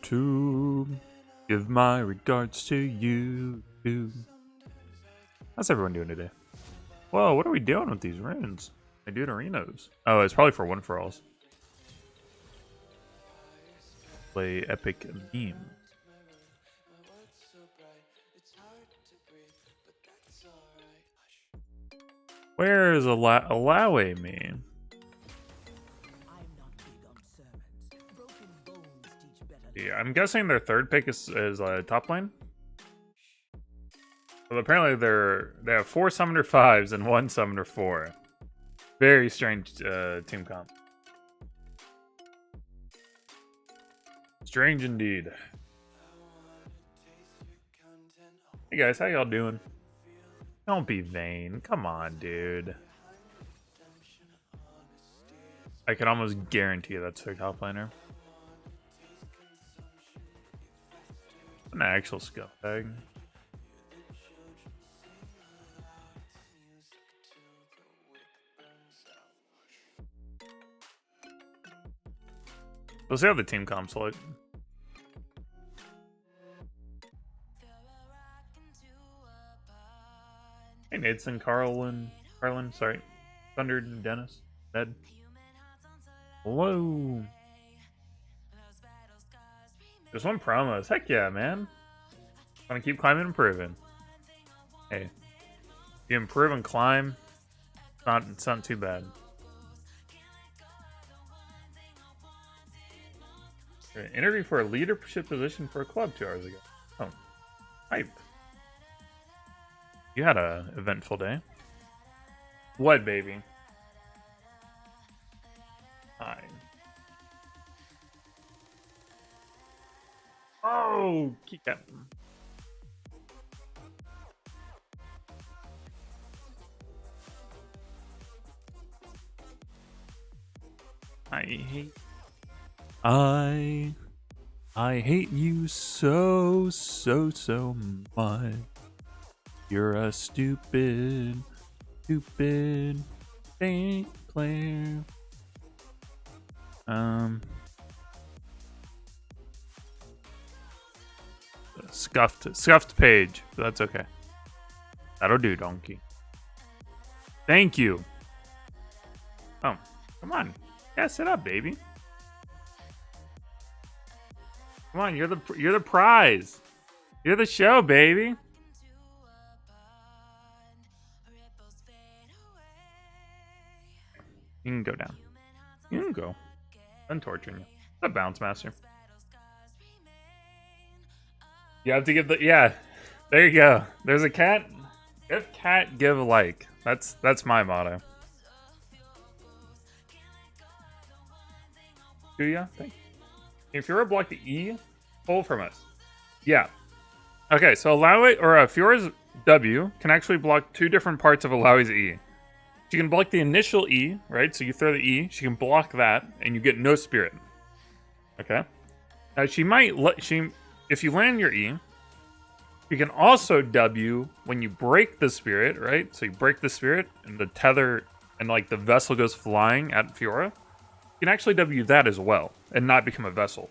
YouTube. Give my regards to YouTube. How's everyone doing today? Whoa, what are we doing with these runes? I do arenas. Oh, it's probably for one for alls. Play epic meme. Where is Illaoi me? Yeah, I'm guessing their third pick is top lane. Well, apparently they have 4 Summoner 5s and 1 Summoner 4. Very strange team comp. Strange indeed. Hey guys, how y'all doing? Don't be vain. Come on, dude. I can almost guarantee that's their top laner. An actual scumbag. We'll see how the team comps look. Hey, Nathan, Carlin, sorry. Thunder, Dennis, Ned. Hello. There's one promos. Heck yeah, man. Want to keep climbing and improving. Hey, if you improve and climb, it's not too bad. Interview for a leadership position for a club 2 hours ago. Oh, hype. You had a eventful day. What, baby? Hi. Oh, keep captain. I hate you so much. You're a stupid fake player. Scuffed page. But that's okay. That'll do, donkey. Thank you. Oh, come on. Yeah, sit up, baby. Come on, you're the prize. You're the show, baby. You can go down. You can go. I'm torturing you. The bounce master. You have to give the There you go. There's a cat. If cat, give a like. That's my motto. Do ya? If you're a block the E, pull from us. Yeah. Okay, so Illaoi or Fiora's W can actually block 2 different parts of Illaoi's E. She can block the initial E, right? So you throw the E, she can block that, and you get no spirit. Okay. Now she might if you land your E, you can also W when you break the spirit, right? So you break the spirit, and the tether and like the vessel goes flying at Fiora. You can actually W that as well, and not become a vessel.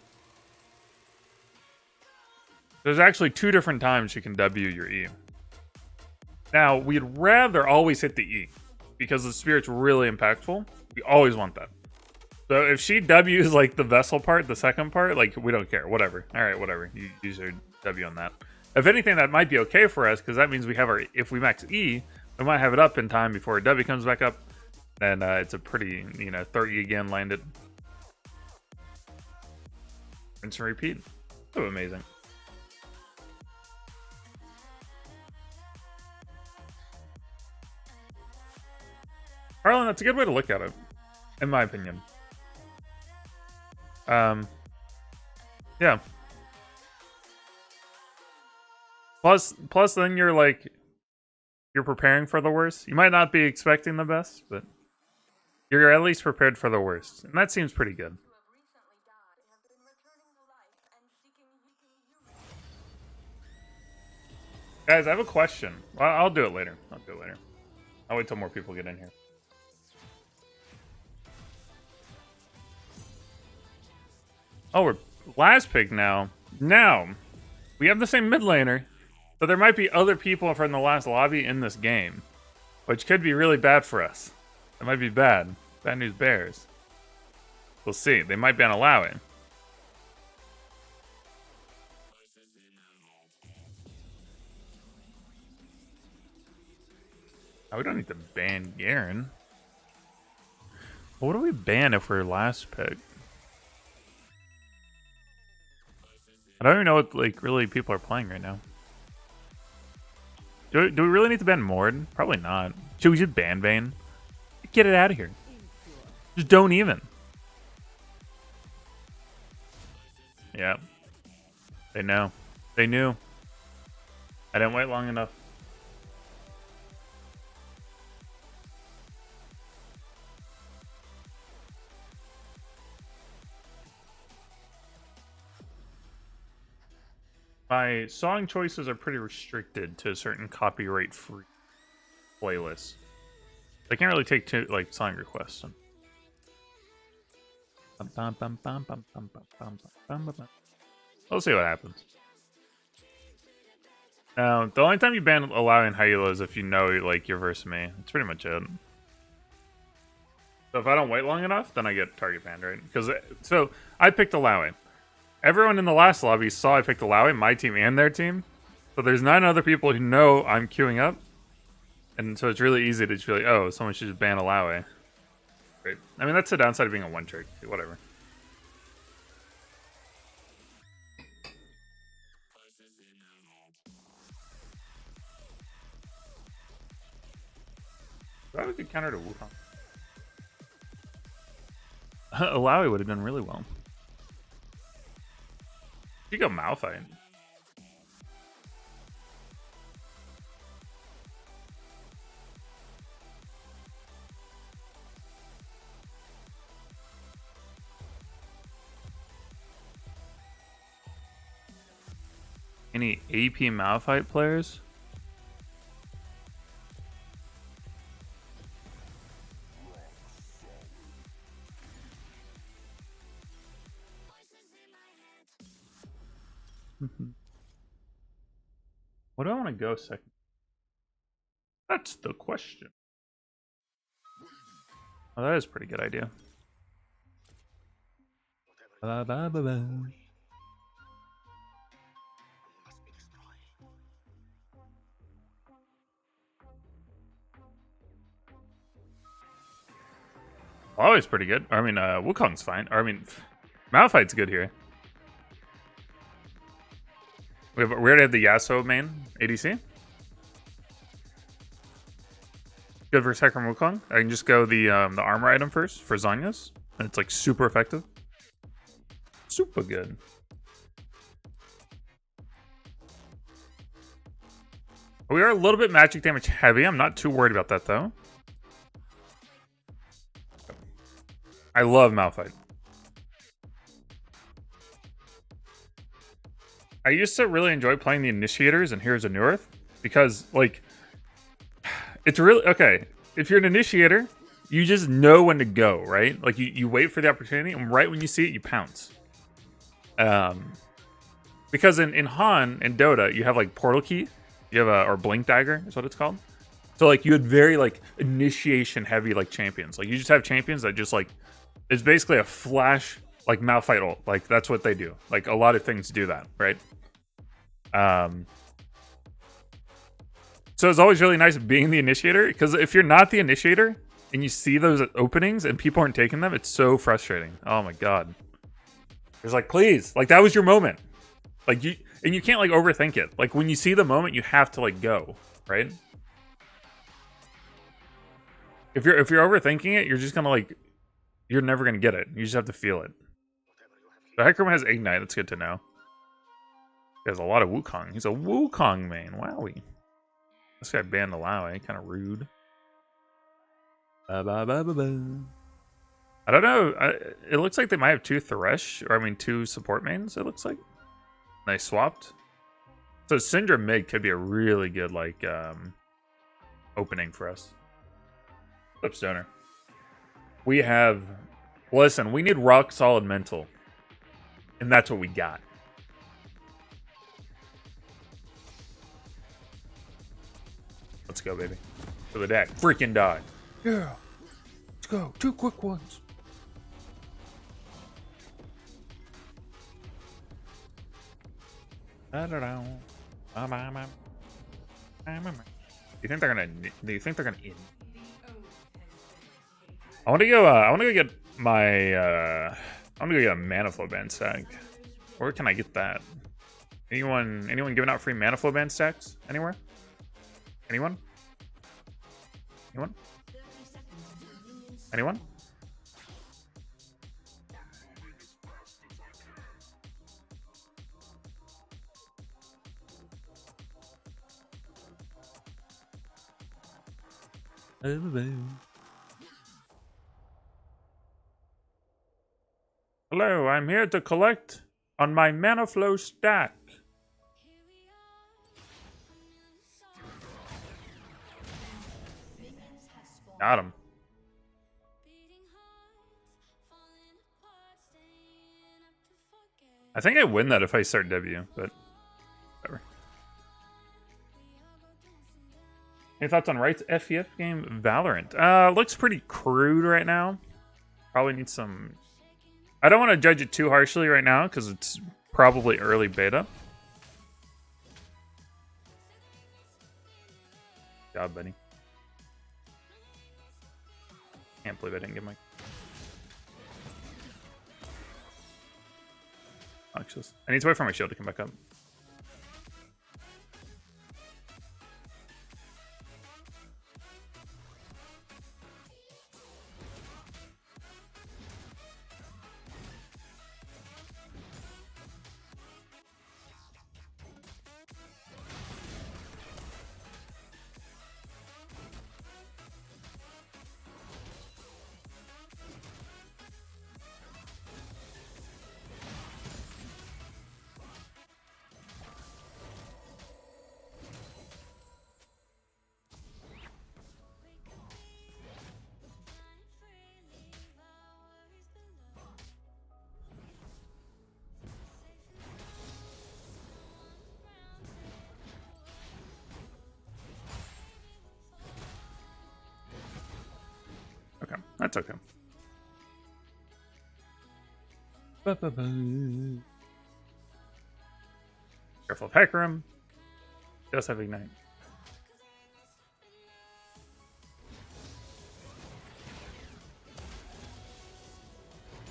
There's actually 2 different times you can W your E. Now, we'd rather always hit the E, because the spirit's really impactful. We always want that. So if she W's like the vessel part, the second part, like we don't care, whatever. All right, whatever. You use your W on that. If anything, that might be okay for us, because that means we have if we max E, we might have it up in time before W comes back up. And it's a pretty, 30 again landed. Rinse and repeat. So amazing. Harlan, that's a good way to look at it, in my opinion. Yeah. Plus, then you're preparing for the worst. You might not be expecting the best, but you're at least prepared for the worst, and that seems pretty good. Guys, I have a question. Well, I'll do it later. I'll wait till more people get in here. Oh, last pick now. Now, we have the same mid laner, but there might be other people from the last lobby in this game, which could be really bad for us. It might be bad. Bad news bears. We'll see. They might ban Illaoi. Oh, we don't need to ban Garen. What do we ban if we're last pick? I don't even know what like really people are playing right now. Do we really need to ban Mord? Probably not. Should we just ban Vayne? Get it out of here. Just don't even. Yeah. They know. They knew. I didn't wait long enough. My song choices are pretty restricted to certain copyright-free playlists. I can't really take like song requests. We'll see what happens. Now, the only time you ban Illaoi and Hyela is if you know like you're versus me. That's pretty much it. So if I don't wait long enough, then I get target banned, right? Because so I picked Illaoi. Everyone in the last lobby saw I picked Illaoi, my team and their team. So there's 9 other people who know I'm queuing up. And so it's really easy to just be like, oh, someone should just ban Illaoi. Great. I mean, that's the downside of being a one-trick. Whatever. Do I have a good counter to Wukong? Illaoi would have done really well. You go Malphite. Any AP Malphite players? What do I want to go second? That's the question. Oh, that is a pretty good idea. Always pretty good. I mean, Wukong's fine. Or, I mean, Malphite's good here. We already have the Yasuo main ADC. Good for second Wukong. I can just go the armor item first for Zhonya's, and it's like super effective. Super good. We are a little bit magic damage heavy. I'm not too worried about that though. I love Malphite. I used to really enjoy playing the initiators in Heroes of Newerth because, like, it's really okay. If you're an initiator, you just know when to go, right? Like, you wait for the opportunity, and right when you see it, you pounce. Because in Han and Dota, you have like Portal Key, you have or Blink Dagger is what it's called. So like you had very like initiation heavy like champions. Like you just have champions that just like it's basically a flash like Malphite ult. Like that's what they do. Like a lot of things do that, right? So it's always really nice being the initiator because if you're not the initiator and you see those openings and people aren't taking them, it's so frustrating. Oh my god. It's like, please, like that was your moment. Like you can't like overthink it. Like when you see the moment, you have to like go, right? If you're overthinking it, you're just gonna like you're never gonna get it. You just have to feel it. The Hecarim has Ignite, that's good to know. He has a lot of Wukong. He's a Wukong main. Wowie. This guy banned Illaoi, kind of rude. I don't know. It looks like they might have 2 Thresh, or I mean 2 support mains, it looks like. They swapped. So Syndra mid could be a really good like opening for us. Flip Stoner. We have listen, we need rock solid mental. And that's what we got. Let's go, baby. For the deck. Freaking die. Yeah. Let's go. 2 quick ones. Do you think they're gonna? Do you think they're gonna in? I want to go. I want to go get my. I want to go get a mana flow band stack. Where can I get that? Anyone giving out free mana flow band stacks anywhere? Anyone? Anyone? Anyone? Hello, I'm here to collect on my mana flow stack. Got him. I think I win that if I start W, but whatever. Any thoughts on Wright's FEF game Valorant? Looks pretty crude right now. Probably need some... I don't want to judge it too harshly right now because it's probably early beta. Good job, buddy. Can't believe I didn't get my... Actually, I need to wait for my shield to come back up. Okay, that's okay. Careful of Hecarim. Just have Ignite.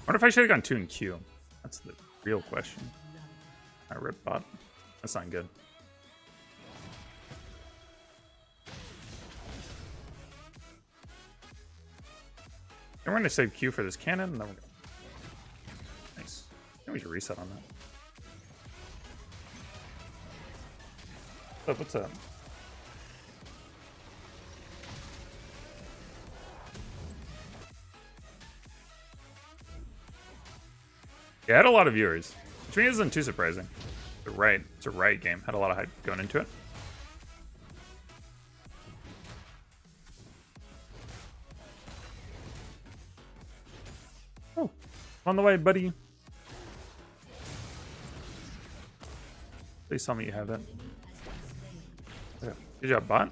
What if I should have gone 2 in Q? That's the real question. I rip bot. That's not good. And we're going to save Q for this cannon, and then we're going to... Nice. I think we should reset on that. What's up? Yeah, I had a lot of viewers, which means isn't too surprising. It's a right game. Had a lot of hype going into it. Oh, on the way, buddy. Please tell me you have it. Okay. Good job, bot.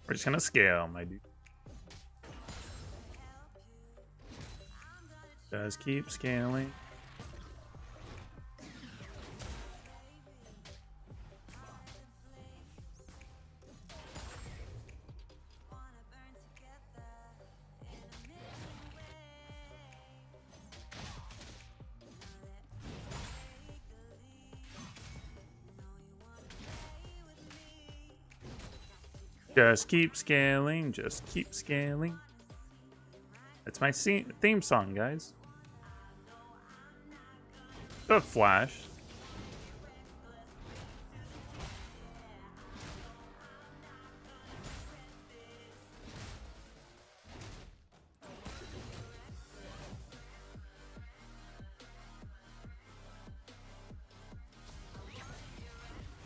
We're just gonna scale, my dude. Just keep scaling. Just keep scaling, just keep scaling. That's my theme song, guys. The Flash.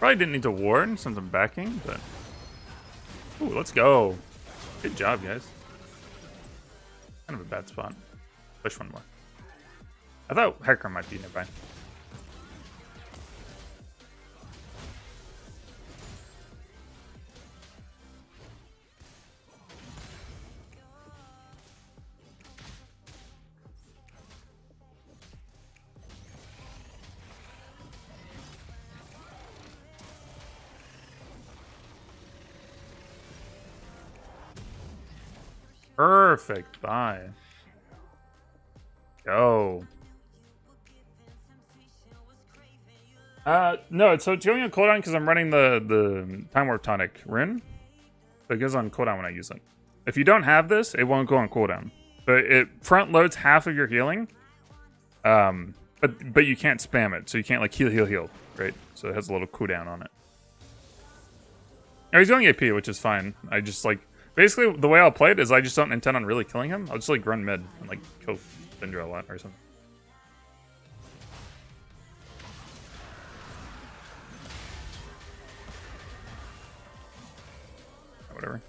Probably didn't need to ward since I'm backing, but... Ooh, let's go. Good job, guys. Kind of a bad spot. Push one more. I thought Hecarim might be nearby. Perfect. Bye. Go. No, so it's going on cooldown because I'm running the Time Warp Tonic rune. So it goes on cooldown when I use it. If you don't have this, it won't go on cooldown. But it front loads half of your healing. But you can't spam it, so you can't like heal, right? So it has a little cooldown on it. Oh, he's going AP, which is fine. I just like basically the way I'll play it is I just don't intend on really killing him. I'll just like run mid and like kill Syndra a lot or something. Whatever.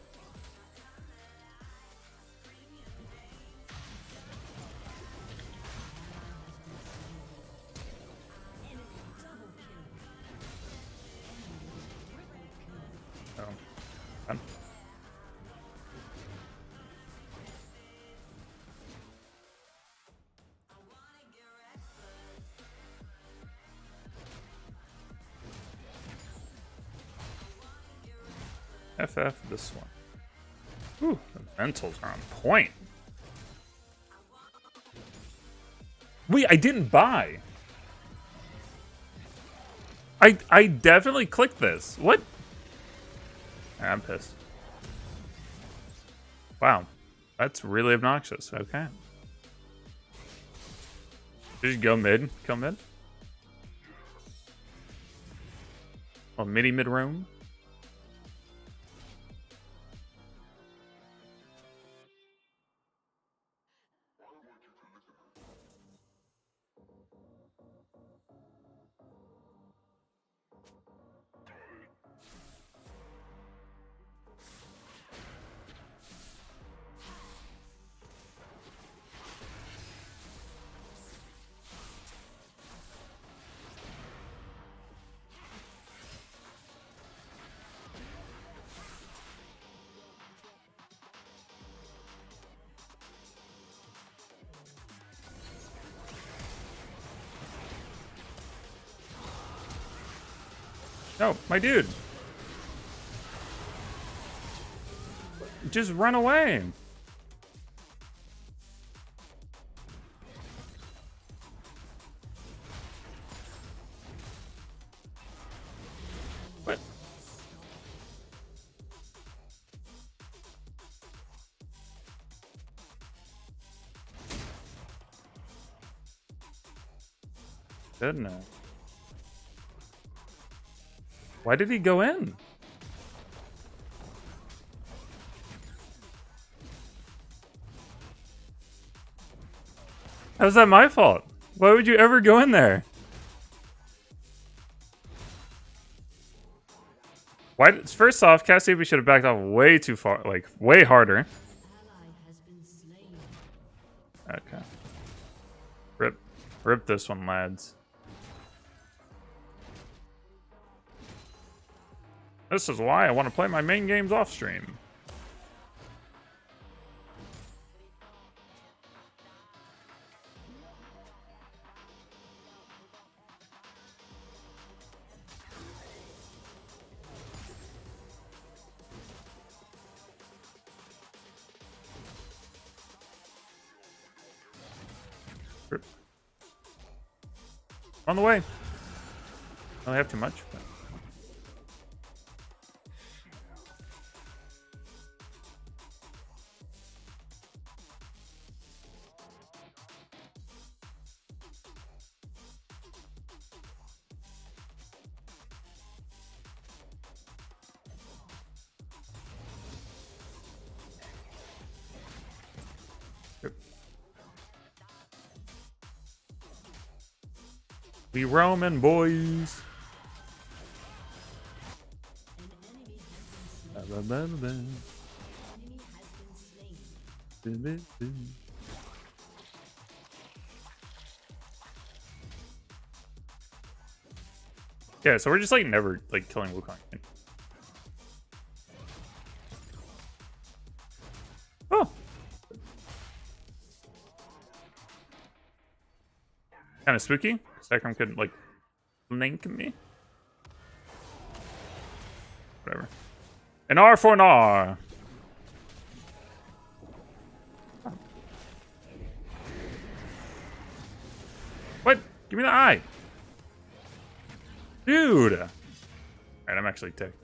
Oh. Done. FF this one. Ooh, the mentals are on point. Wait, I didn't buy. I definitely clicked this. What? I'm pissed. Wow. That's really obnoxious. Okay. Just go mid. Kill mid. Oh, mid roam. No, my dude. Just run away. What? Goodness. Why did he go in? How's that my fault? Why would you ever go in there? Why? First off, Cassiopeia should have backed off way too far, like way harder. Okay. Rip this one, lads. This is why I want to play my main games off stream. On the way. I don't have too much, but... We roaming, boys. Yeah, so we're just like never like killing Wukong. Oh. Kind of spooky. Sacrum could like link me. Whatever. An R for an R. What? Give me the eye. Dude. Alright, I'm actually ticked.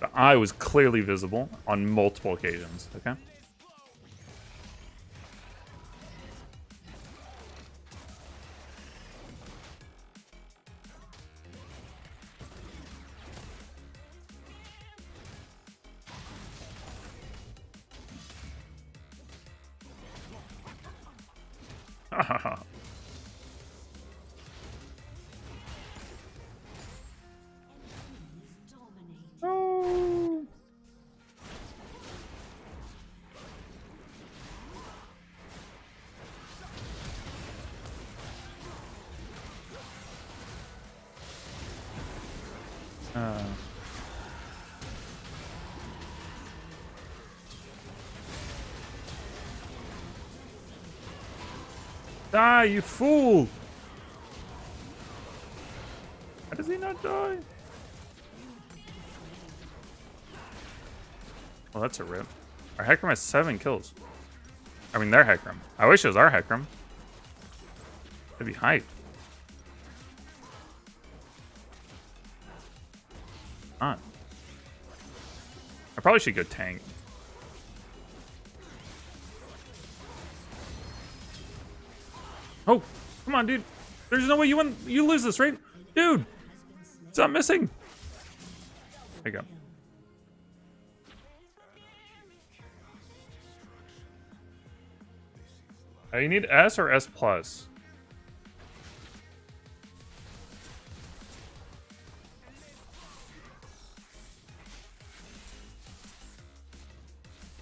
The eye was clearly visible on multiple occasions, okay? Oh. Die, you fool! How does he not die? Well, that's a rip. Our Hecarim has 7 kills. I mean, their Hecarim. I wish it was our Hecarim. That'd be hype. Not. I probably should go tank. Oh, come on, dude. There's no way you win. You lose this, right? Dude, stop missing. There you go. You need S or S plus.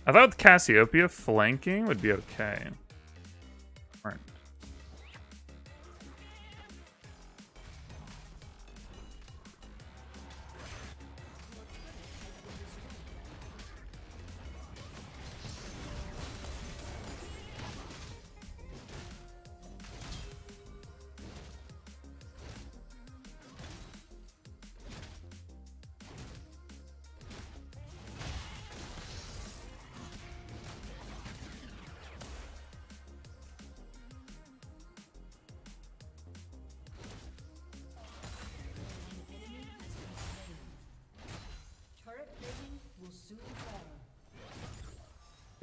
I thought Cassiopeia flanking would be okay. Right.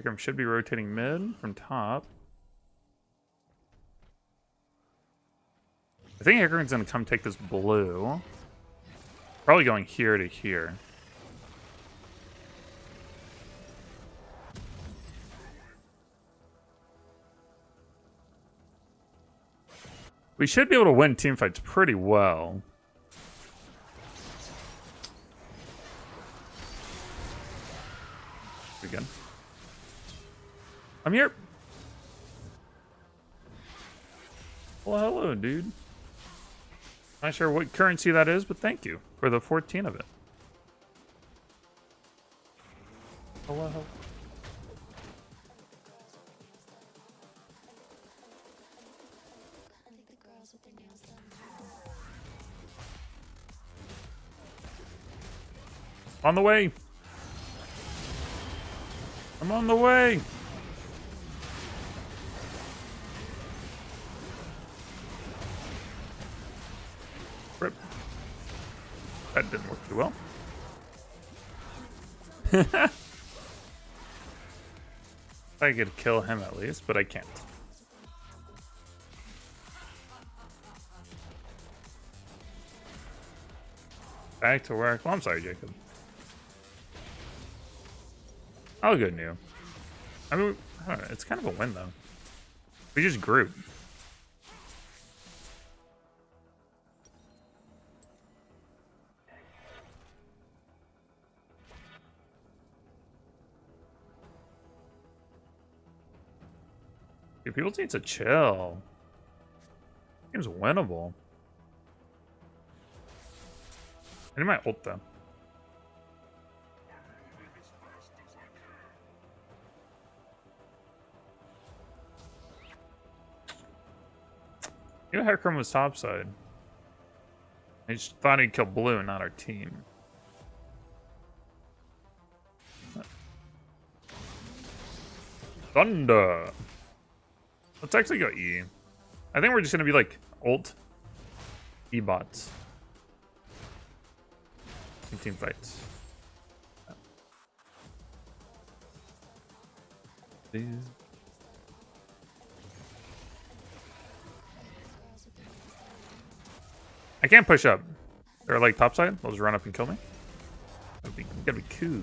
Hecarim should be rotating mid from top. I think Hecarim's gonna come take this blue. Probably going here to here. We should be able to win teamfights pretty well. Again. I'm here. Well, hello, dude. Not sure what currency that is, but thank you for the 14 of it. Hello. On the way. I'm on the way. Rip. That didn't work too well. I could kill him at least, but I can't. Back to work. Well, I'm sorry, Jacob. I'll go new. I mean, I don't know, it's kind of a win though. We just group. Dude, people need to chill. Game's winnable. I need my ult though. I knew Hecarim was topside. I just thought he'd kill blue, not our team. Thunder. Let's actually go E. I think we're just gonna be like ult E bots. Team fights. I can't push up. They're like topside. They'll just run up and kill me. Gotta be cool.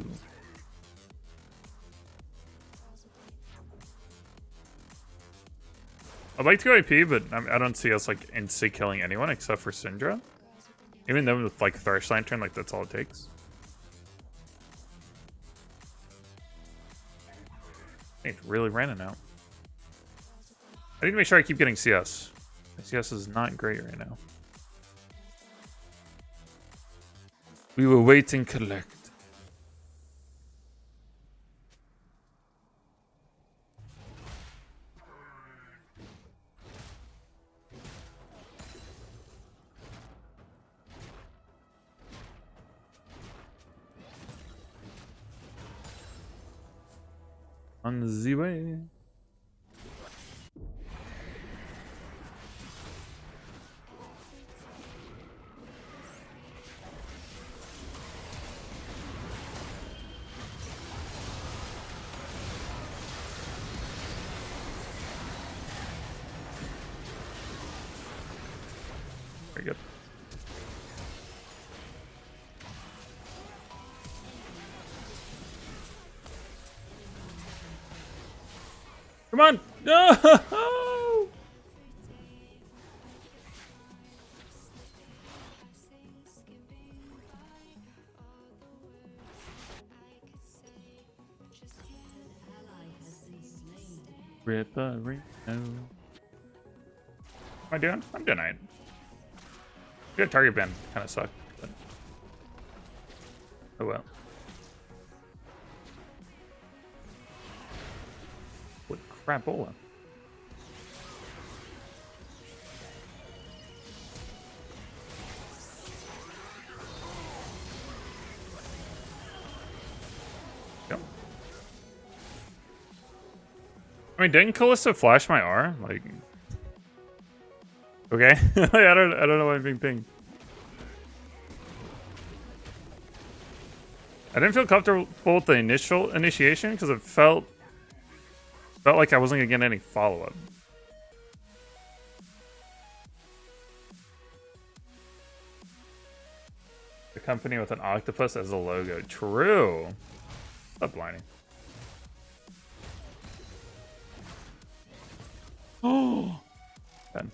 I'd like to go AP, but I don't see us like insta killing anyone except for Syndra. Even though with like Thirst Lantern, like that's all it takes. It's really running out. I need to make sure I keep getting CS. CS is not great right now. We will wait and collect. On the way. Very good. Come on! No! Ripperino. Am I doing? I'm doing alright. Good target ban kind of sucked, but oh well. What crapola? Yep. I mean, didn't Kalista flash my R? Like, okay. I don't know why I'm being pinged. I didn't feel comfortable with the initial initiation because it felt like I wasn't gonna get any follow-up. The company with an octopus as a logo. True. Stop blinding. Oh. Ben.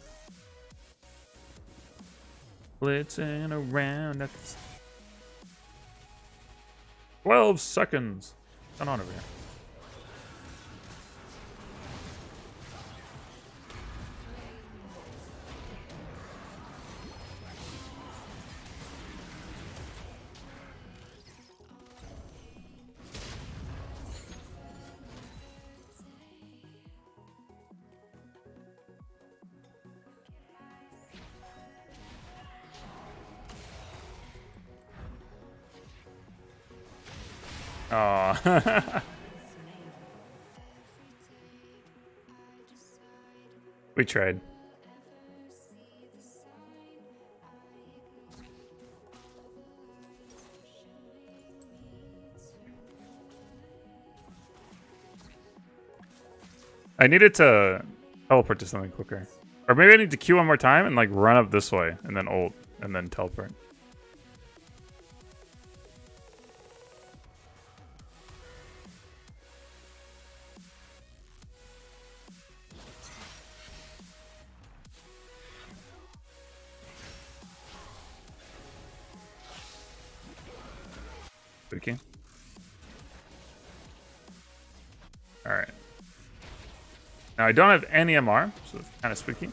Blitzing around at 12 seconds. What's going on over here? Oh. We tried. I needed to teleport to something quicker. Or maybe I need to Q one more time and like run up this way and then ult and then teleport. spooky. Alright. Now I don't have any MR, so it's kind of spooky.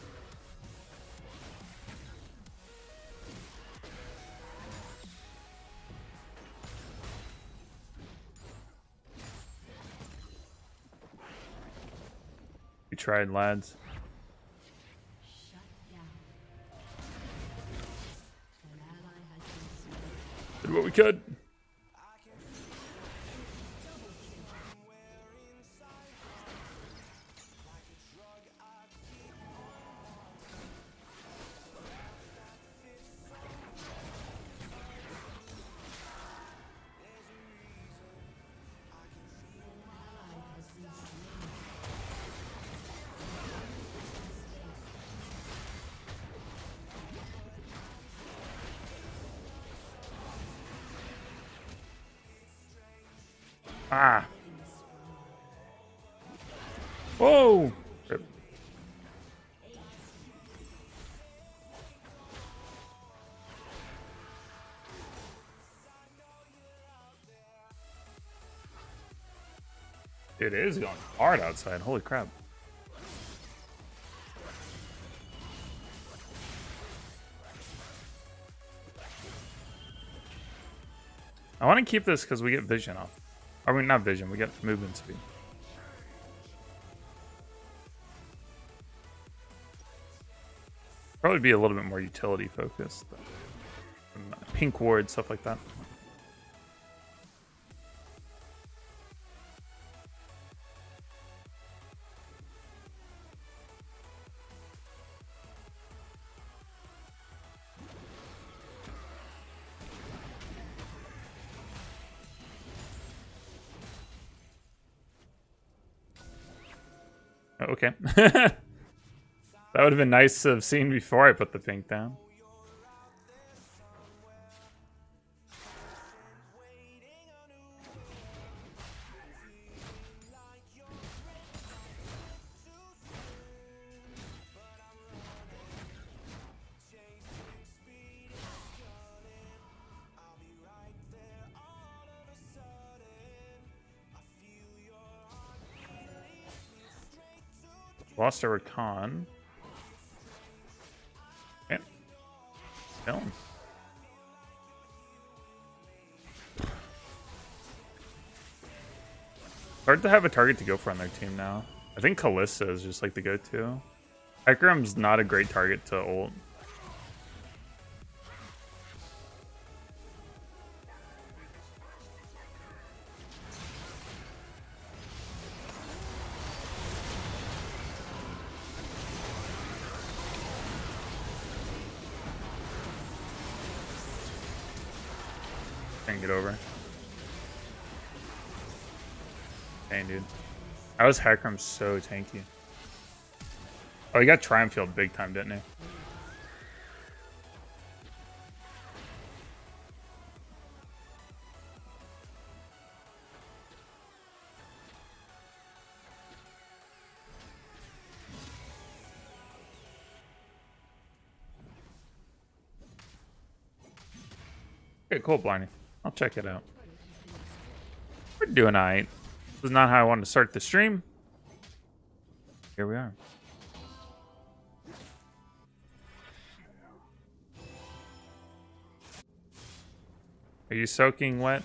We tried, lads. Did what we could. Ah. Whoa. Rip. It is going hard outside. Holy crap. I want to keep this because we get vision off. I mean, not vision, we get movement speed. Probably be a little bit more utility focused. Pink ward, stuff like that. Okay. That would have been nice to have seen before I put the pink down. Lost our con. Okay. Killing. Hard to have a target to go for on their team now. I think Kalista is just like the go-to. Hecarim's not a great target to ult. Can't get over. Dang, dude. How was Hecarim so tanky? Oh, he got Triumph Field big time, didn't he? Okay, cool, Blindy. I'll check it out. We're doing alright. This is not how I wanted to start the stream. Here we are. Are you soaking wet?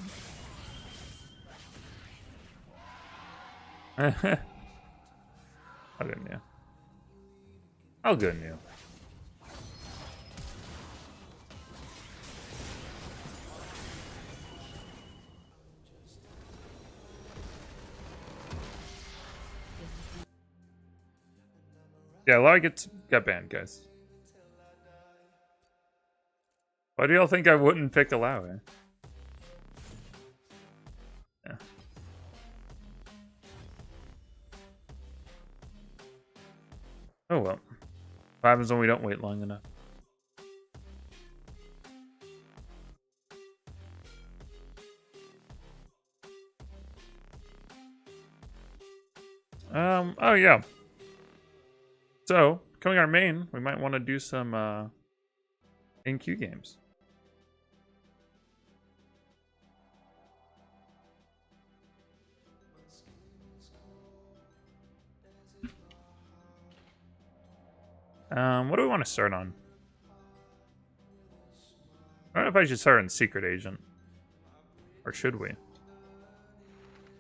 How good new. How good new. Yeah, Illaoi got banned, guys. Why do y'all think I wouldn't pick Illaoi? Yeah. Oh well. What happens when we don't wait long enough? Oh yeah. So, coming our main, we might want to do some NQ games. What do we want to start on? I don't know if I should start on Secret Agent. Or should we?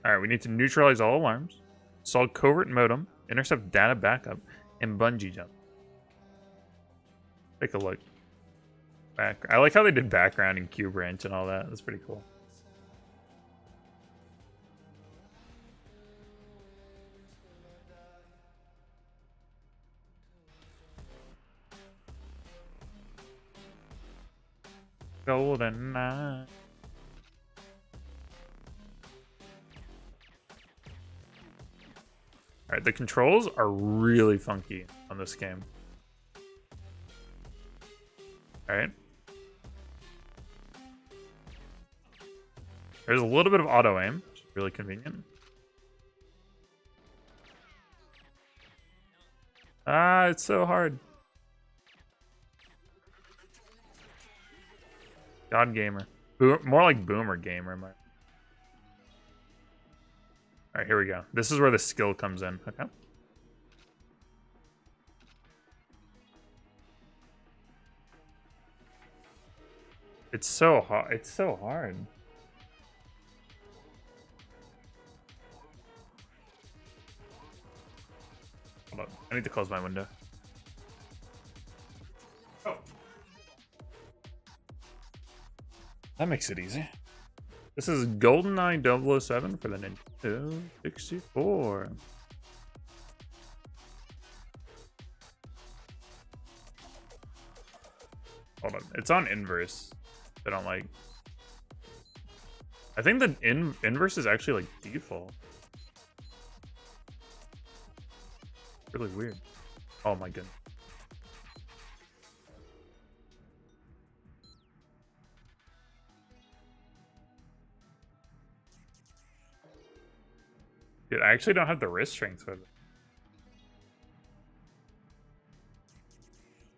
Alright, we need to neutralize all alarms, install covert modem, intercept data backup, and bungee jump. Take a look. I like how they did background and Q branch and all that. That's pretty cool. Golden night. Alright, the controls are really funky on this game. Alright. There's a little bit of auto aim, which is really convenient. Ah, it's so hard. God gamer. More like boomer gamer. Alright, here we go. This is where the skill comes in. Okay. It's so hard. It's so hard. Hold on. I need to close my window. Oh. That makes it easy. This is GoldenEye 007 for the Nintendo 64. Hold on. It's on inverse. I don't like. I think the inverse is actually like default. Really weird. Oh my goodness. Dude, I actually don't have the wrist strength with it.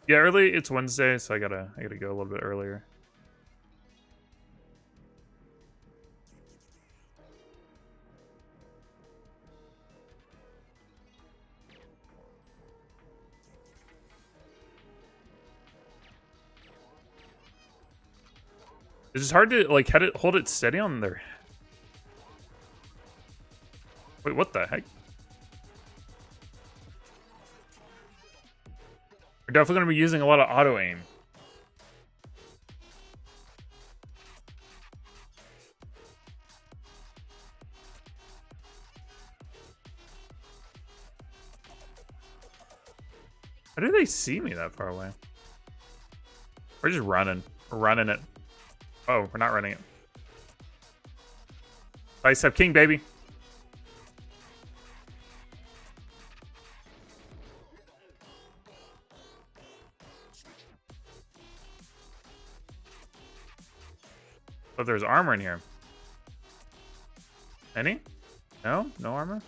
Yeah, early. It's Wednesday, so I gotta go a little bit earlier. It's just hard to like hold it steady on there. Wait, what the heck? We're definitely going to be using a lot of auto aim. How do they see me that far away? We're just running. We're running it. Oh, we're not running it. Bicep King, baby. But there's armor in here. Any? No? No armor?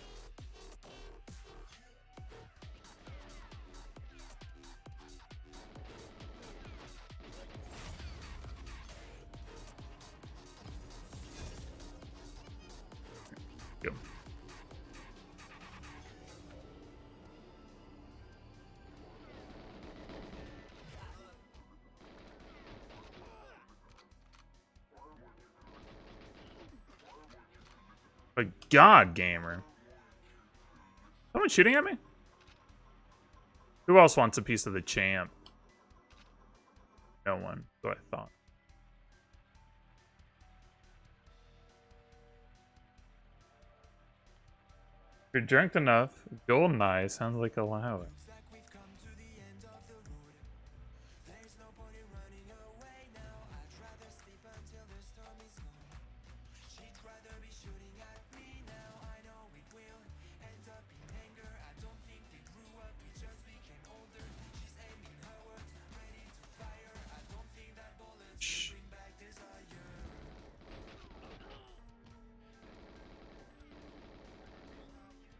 Yep. But God, gamer. Someone shooting at me? Who else wants a piece of the champ? No one, so I thought. If you're drunk enough, GoldenEye sounds like Illaoi.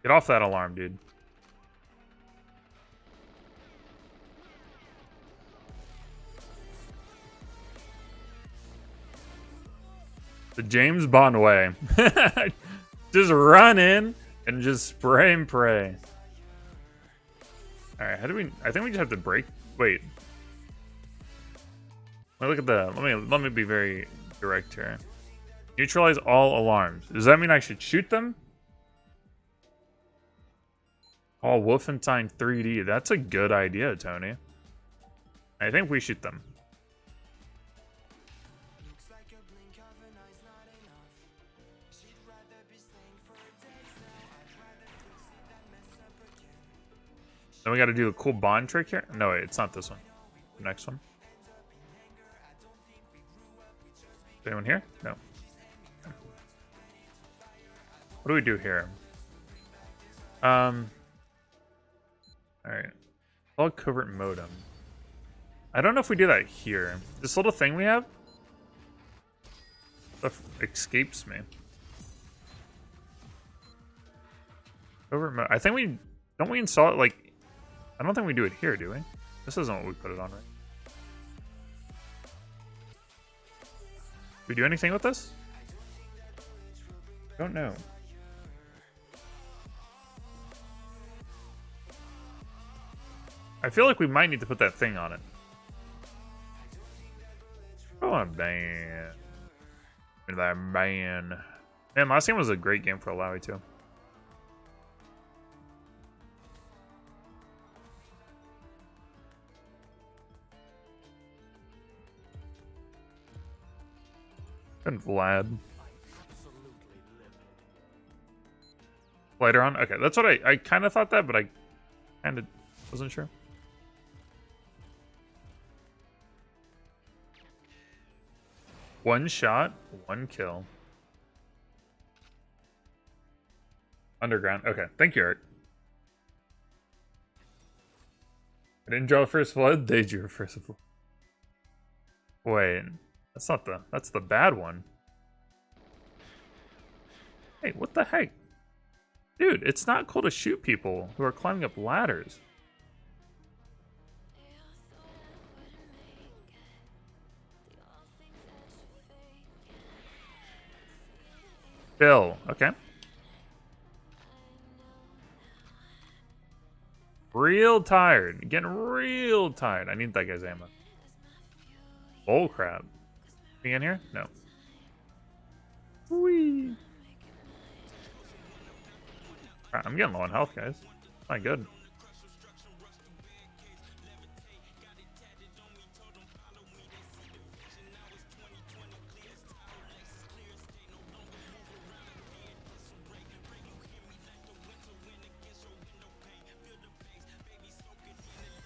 Get off that alarm, dude. The James Bond way. Just run in and just spray and pray. All right, how do we? I think we just have to break. Wait. Look at the. Let me be very direct here. Neutralize all alarms. Does that mean I should shoot them? All Wolfenstein 3D. That's a good idea, Tony. I think we shoot them. Then we got to do a cool bond trick here. No, wait, it's not this one. The next one. Is anyone here? No. What do we do here? All right. All covert modem. I don't know if we do that here. This little thing we have stuff escapes me. Covert I think we don't we install it like. I don't think we do it here, do we? This isn't what we put it on, right? Do we do anything with this? Don't know. I feel like we might need to put that thing on it. Oh, man. That man. Man, last game was a great game for Illaoi, too. And Vlad. Later on? Okay, that's what I kind of thought that, but I kind of wasn't sure. One shot, one kill. Underground. Okay, thank you, Eric. I didn't draw first blood, they drew first blood. Wait. That's not the... That's the bad one. Hey, what the heck? Dude, it's not cool to shoot people who are climbing up ladders. Bill, okay. Real tired. Getting real tired. I need that guy's ammo. Bull crap. In here? No. Whee. Right, I'm getting low on health, guys. Not good.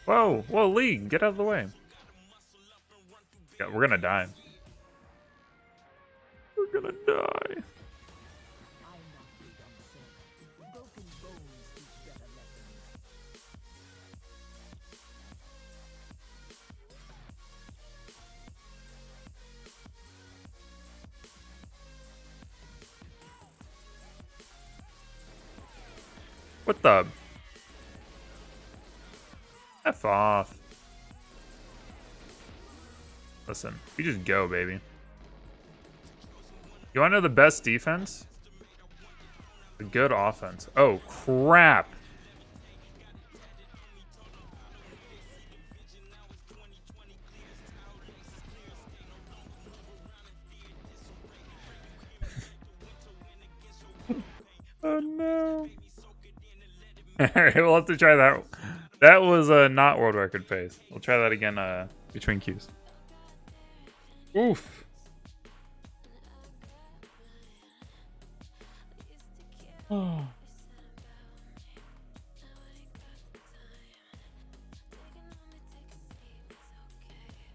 Whoa, whoa, Lee, get out of the way. Yeah, we're gonna die. We're gonna die. What the? F off. Listen, we just go, baby. You want to know the best defense? The good offense. Oh, crap. Oh, no. Alright, we'll have to try that. That was not world record pace. We'll try that again between queues. Oof. Oh.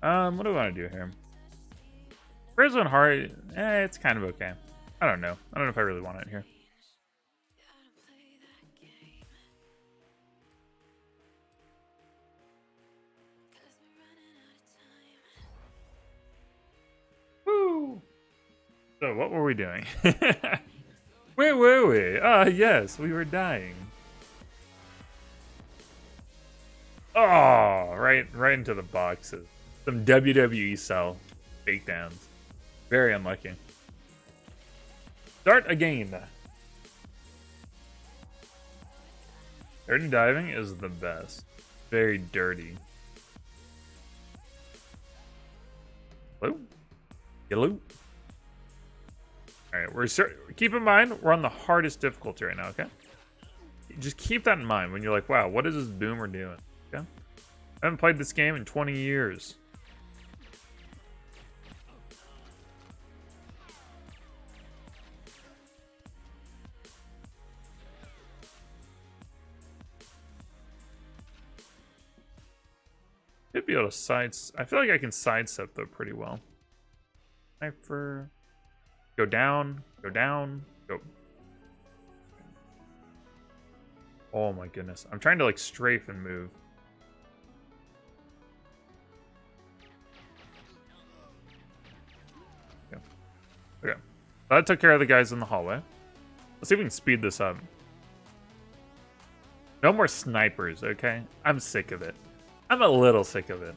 What do I want to do here? Where's one hard? It's kind of okay. I don't know. I don't know if I really want it here. Woo! So what were we doing? Where were we? Ah, yes, we were dying. Oh, right into the boxes. Some WWE style takedowns. Very unlucky. Start again. Dirty diving is the best. Very dirty. Hello? Hello? Alright, keep in mind, we're on the hardest difficulty right now, okay? Just keep that in mind when you're like, wow, what is this boomer doing? Okay? I haven't played this game in 20 years. Should be able to I feel like I can sidestep though pretty well. Sniper. Go down. Go down. Go. Oh my goodness. I'm trying to like strafe and move. Okay. Okay. That took care of the guys in the hallway. Let's see if we can speed this up. No more snipers, okay? I'm sick of it. I'm a little sick of it.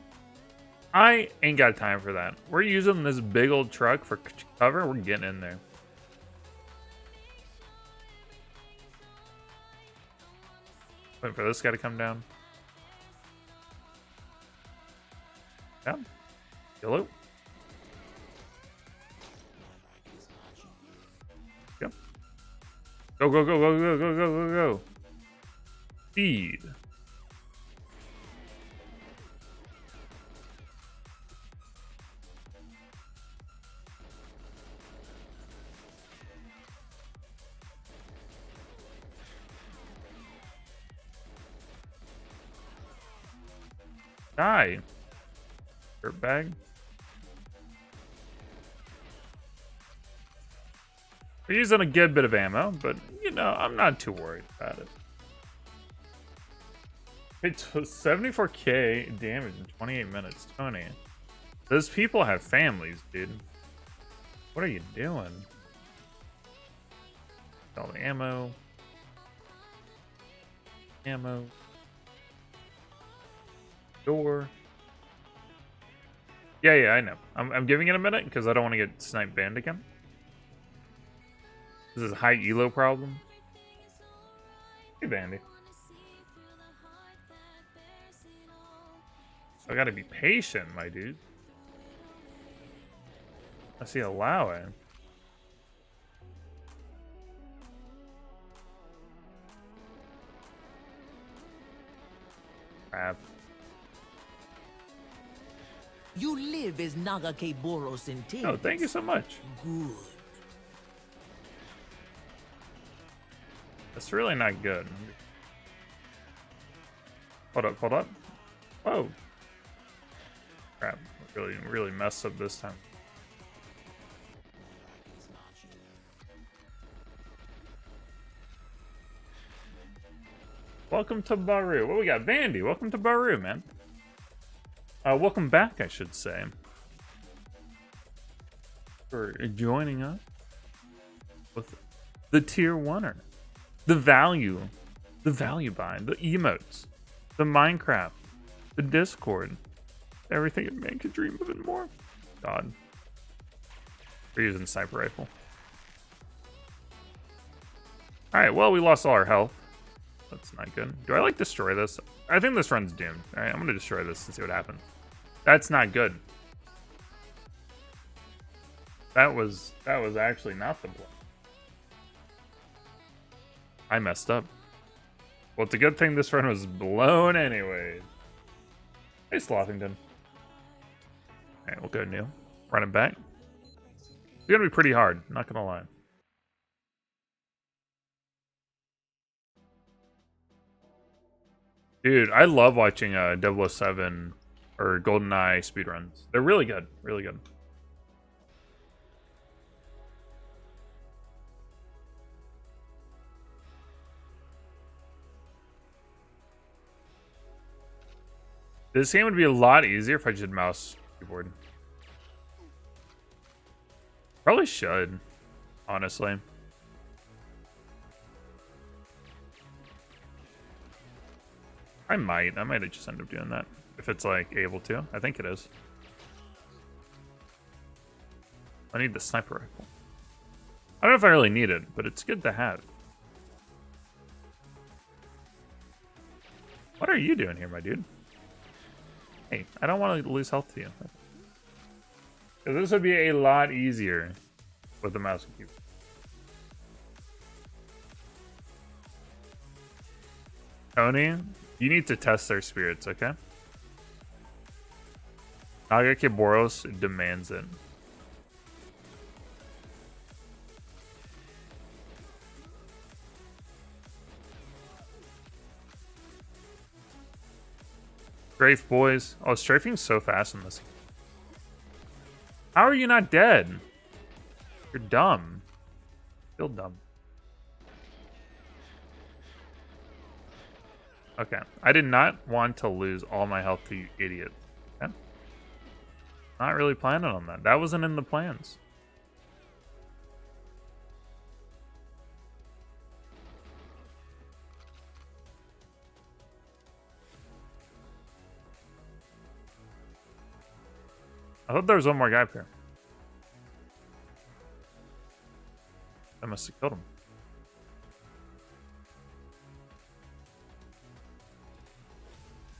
I ain't got time for that. We're using this big old truck for cover. We're getting in there. Wait for this guy to come down. Yeah. Hello. Go. Go, go, go, go, go, go, go, go, go. Speed. Die. Dirtbag. We're using a good bit of ammo, but, you know, I'm not too worried about it. It's 74k damage in 28 minutes, Tony. Those people have families, dude. What are you doing? All the ammo. Ammo. Door. Yeah, I know. I'm giving it a minute because I don't want to get snipe banned again. This is a high elo problem. Hey, Bandy. I gotta be patient, my dude. I see Illaoi. Crap. You live as Nagake Boros intended. Oh, thank you so much. Good. That's really not good. Hold up, hold up. Whoa. Crap. Really messed up this time. Welcome to Baru. What we got? Vandy, welcome to Baru, man. Welcome back, I should say. For joining us with the tier 1er. The value bind, the emotes, the Minecraft, the Discord, everything a man could dream of and more. God. We're using sniper rifle. Alright, well, we lost all our health. That's not good. Do I like destroy this? I think this run's doomed. Alright, I'm gonna destroy this and see what happens. That's not good. That was actually not the blow. I messed up. Well, it's a good thing this run was blown anyways. Hey, Slothington. Alright, we'll go new. Run it back. It's gonna be pretty hard, not gonna lie. Dude, I love watching 007 or GoldenEye speedruns. They're really good, really good. This game would be a lot easier if I did mouse keyboard. Probably should, honestly. I might just end up doing that. If it's like able to. I think it is. I need the sniper rifle. I don't know if I really need it, but it's good to have. What are you doing here, my dude? Hey, I don't want to lose health to you. This would be a lot easier with the mouse and keyboard. Tony, you need to test their spirits, okay? Nagaki Boros demands it. Strafe, boys. Oh, strafing's so fast in this. How are you not dead? You're dumb. Still dumb. Okay. I did not want to lose all my health to you idiots. Okay? Not really planning on that. That wasn't in the plans. I thought there was one more guy up here. I must have killed him.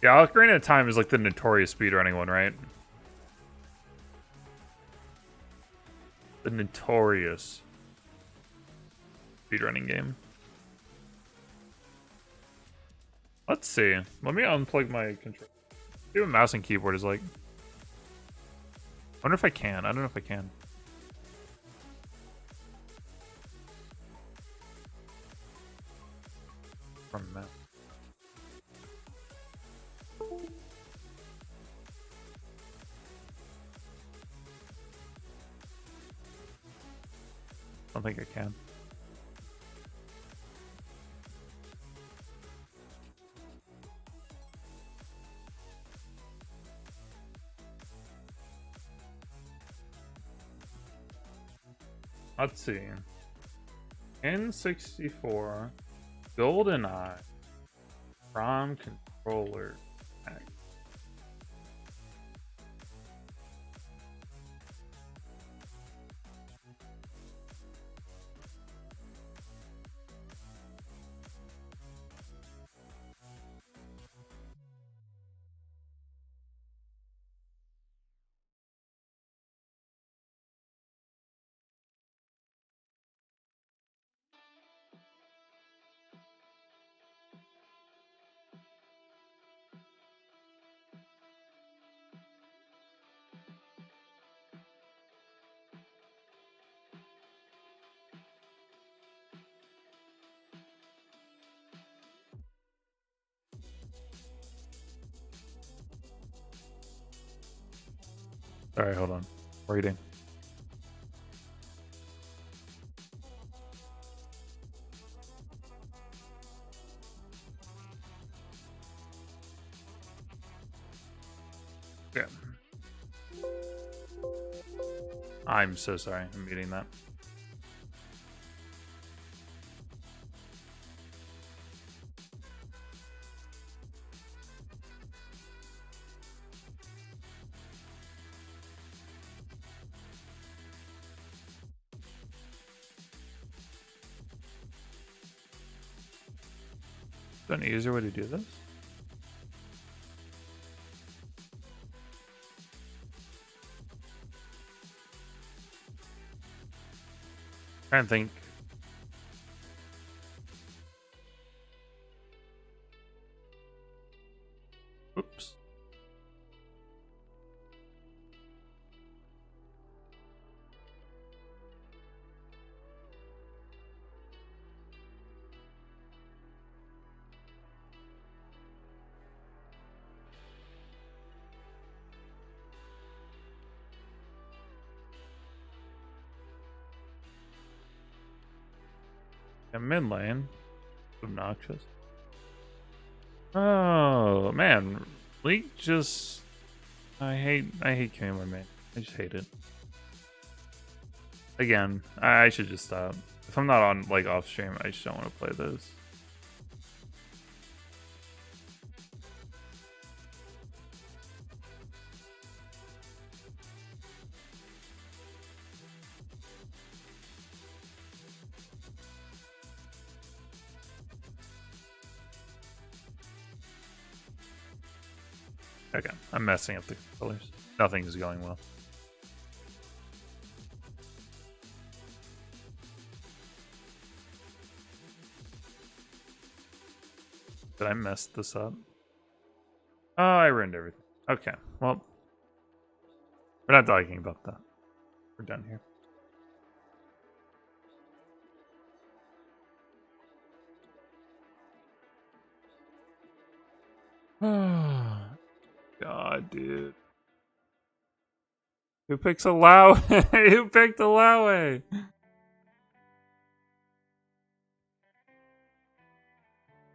Yeah, Ocarina of Time is like the notorious speedrunning one, right? The notorious speedrunning game. Let's see. Let me unplug my controller. See what mouse and keyboard is like. I wonder if I can. I don't know if I can. From map. I don't think I can. Let's see. N64 GoldenEye ROM controller pack. Sorry, hold on. Waiting. Yeah. I'm so sorry. I'm muting that. Is there an easier way to do this? I don't think. Oops. Yeah, mid lane. Obnoxious. Oh man, Leak just. I hate killing my main. I just hate it. Again, I should just stop. If I'm not on like off stream, I just don't want to play this. Okay, I'm messing up the colors. Nothing's going well. Did I mess this up? Oh, I ruined everything. Okay, well, we're not talking about that. We're done here. God, dude. Who picks Illaoi? Who picked Illaoi?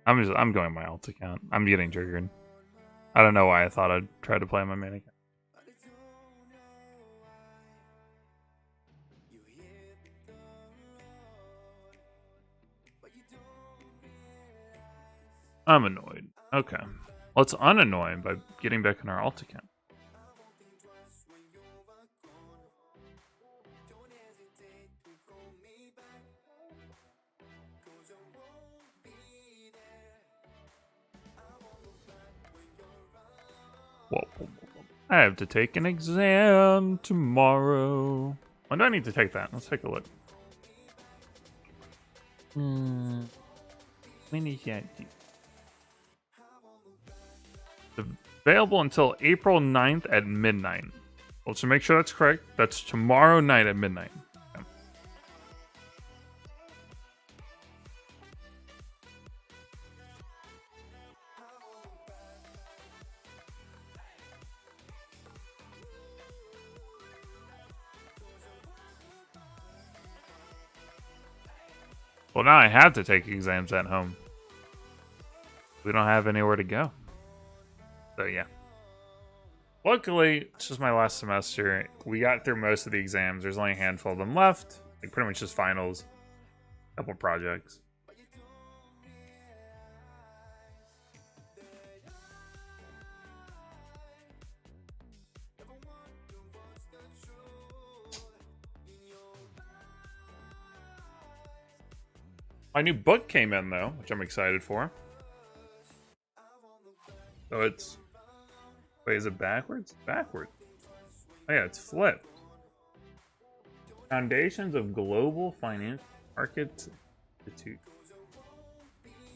I'm going my alt account. I'm getting triggered. I don't know why I thought I'd try to play my main account. I'm annoyed. Okay. Let's unannoy him by getting back on our alt account. Whoa. I have to take an exam tomorrow. When do I need to take that? Let's take a look. When is that? Available until April 9th at midnight. Let's make sure that's correct. That's tomorrow night at midnight. Okay. Well, now I have to take exams at home. We don't have anywhere to go. So, yeah. Luckily, it's just my last semester. We got through most of the exams. There's only a handful of them left. Like, pretty much just finals. A couple projects. My new book came in, though, which I'm excited for. So it's... Wait, is it backwards? Backwards. Oh, yeah, it's flipped. Foundations of Global Financial Market Institute.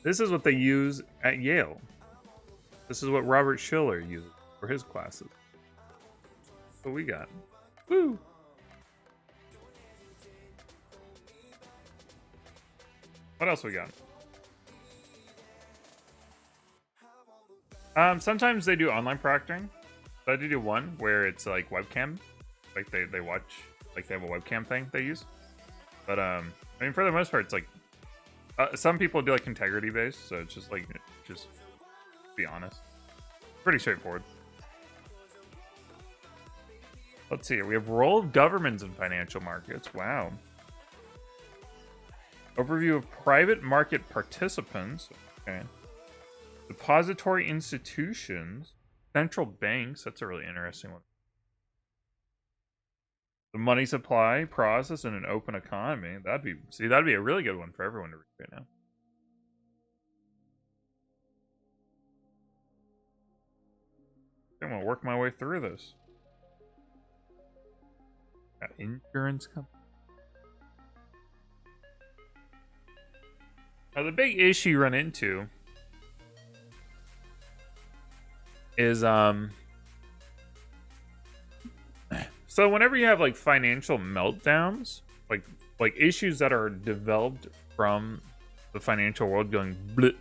This is what they use at Yale. This is what Robert Schiller uses for his classes. What we got. Woo! What else we got? Sometimes they do online proctoring. So I did do one where it's like webcam. Like they watch, like they have a webcam thing they use. But I mean, for the most part, it's like some people do like integrity based, so it's just like just be honest. Pretty straightforward. Let's see here. We have role of governments in financial markets. Wow. Overview of private market participants. Okay. Depository institutions. Central banks. That's a really interesting one. The money supply process in an open economy. That'd be a really good one for everyone to read right now. I'm gonna work my way through this. Got insurance company. Now the big issue you run into is so whenever you have like financial meltdowns, like issues that are developed from the financial world going bleh,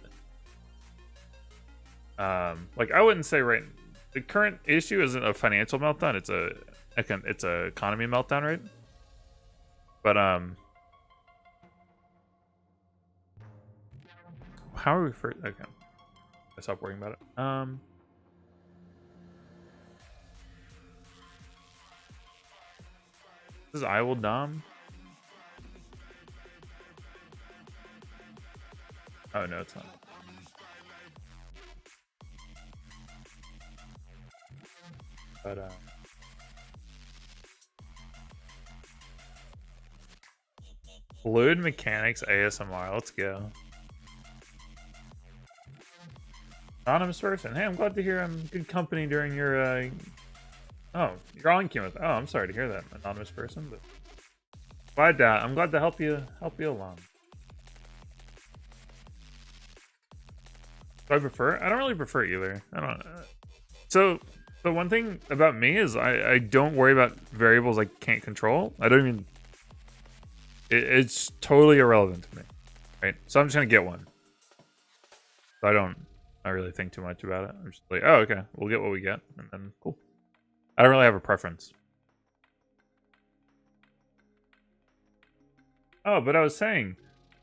like I wouldn't say right the current issue isn't a financial meltdown, it's a economy meltdown, right? But how are we first? Okay, I stop worrying about it. This is I will Dom. Oh no, it's not. But fluid mechanics ASMR. Let's go. Anonymous person. Hey, I'm glad to hear I'm good company during your oh, you're on chemo. Oh, I'm sorry to hear that, anonymous person, but I'm glad to help you along. Do I prefer? I don't really prefer either. I don't. So the one thing about me is I don't worry about variables I can't control. I don't even. It's totally irrelevant to me, right? So I'm just gonna get one. So I don't really think too much about it. I'm just like, oh, okay, we'll get what we get, and then cool. I don't really have a preference. Oh, but I was saying,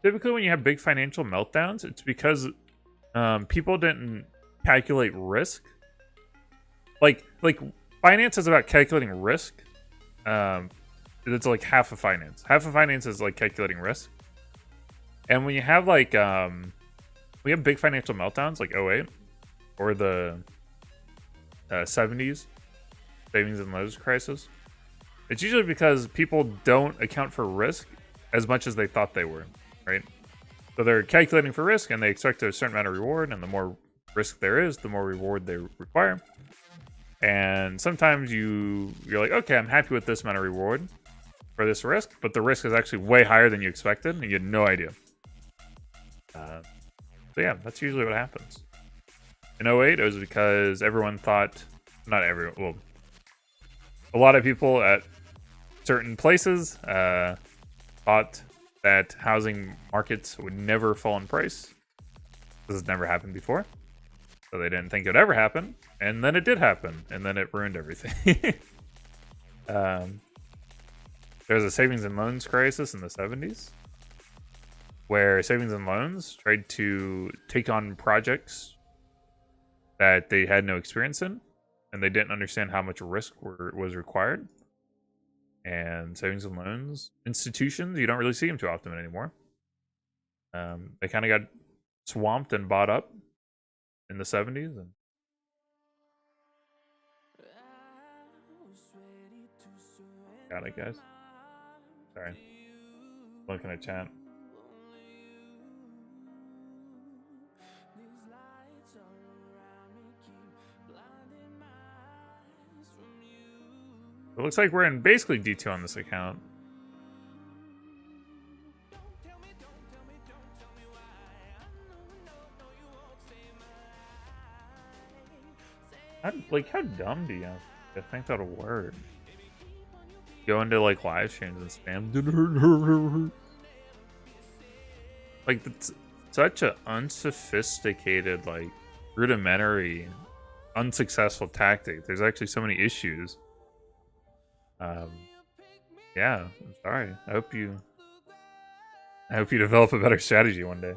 typically when you have big financial meltdowns, it's because people didn't calculate risk. Like finance is about calculating risk. It's like half of finance. Half of finance is like calculating risk. And when you have like we have big financial meltdowns like 08 or the 70s savings and loans crisis, it's usually because people don't account for risk as much as they thought they were, right? So they're calculating for risk and they expect a certain amount of reward, and the more risk there is, the more reward they require. And sometimes you're like, okay, I'm happy with this amount of reward for this risk, but the risk is actually way higher than you expected, and you had no idea. So yeah, that's usually what happens. In 08, it was because everyone thought, not everyone, well, a lot of people at certain places thought that housing markets would never fall in price. This has never happened before. So they didn't think it would ever happen. And then it did happen. And then it ruined everything. There was a savings and loans crisis in the 70s. Where savings and loans tried to take on projects that they had no experience in. And they didn't understand how much risk was required. And savings and loans institutions, you don't really see them too often anymore. They kind of got swamped and bought up in the 70s. And got it, guys. Sorry. Looking at chat. It looks like we're in basically D2 on this account. How dumb do you have to think that'll work? Go into like live streams and spam. Like, it's such an unsophisticated, like, rudimentary, unsuccessful tactic. There's actually so many issues. Yeah, I'm sorry. I hope you develop a better strategy one day.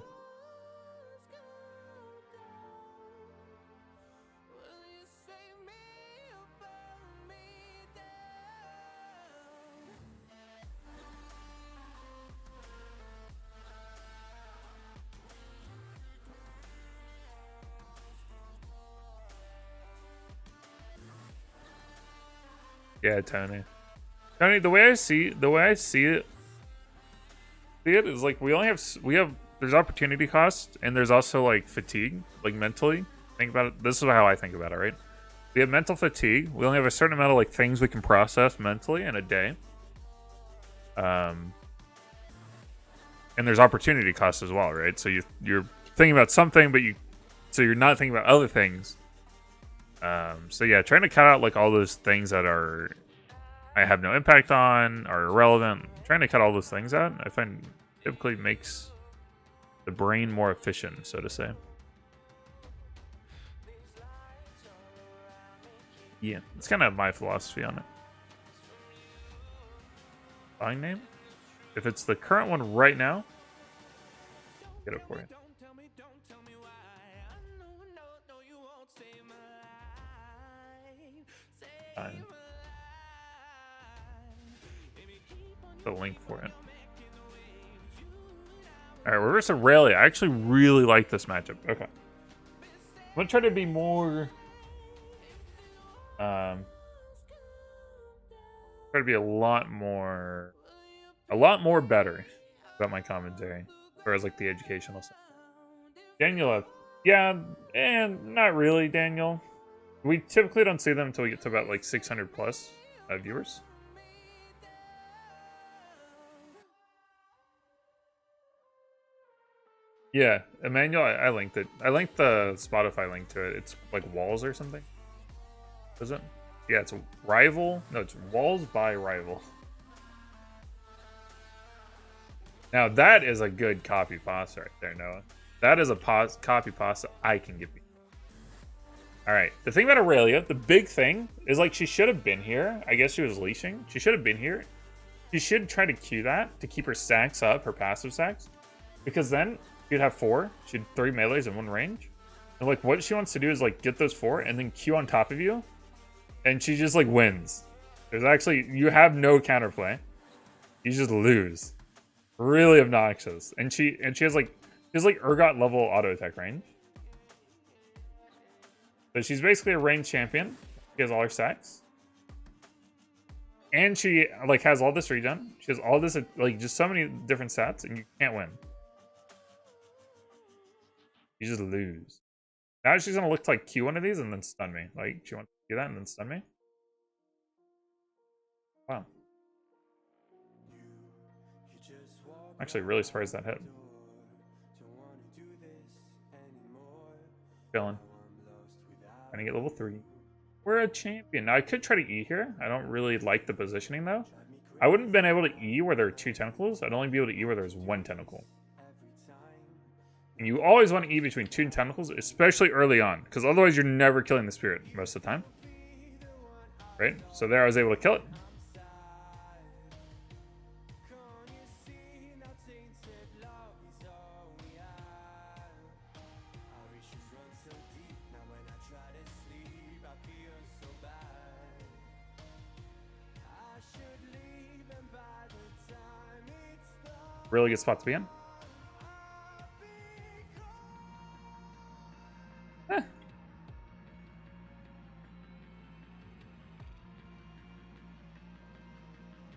Yeah, Tony. Tony, the way I see it is like we have there's opportunity cost and there's also like fatigue, like mentally. Think about it. This is how I think about it, right? We have mental fatigue. We only have a certain amount of like things we can process mentally in a day. And there's opportunity cost as well, right? So you're thinking about something, but you're not thinking about other things. So yeah, trying to cut out like all those things that I have no impact on, are irrelevant. Trying to cut all those things out, I find typically makes the brain more efficient, so to say. Yeah, it's kind of my philosophy on it. Buying name? If it's the current one right now, get it for you. Fine. The link for it. Alright, we're versus Irelia. I actually really like this matchup. Okay. I'm gonna try to be more try to be a lot more better about my commentary as far as like the educational stuff. Daniela, Yeah, and not really, Daniel. We typically don't see them until we get to about like 600 plus viewers. Yeah, Emmanuel, I linked it. I linked the Spotify link to it. It's like Walls or something. Is it? Yeah, it's Rival. No, it's Walls by Rival. Now that is a good copy pasta right there, Noah. That is a copy pasta I can give you. All right. The thing about Irelia, the big thing is like she should have been here. I guess she was leashing. She should have been here. She should try to Q that to keep her stacks up, her passive stacks, because then you'd have 4. She'd 3 melees in 1 range. And like what she wants to do is like get those 4 and then Q on top of you, and she just like wins. There's actually you have no counterplay. You just lose. Really obnoxious. And she has like Urgot level auto attack range. So she's basically a ranged champion. She has all her stacks. And she like has all this regen. She has all this like just so many different stats, and you can't win. You just lose. Now she's gonna look to like Q one of these and then stun me. Like she wants to do that and then stun me. Wow. Actually really surprised that hit. Chilling. Gonna get level 3. We're a champion. Now I could try to E here. I don't really like the positioning though. I wouldn't have been able to E where there are 2 tentacles. I'd only be able to E where there's 1 tentacle. And you always want to E between 2 tentacles, especially early on, because otherwise you're never killing the spirit most of the time. Right? So there I was able to kill it. Really good spot to be in.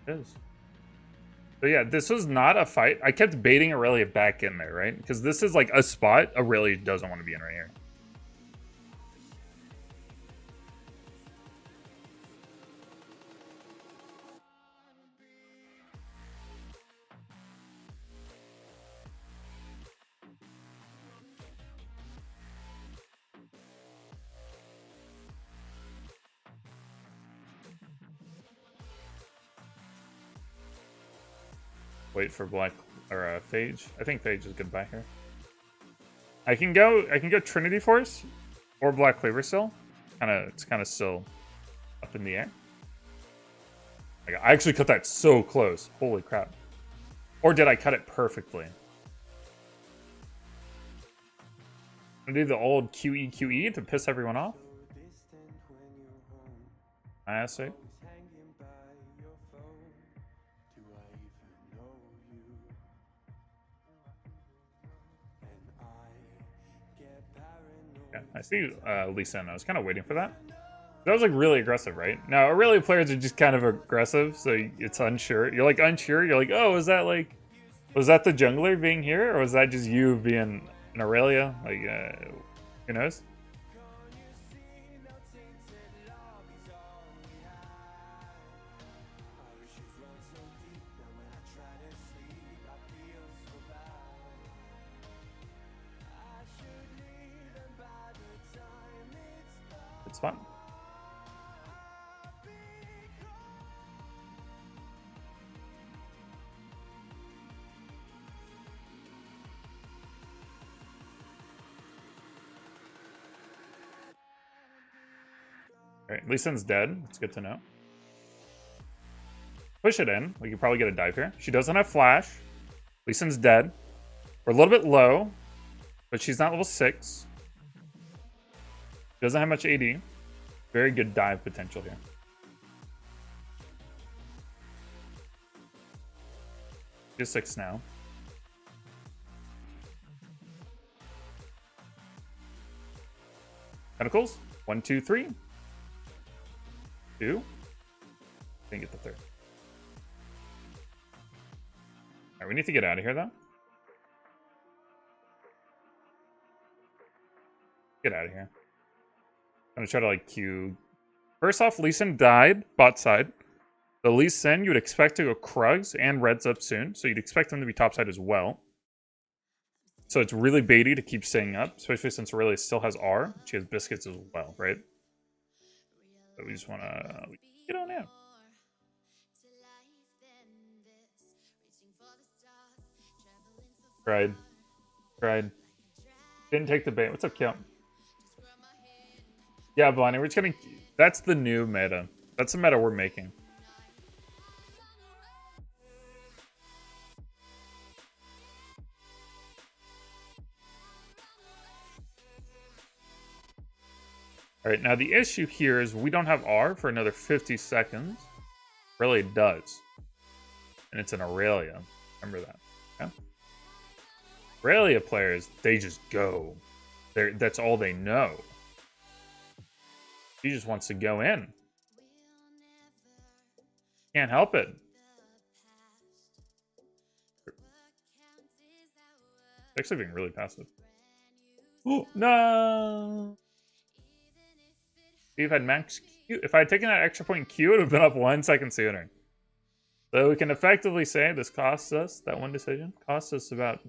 It is. So yeah, this was not a fight. I kept baiting Irelia back in there, right? Because this is like a spot Irelia doesn't want to be in right here. Wait for black or Phage. I think Phage is good back here. I can go Trinity Force or Black Cleaver still. It's kind of still up in the air. Like, I actually cut that so close. Holy crap. Or did I cut it perfectly? I'm gonna do the old QE to piss everyone off. I see. Yeah, I see Lee Sin. I was kind of waiting for that. That was like really aggressive, right? Now, Irelia players are just kind of aggressive, so it's unsure. You're like unsure. You're like, oh, was that the jungler being here, or was that just you being an Irelia? Like, who knows? It's fun. Alright, Lee Sin's dead. It's good to know. Push it in. We could probably get a dive here. She doesn't have flash. Lee Sin's dead. We're a little bit low, but she's not level 6. Doesn't have much AD. Very good dive potential here. Just 6 now. Tentacles. 1, 2, 3. 2. Didn't get the 3rd. Alright, we need to get out of here though. Get out of here. I'm gonna try to like Q. First off, Lee Sin died bot side. The Lee Sin you would expect to go Krugs and Reds up soon, so you'd expect them to be topside as well. So it's really baity to keep staying up, especially since Irelia still has R. She has biscuits as well, right? So we just wanna get on out. Tried. Didn't take the bait. What's up, Kill? Yeah, Bonnie, we're just gonna... That's the new meta. That's the meta we're making. Alright, now the issue here is we don't have R for another 50 seconds. Really does. And it's an Irelia. Remember that. Okay? Irelia players, they just go. That's all they know. He just wants to go in. Can't help it. Actually being really passive. Oh, no! If I had max Q, if I had taken that extra point Q, it would have been up 1 second sooner. So we can effectively say this costs us, that one decision, costs us about,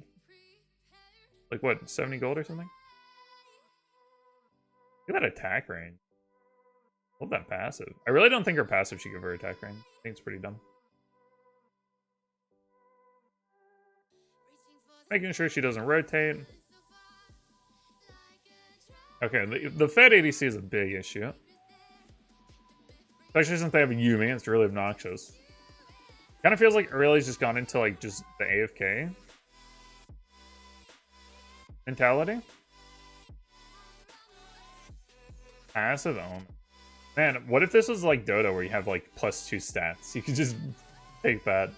like what, 70 gold or something? Look at that attack range. Hold that passive. I really don't think her passive should give her attack range. I think it's pretty dumb. Making sure she doesn't rotate. Okay, the Fed ADC is a big issue. Especially since they have a Yumi, it's really obnoxious. Kind of feels like Irelia's just gone into like just the AFK mentality. Passive own. Man, what if this was like Dota where you have like +2 stats? You could just take that.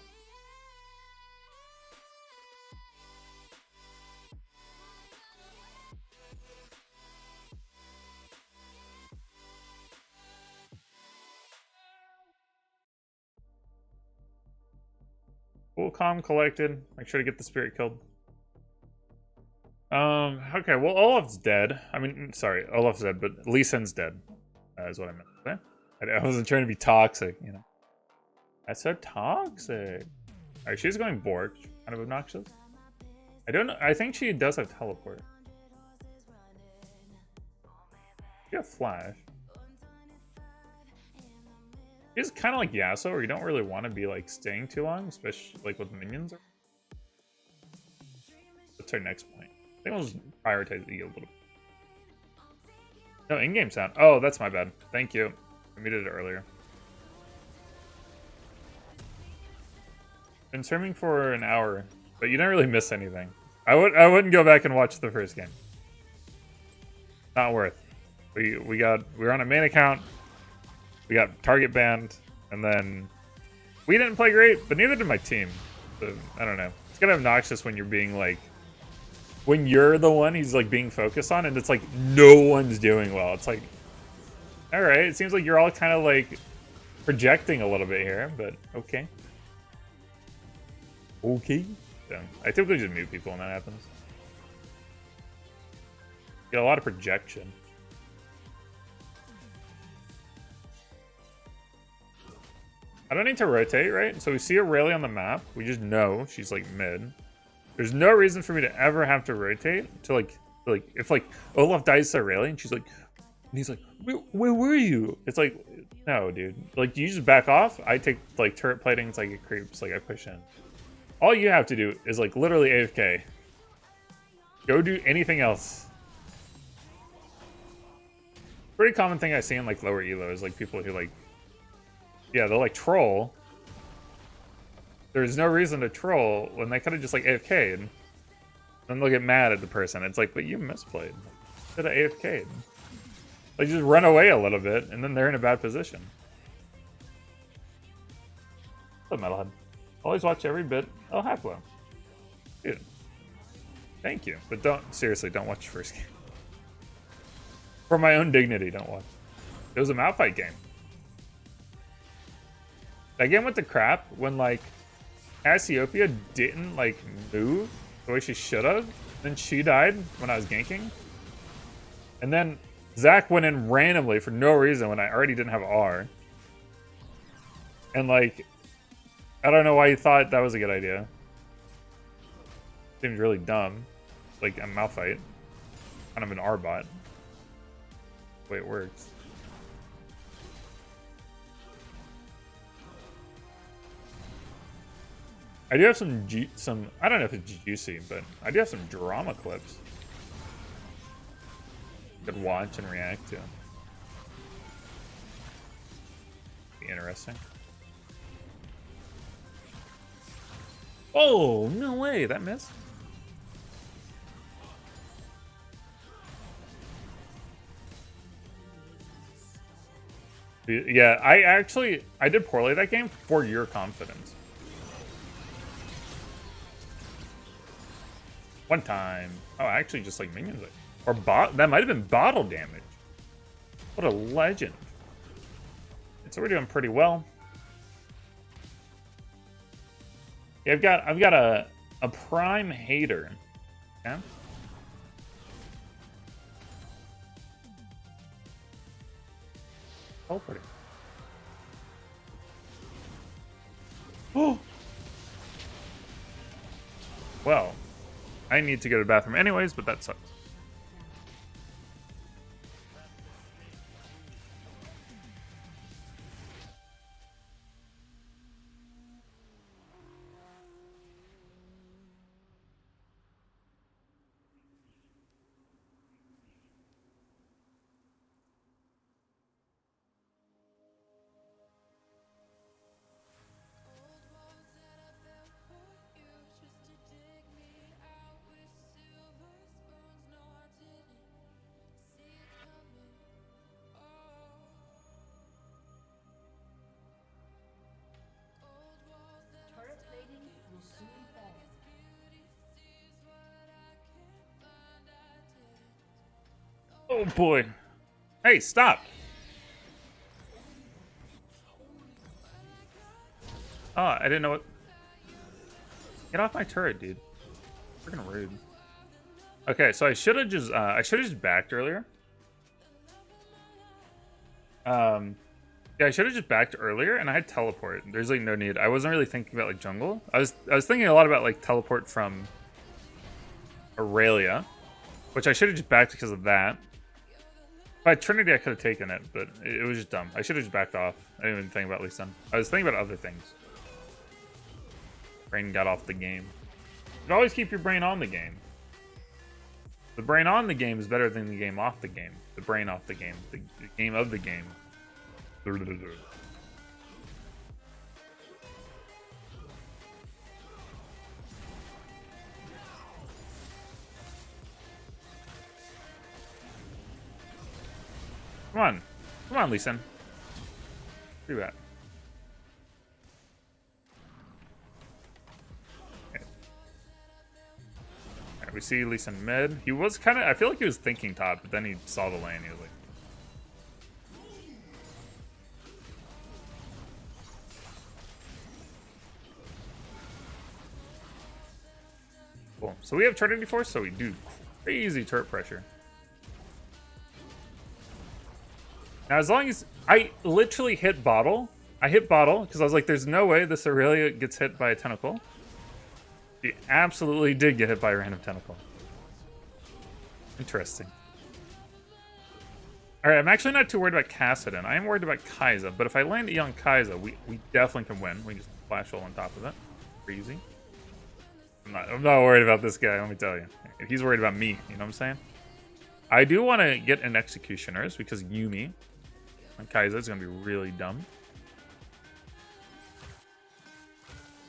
Wukong collected. Make sure to get the spirit killed. Okay, well, Olaf's dead. I mean, sorry, Olaf's dead, but Lee Sin's dead. Is what I meant to say. I wasn't trying to be toxic, you know. That's so toxic. Alright, she's going Bork. Kind of obnoxious. I don't know. I think she does have teleport. She have flash. She's kind of like Yasuo, where you don't really want to be like staying too long, especially like with minions. What's our next point? I think we'll just prioritize E a little bit. No, in-game sound. Oh, that's my bad. Thank you. I muted it earlier. Been streaming for an hour, but you didn't really miss anything. I wouldn't go back and watch the first game. Not worth. We were on a main account. We got target banned, and then we didn't play great, but neither did my team. So I don't know. It's kind of obnoxious when you're being like, when you're the one he's like being focused on, and it's like no one's doing well. It's like, all right, it seems like you're all kind of like projecting a little bit here, but okay. Okay. So I typically just mute people when that happens. Get a lot of projection. I don't need to rotate, right? So we see Irelia on the map. We just know she's like mid. There's no reason for me to ever have to rotate to like if like Olaf dies to Irelia and she's like, and he's like, where were you? It's like, no, dude. Like, you just back off. I take like turret plating. It's like it creeps. Like I push in. All you have to do is like literally AFK. Go do anything else. Pretty common thing I see in like lower elo is like people who like, yeah, they'll like troll. There's no reason to troll when they could have just like AFK'd. And then they'll get mad at the person. It's like, but you misplayed. Should have AFK'd. Like, just run away a little bit, and then they're in a bad position. What's up, Metalhead? Always watch every bit. Oh, Hacklow. Dude. Thank you. But seriously, don't watch the first game. For my own dignity, don't watch. It was a Malphite game. That game went to crap when, like, Cassiopeia didn't, like, move the way she should have. Then she died when I was ganking. And then Zach went in randomly for no reason when I already didn't have R. And like, I don't know why he thought that was a good idea. Seems really dumb. Like a Malphite. Kind of an R bot. The way it works. I do have some I don't know if it's juicy, but I do have some drama clips. You could watch and react to. Be interesting. Oh, no way, that missed. Yeah, I did poorly that game for your confidence. One time. Oh, actually just like minions. Or that might have been bottle damage. What a legend. So we're doing pretty well. Yeah, I've got a prime hater. Yeah. Teleporting. Oh. Well, I need to go to the bathroom anyways, but that sucks. Oh boy. Hey, stop. Oh, I didn't know what. Get off my turret, dude. Freaking rude. Okay, so I should have just backed earlier. Yeah, I should have just backed earlier, and I had teleport. There's like no need. I wasn't really thinking about like jungle. I was thinking a lot about like teleport from Irelia, which I should have just backed because of that. By Trinity, I could have taken it, but it was just dumb. I should have just backed off. I didn't even think about Lee Sin. I was thinking about other things. Brain got off the game. You should always keep your brain on the game. The brain on the game is better than the game off the game. The brain off the game. The game of the game. Come on. Come on, Lee Sin. Do that. Okay. Alright, we see Lee Sin mid. He was kind of... I feel like he was thinking top, but then he saw the lane. He was like... Cool. So we have Trinity Force, so we do crazy turret pressure. Now, as long as I literally hit bottle, I hit bottle because I was like, there's no way this Irelia gets hit by a tentacle. She absolutely did get hit by a random tentacle. Interesting. All right, I'm actually not too worried about Kassadin. I am worried about Kai'Sa, but if I land E on Kai'Sa, we definitely can win. We just flash roll on top of it. Crazy. I'm not worried about this guy, let me tell you. He's worried about me, you know what I'm saying? I do want to get an Executioners because Yuumi on Kai'Sa is going to be really dumb.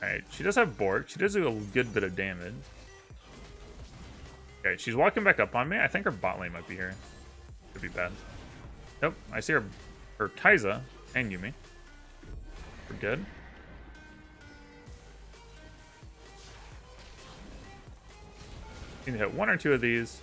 Alright, she does have Bork. She does do a good bit of damage. Okay, she's walking back up on me. I think her bot lane might be here. Could be bad. Nope, I see her Kai'Sa and Yuumi. We're good. Need to hit one or two of these.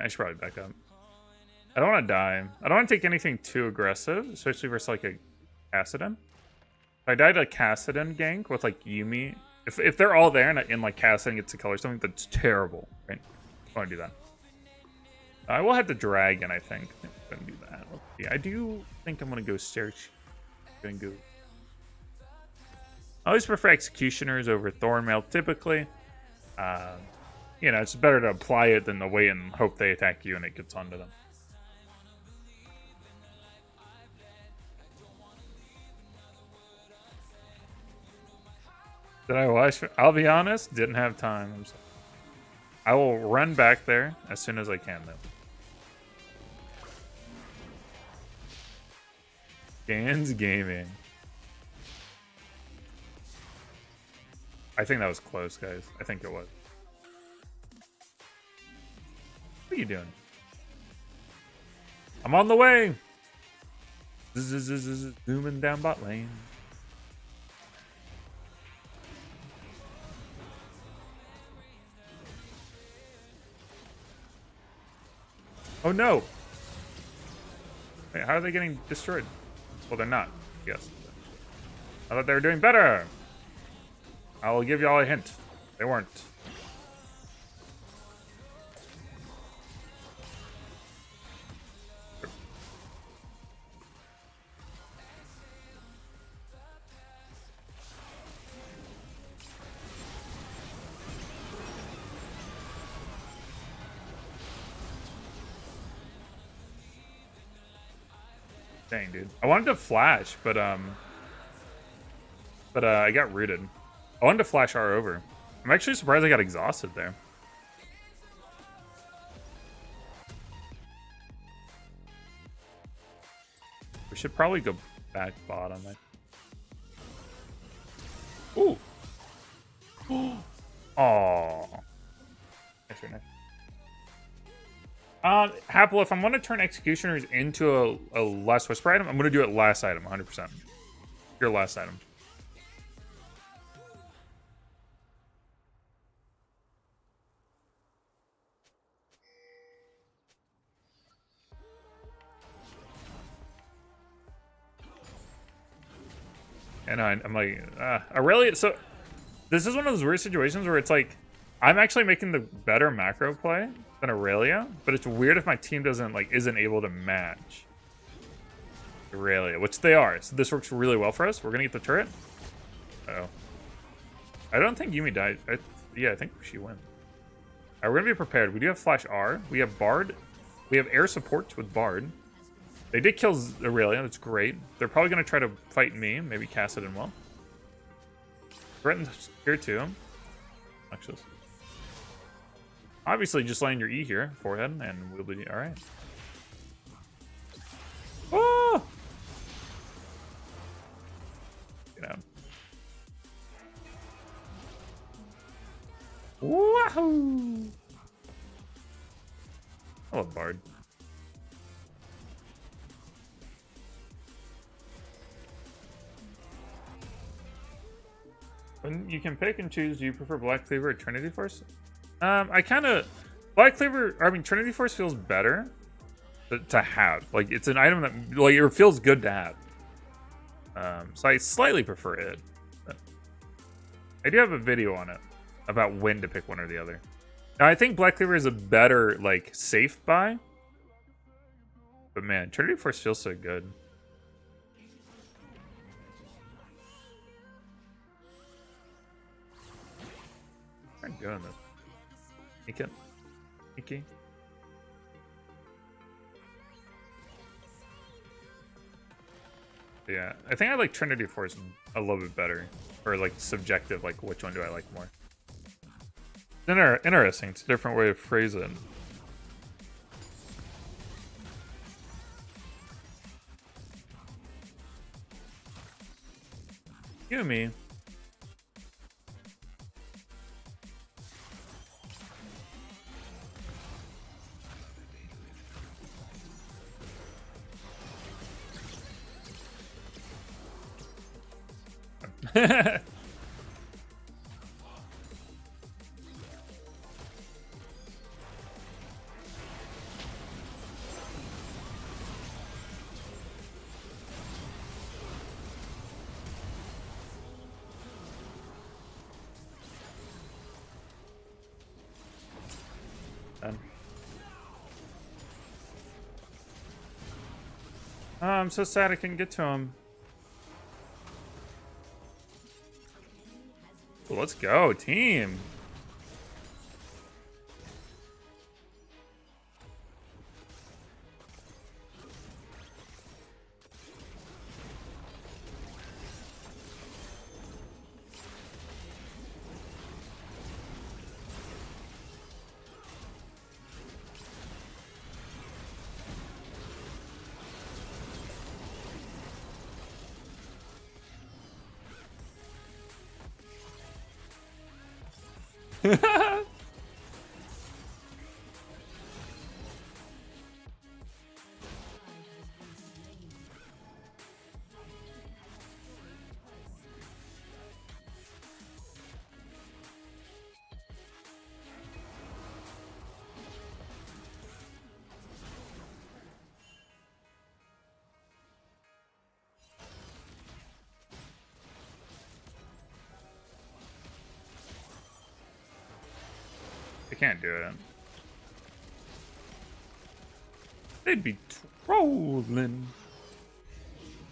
I should probably back up. I don't want to die. I don't want to take anything too aggressive, especially versus like a Kassadin. If I died a Kassadin gank with like Yuumi, if they're all there and like Kassadin gets to color something, that's terrible, right? I want to do that. I will have the dragon, I think. I'm gonna do that. Yeah, I do think I'm gonna go search. I always prefer executioners over Thornmail typically. You know, it's better to apply it than to wait and hope they attack you and it gets onto them. Did I watch? I'll be honest, didn't have time. I'm sorry. I will run back there as soon as I can, though. Gans Gaming. I think that was close, guys. I think it was. What are you doing? I'm on the way. Zooming down bot lane. Oh no! Wait, how are they getting destroyed? Well, they're not. Yes. I thought they were doing better. I will give y'all a hint. They weren't. Dang, dude. I wanted to flash, but I got rooted. I wanted to flash R over. I'm actually surprised I got exhausted there. We should probably go back bottom. Ooh. Oh. Nice, nice. Happel, if I'm going to turn executioners into a less whisper item, I'm going to do it last item, 100%. Your last item. And I'm like, Irelia. So this is one of those weird situations where it's like, I'm actually making the better macro play than Irelia, but it's weird if my team isn't able to match Irelia, which they are. So this works really well for us. We're gonna get the turret. Uh-oh. I don't think Yuumi died. Yeah, I think she wins. We're gonna be prepared. We do have Flash R. We have Bard. We have air support with Bard. They did kill Irelia. That's great. They're probably gonna try to fight me. Maybe Kassadin will. Threatened here too. Actually. Obviously, just land your E here, forehead, and we'll be all right. Oh! Get out. Wahoo! I love Bard. When you can pick and choose, do you prefer Black Cleaver or Trinity Force? I kind of Black Cleaver. I mean, Trinity Force feels better to have. Like, it's an item that it feels good to have. So I slightly prefer it. But I do have a video on it about when to pick one or the other. Now, I think Black Cleaver is a better safe buy. But man, Trinity Force feels so good. I'm doing this. Nikki. Yeah, I think I like Trinity Force a little bit better. Or subjective, which one do I like more? Interesting. It's a different way to phrase it. Yuumi. Oh, I'm so sad I couldn't get to him. Well, let's go, team. I can't do it. They'd be trolling.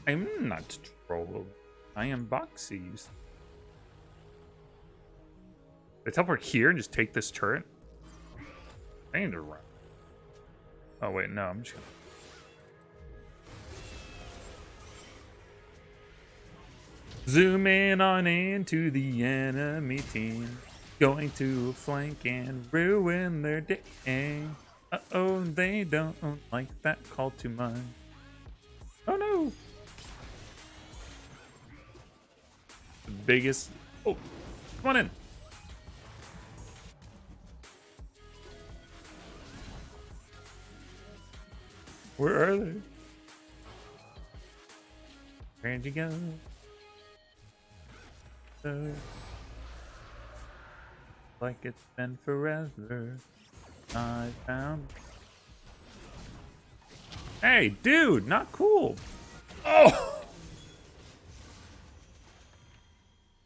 I'm not trolling. I am boxies. They teleport here and just take this turret? I need to run. Oh wait, no, I'm just gonna... Zoom in on into the enemy team. Going to flank and ruin their day. Uh-oh, they don't like that call to mind. Oh no! The biggest... Oh, come on in. Where are they? Where'd you go? Like it's been forever. I found. Hey, dude, not cool. Oh,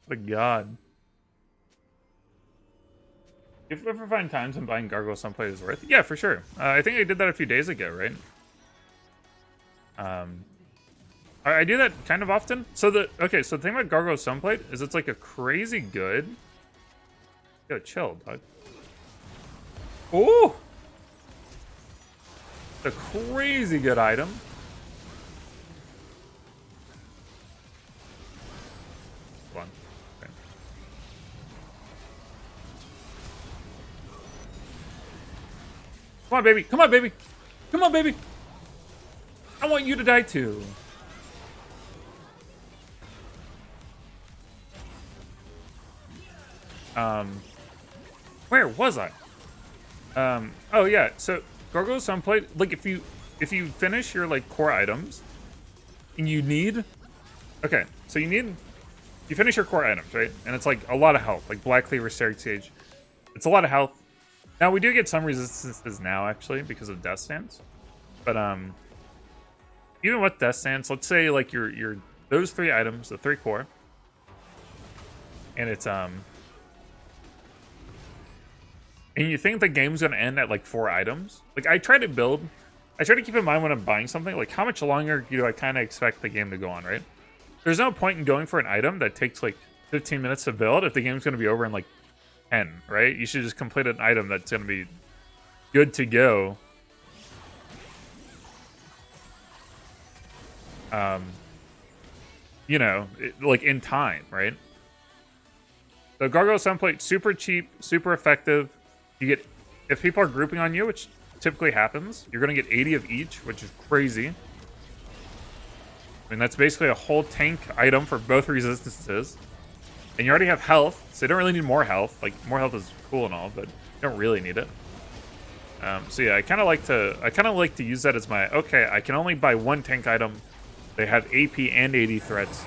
what a god. If you ever find time to buying Gargoyle someplace is worth, yeah, for sure. I think I did that a few days ago, right? I do that kind of often. So the thing about Gargoyle Sunplate is it's like a crazy good. Yo, chill, dog. Ooh! It's a crazy good item. Hold on. Okay. Come on, baby. Come on, baby. Come on, baby. I want you to die too. Where was I? Oh yeah, so Gargoyle Sunplate, like if you finish your like core items and you need, okay, so you finish your core items, right? And it's like a lot of health, like Black Cleaver, Serric Sage. It's a lot of health. Now we do get some resistances now actually because of Death Stance. But even with Death Stance, let's say like your those 3 items, the 3 core, and it's and you think the game's gonna end at like 4 items. Like I try to keep in mind when I'm buying something, like how much longer do I kind of expect the game to go on, right? There's no point in going for an item that takes like 15 minutes to build if the game's gonna be over in like 10, right? You should just complete an item that's gonna be good to go. You know, like in time, right? So Gargoyle Sunplate, super cheap, super effective. You get, if people are grouping on you, which typically happens, you're going to get 80 of each, which is crazy. I mean, that's basically a whole tank item for both resistances. And you already have health, so you don't really need more health. Like, more health is cool and all, but you don't really need it. So yeah, I kind of like to use that as my, okay, I can only buy 1 tank item. They have AP and AD threats.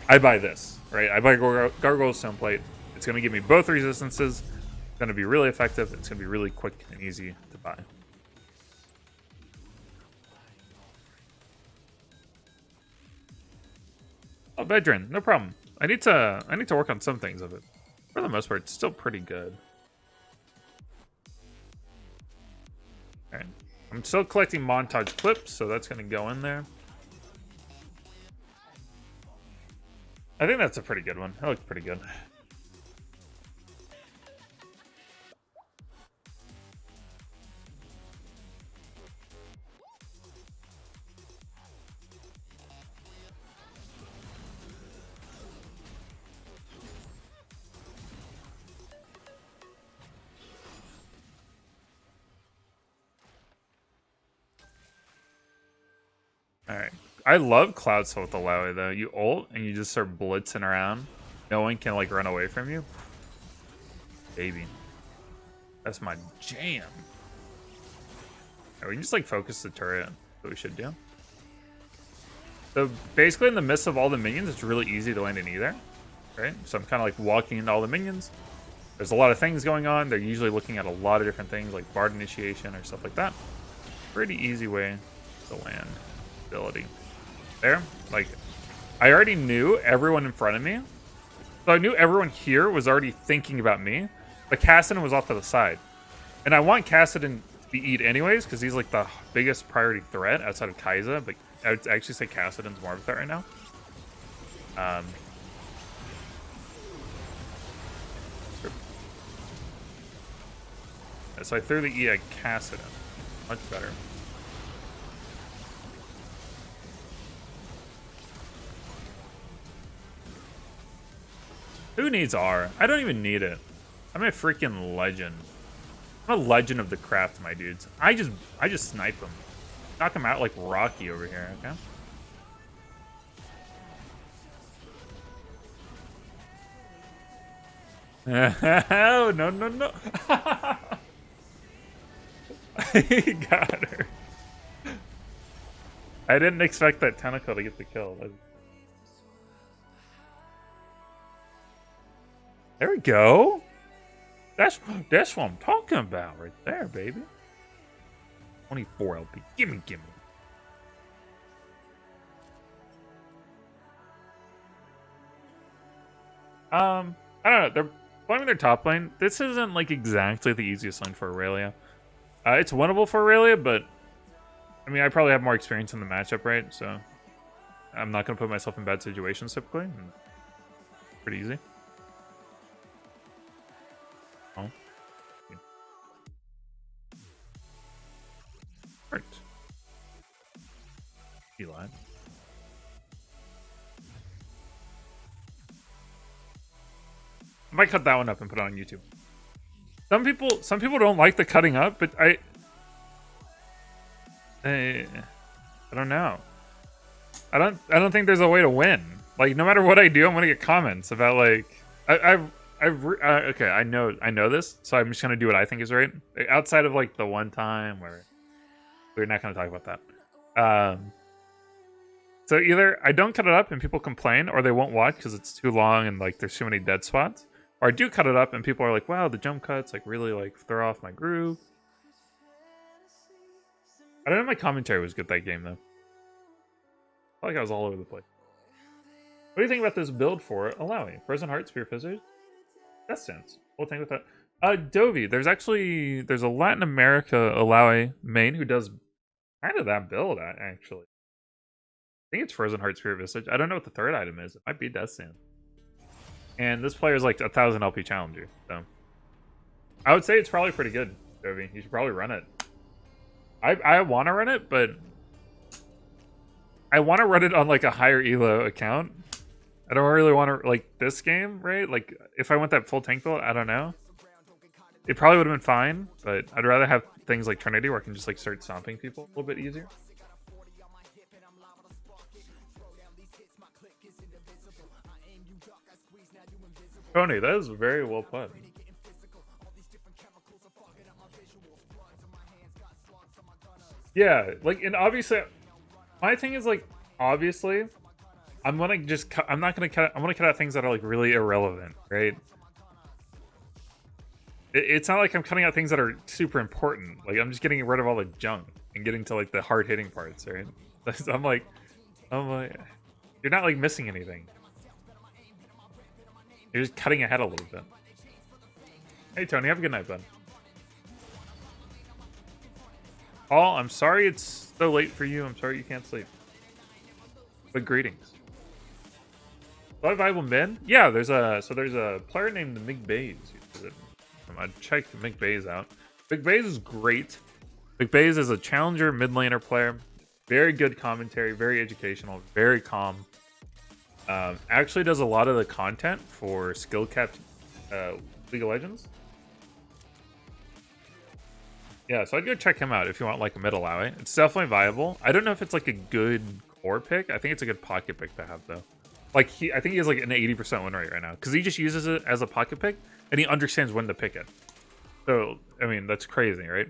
I buy this, right? I buy Gargoyle Sunplate. It's going to give me both resistances. It's going to be really effective. It's going to be really quick and easy to buy. Oh, Vedran, no problem. I need to work on some things of it. For the most part, it's still pretty good. All right. I'm still collecting montage clips, so that's going to go in there. I think that's a pretty good one. That looks pretty good. Alright. I love Cloud Soul with Illaoi though. You ult and you just start blitzing around. No one can like run away from you. Baby. That's my jam. Right, we can just like focus the turret. That's what we should do. So basically in the midst of all the minions, it's really easy to land an E there. Right? So I'm kind of like walking into all the minions. There's a lot of things going on. They're usually looking at a lot of different things like Bard initiation or stuff like that. Pretty easy way to land ability. There. Like, I already knew everyone in front of me. So I knew everyone here was already thinking about me. But Kassadin was off to the side. And I want Kassadin to be E'd anyways, because he's like the biggest priority threat outside of Kai'Sa. But I would actually say Kassadin's more of a threat right now. So I threw the E at Kassadin. Much better. Who needs R? I don't even need it. I'm a freaking legend. I'm a legend of the craft, my dudes. I just snipe them. Knock them out like Rocky over here, okay? Oh, no, no, no. He got her. I didn't expect that tentacle to get the kill. There we go. That's what I'm talking about right there, baby. 24 LP. Gimme. I don't know. They're playing their top lane. This isn't like exactly the easiest lane for Irelia. It's winnable for Irelia, but I mean, I probably have more experience in the matchup, right? So I'm not going to put myself in bad situations typically. Pretty easy. Oh. Right. Eli. I might cut that one up and put it on YouTube. Some people don't like the cutting up, but I don't know. I don't think there's a way to win. Like no matter what I do, I'm gonna get comments about like okay. I know this, so I'm just gonna do what I think is right. Outside of like the one time where we're not gonna talk about that. So either I don't cut it up and people complain, or they won't watch because it's too long and like there's too many dead spots. Or I do cut it up and people are like, wow, the jump cuts like really like throw off my groove. I don't know if my commentary was good that game though. I felt like I was all over the place. What do you think about this build for Illaoi? Frozen Heart, Spear Fizzers? Death Stance. What do you think with that? Dovi, there's a Latin America Illaoi main who does kind of that build actually. I think it's Frozen Heart, Spirit Visage. I don't know what the third item is. It might be Death Stance. And this player is like 1,000 LP challenger, so I would say it's probably pretty good, Dovi. You should probably run it. I want to run it, but I want to run it on like a higher elo account. I don't really want to like this game, right? Like if I want that full tank build, I don't know. It probably would have been fine, but I'd rather have things like Trinity where I can just like start stomping people a little bit easier. Tony, that is very well put. Yeah, like, and obviously, my thing is like, obviously, I'm gonna just cut. I'm not gonna cut. I'm gonna cut out things that are like really irrelevant, right? It's not like I'm cutting out things that are super important. Like I'm just getting rid of all the junk and getting to like the hard hitting parts, right? I'm like, you're not like missing anything. You're just cutting ahead a little bit. Hey Tony, have a good night, bud. Paul, I'm sorry it's so late for you. I'm sorry you can't sleep. But greetings. Live viable mid? Yeah, there's a player named McBays. I checked McBays out. McBays is great. McBays is a challenger mid laner player. Very good commentary, very educational, very calm. Actually does a lot of the content for skill capped League of Legends. Yeah, so I'd go check him out if you want like a mid Illaoi. It's definitely viable. I don't know if it's like a good core pick. I think it's a good pocket pick to have though. Like I think he has like an 80% win rate right now because he just uses it as a pocket pick and he understands when to pick it. So I mean that's crazy, right?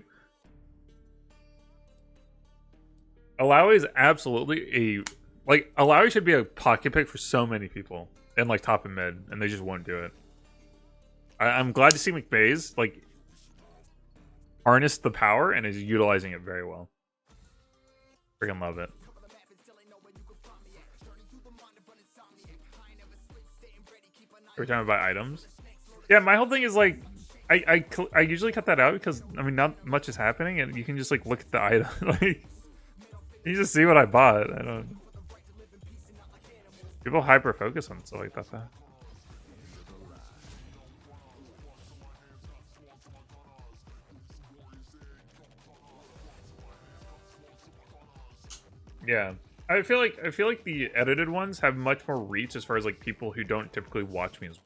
Illaoi is absolutely Illaoi should be a pocket pick for so many people in like top and mid, and they just won't do it. I'm glad to see McBays like harness the power and is utilizing it very well. Freaking love it. Every time I buy items, yeah, my whole thing is like I usually cut that out because I mean not much is happening, and you can just like look at the item like. You just see what I bought. I don't. People hyper focus on stuff like that. Though. Yeah, I feel like the edited ones have much more reach as far as like people who don't typically watch me as.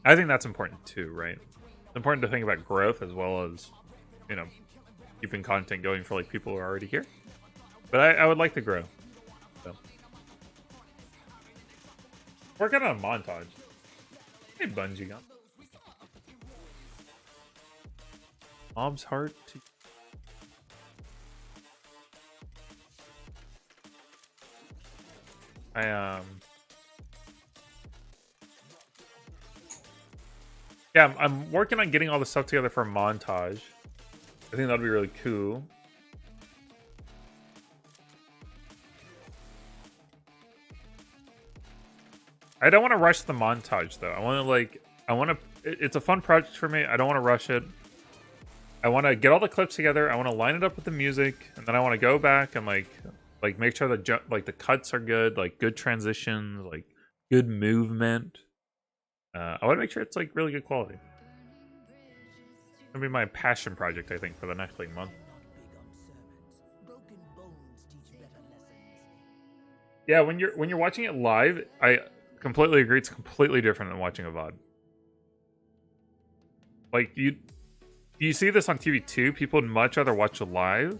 I think that's important too, right? It's important to think about growth as well as, you know, keeping content going for like people who are already here. But I would like to grow. So. Working on a montage. Hey, Bungie gun. Mob's heart to yeah, I'm working on getting all the stuff together for a montage. I think that'd be really cool. I don't want to rush the montage though. It's a fun project for me. I don't want to rush it. I want to get all the clips together. I want to line it up with the music, and then I want to go back and like make sure the cuts are good, like good transitions, like good movement. I want to make sure it's like really good quality. It's gonna be my passion project, I think, for the next like month. Yeah, when you're watching it live, I completely agree. It's completely different than watching a VOD. Like you see this on TV too. People would much rather watch it live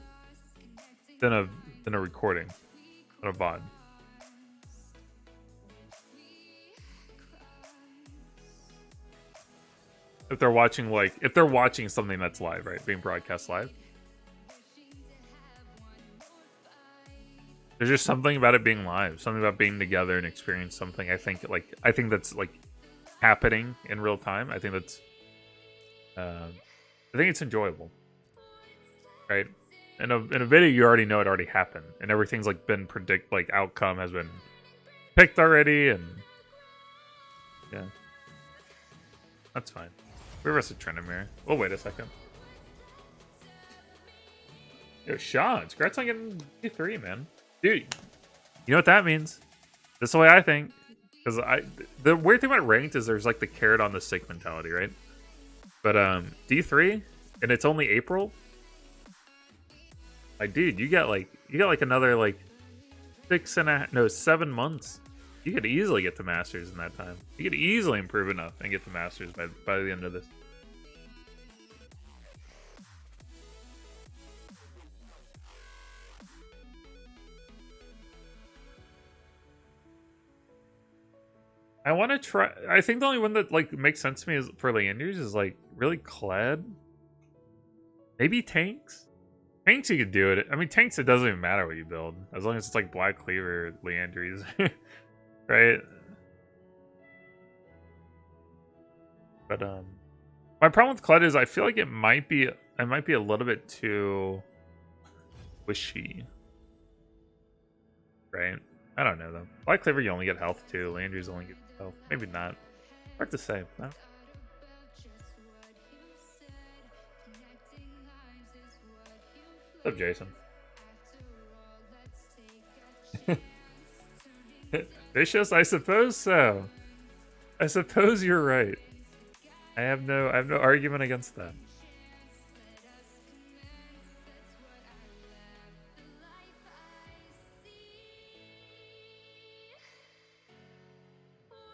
than a recording, than a VOD. If they're watching something that's live, right, being broadcast live. There's just something about it being live, something about being together and experience something. I think that's like happening in real time. I think it's enjoyable, right? In a video, you already know it already happened, and everything's like been outcome has been picked already, and yeah, that's fine. We rested Trendamere. We'll wait a second. Yo, Sean, congrats on getting D3, man. Dude, you know what that means? That's the way I think. Because the weird thing about ranked is there's like the carrot on the stick mentality, right? But D3, and it's only April. Like, dude, you got like another like 7 months. You could easily get to Masters in that time. You could easily improve enough and get to Masters by the end of this. I want to try. I think the only one that like makes sense to me is for Leanders is like really Kled. Maybe tanks. Tanks you could do it. I mean tanks it doesn't even matter what you build as long as it's like Black Cleaver, Leanders, right? But my problem with Kled is I feel like it might be a little bit too wishy, right? I don't know though. Black Cleaver you only get health too. Leanders only get health. Maybe not. Hard to say. No? What's up, Jason? Vicious, I suppose so. I suppose you're right. I have no argument against that.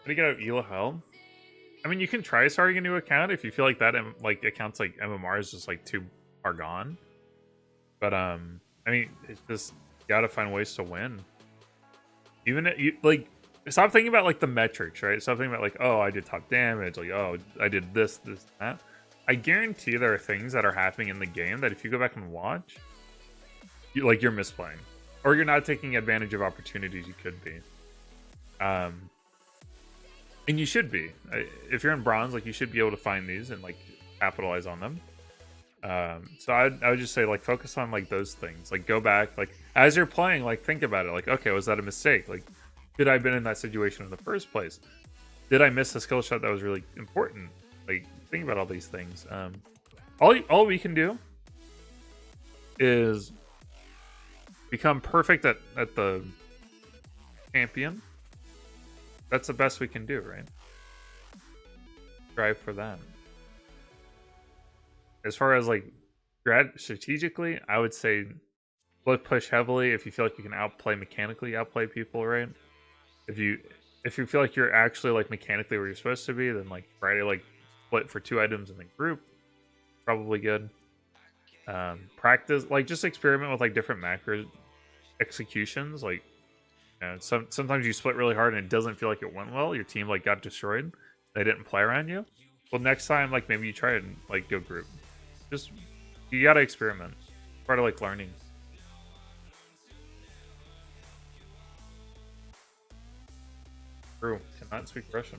How do you get out of Illaoi? I mean, you can try starting a new account if you feel like that like accounts like MMR is just like too far gone. But I mean, it's just you gotta find ways to win. Even if you like, stop thinking about like the metrics, right? Stop thinking about like, oh, I did top damage, like, oh, I did this, that. I guarantee there are things that are happening in the game that if you go back and watch, you're misplaying, or you're not taking advantage of opportunities you could be. And you should be. If you're in bronze, like you should be able to find these and like capitalize on them. So I would just say like focus on like those things. Like go back, like as you're playing, like think about it. Like, okay, was that a mistake? Like, could I have been in that situation in the first place? Did I miss a skill shot that was really important? Like think about all these things. All we can do is become perfect at the champion. That's the best we can do, right? Strive for that. As far as like strategically, I would say push heavily if you feel like you can outplay people, right? If you feel like you're actually like mechanically where you're supposed to be, then like try to like split for 2 items in the group. Probably good. Practice, like just experiment with like different macro executions, like sometimes you split really hard and it doesn't feel like it went well. Your team like got destroyed. They didn't play around you. Well, next time, like maybe you try and like go group. Just you gotta experiment. Part of like learning. True. Cannot speak Russian.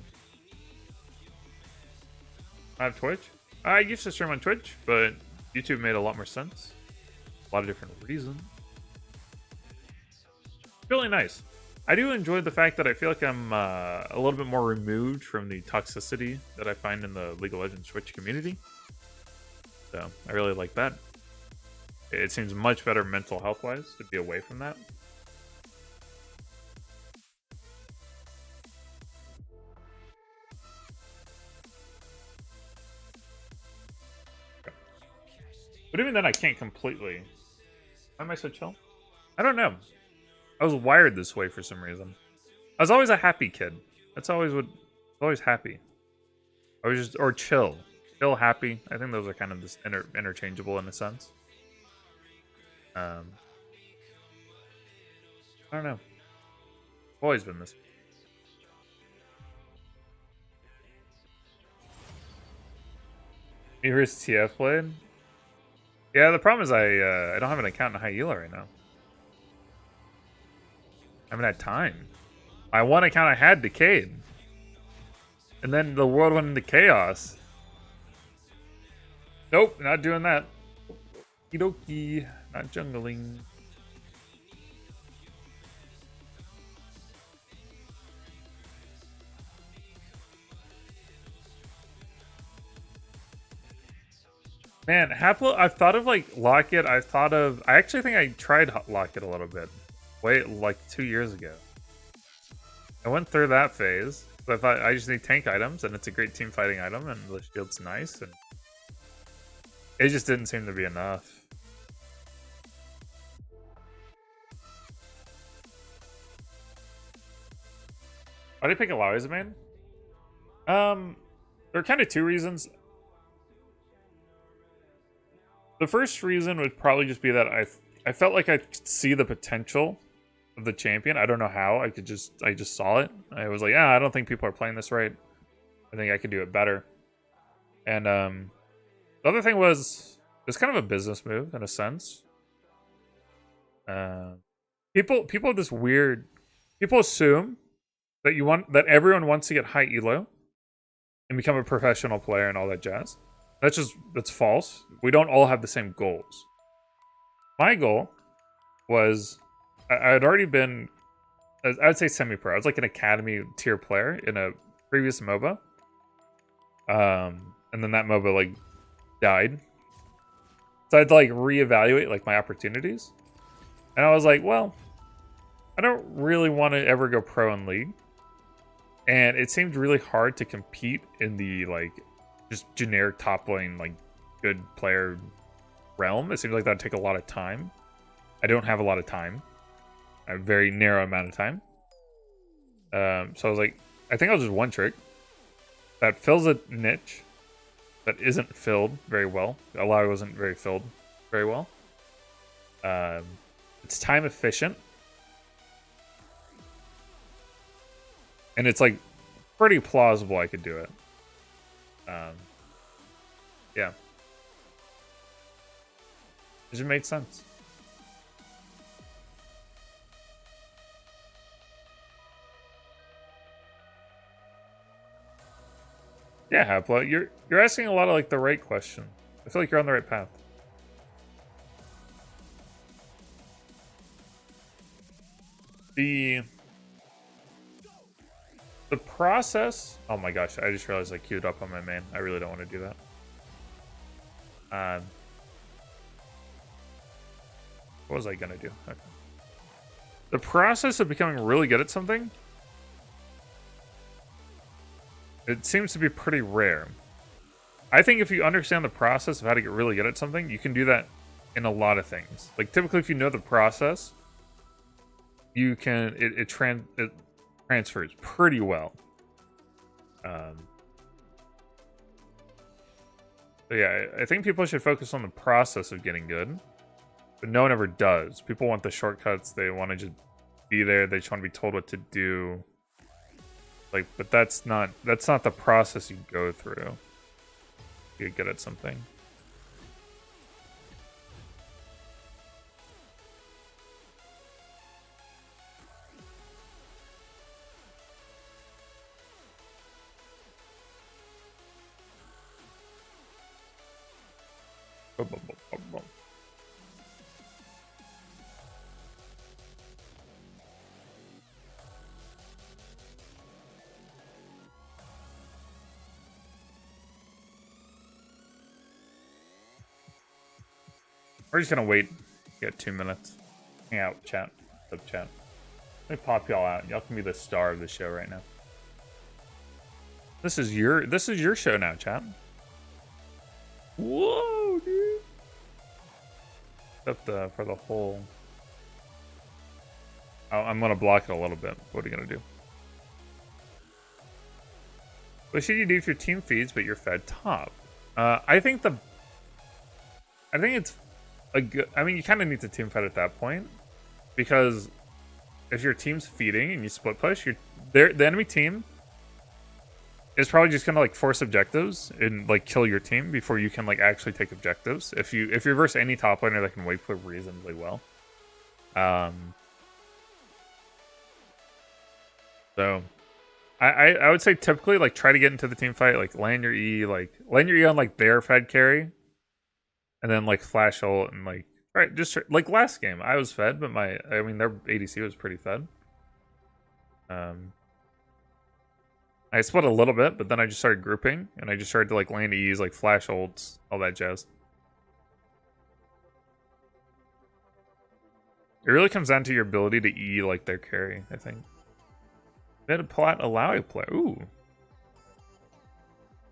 I have Twitch. I used to stream on Twitch, but YouTube made a lot more sense. A lot of different reasons. Really nice. I do enjoy the fact that I feel like I'm a little bit more removed from the toxicity that I find in the League of Legends Twitch community. So I really like that. It seems much better mental health-wise to be away from that. But even then, I can't completely. Why am I so chill? I don't know. I was wired this way for some reason. I was always a happy kid. That's always happy. I was just, or chill. Chill, happy. I think those are kind of just interchangeable in a sense. I don't know. I've always been this. Here's TF played. Yeah, the problem is I don't have an account in Illaoi right now. I haven't had time. My one account I had decayed. And then the world went into chaos. Nope, not doing that. Okie not jungling. Man, Haplo, I've thought of like Locket. I actually think I tried Locket a little bit. Wait, like 2 years ago. I went through that phase. I thought I just need tank items, and it's a great team fighting item, and the shield's nice, and it just didn't seem to be enough. Why did I pick Illaoi as a main? There are kind of 2 reasons. The first reason would probably just be that I felt like I could see the potential of the champion. I don't know how. I just saw it. I was like, I don't think people are playing this right. I think I could do it better. And the other thing was it's kind of a business move in a sense. People have this weird. People assume that everyone wants to get high elo and become a professional player and all that jazz. That's false. We don't all have the same goals. My goal was I had already been, I would say semi-pro. I was like an academy tier player in a previous MOBA. And then that MOBA like died. So I had to like reevaluate like my opportunities. And I was like, well, I don't really want to ever go pro in League. And it seemed really hard to compete in the like just generic top lane, like good player realm. It seems like that'd take a lot of time. I don't have a lot of time. I have a very narrow amount of time. So I was like, I think I'll just one trick that fills a niche that isn't filled very well. Illaoi wasn't very filled very well. It's time efficient. And it's like pretty plausible I could do it. Yeah. It just made sense. Yeah, Hapla, you're asking a lot of like the right question. I feel like you're on the right path. The process. Oh my gosh! I just realized I queued up on my main. I really don't want to do that. What was I gonna do? Okay. The process of becoming really good at something. It seems to be pretty rare. I think if you understand the process of how to get really good at something, you can do that in a lot of things. Like typically, if you know the process, you can it transfers pretty well. But yeah, I think people should focus on the process of getting good, but no one ever does. People want the shortcuts. They want to just be there. They just want to be told what to do. Like, but that's not the process you go through to get good at something. We're just gonna wait. Get 2 minutes. Hang out, chat, sub chat. Let me pop y'all out. Y'all can be the star of the show right now. This is your show now, chat. Whoa, dude! Up for the whole. Oh, I'm gonna block it a little bit. What are you gonna do? What should you do if your team feeds but you're fed top? I think it's a good. I mean, you kind of need to team fed at that point because if your team's feeding and you split push, the enemy team is probably just gonna like force objectives and like kill your team before you can like actually take objectives. If you verse any top laner that can wait play reasonably well. So I would say typically like try to get into the team fight, like land your E on like their fed carry, and then like flash ult and like just like last game I was fed, but their ADC was pretty fed. I split a little bit, but then I just started grouping and I just started to like land E's, like flash ults, all that jazz. It really comes down to your ability to E like their carry, I think. They had a plat Illaoi play. Ooh.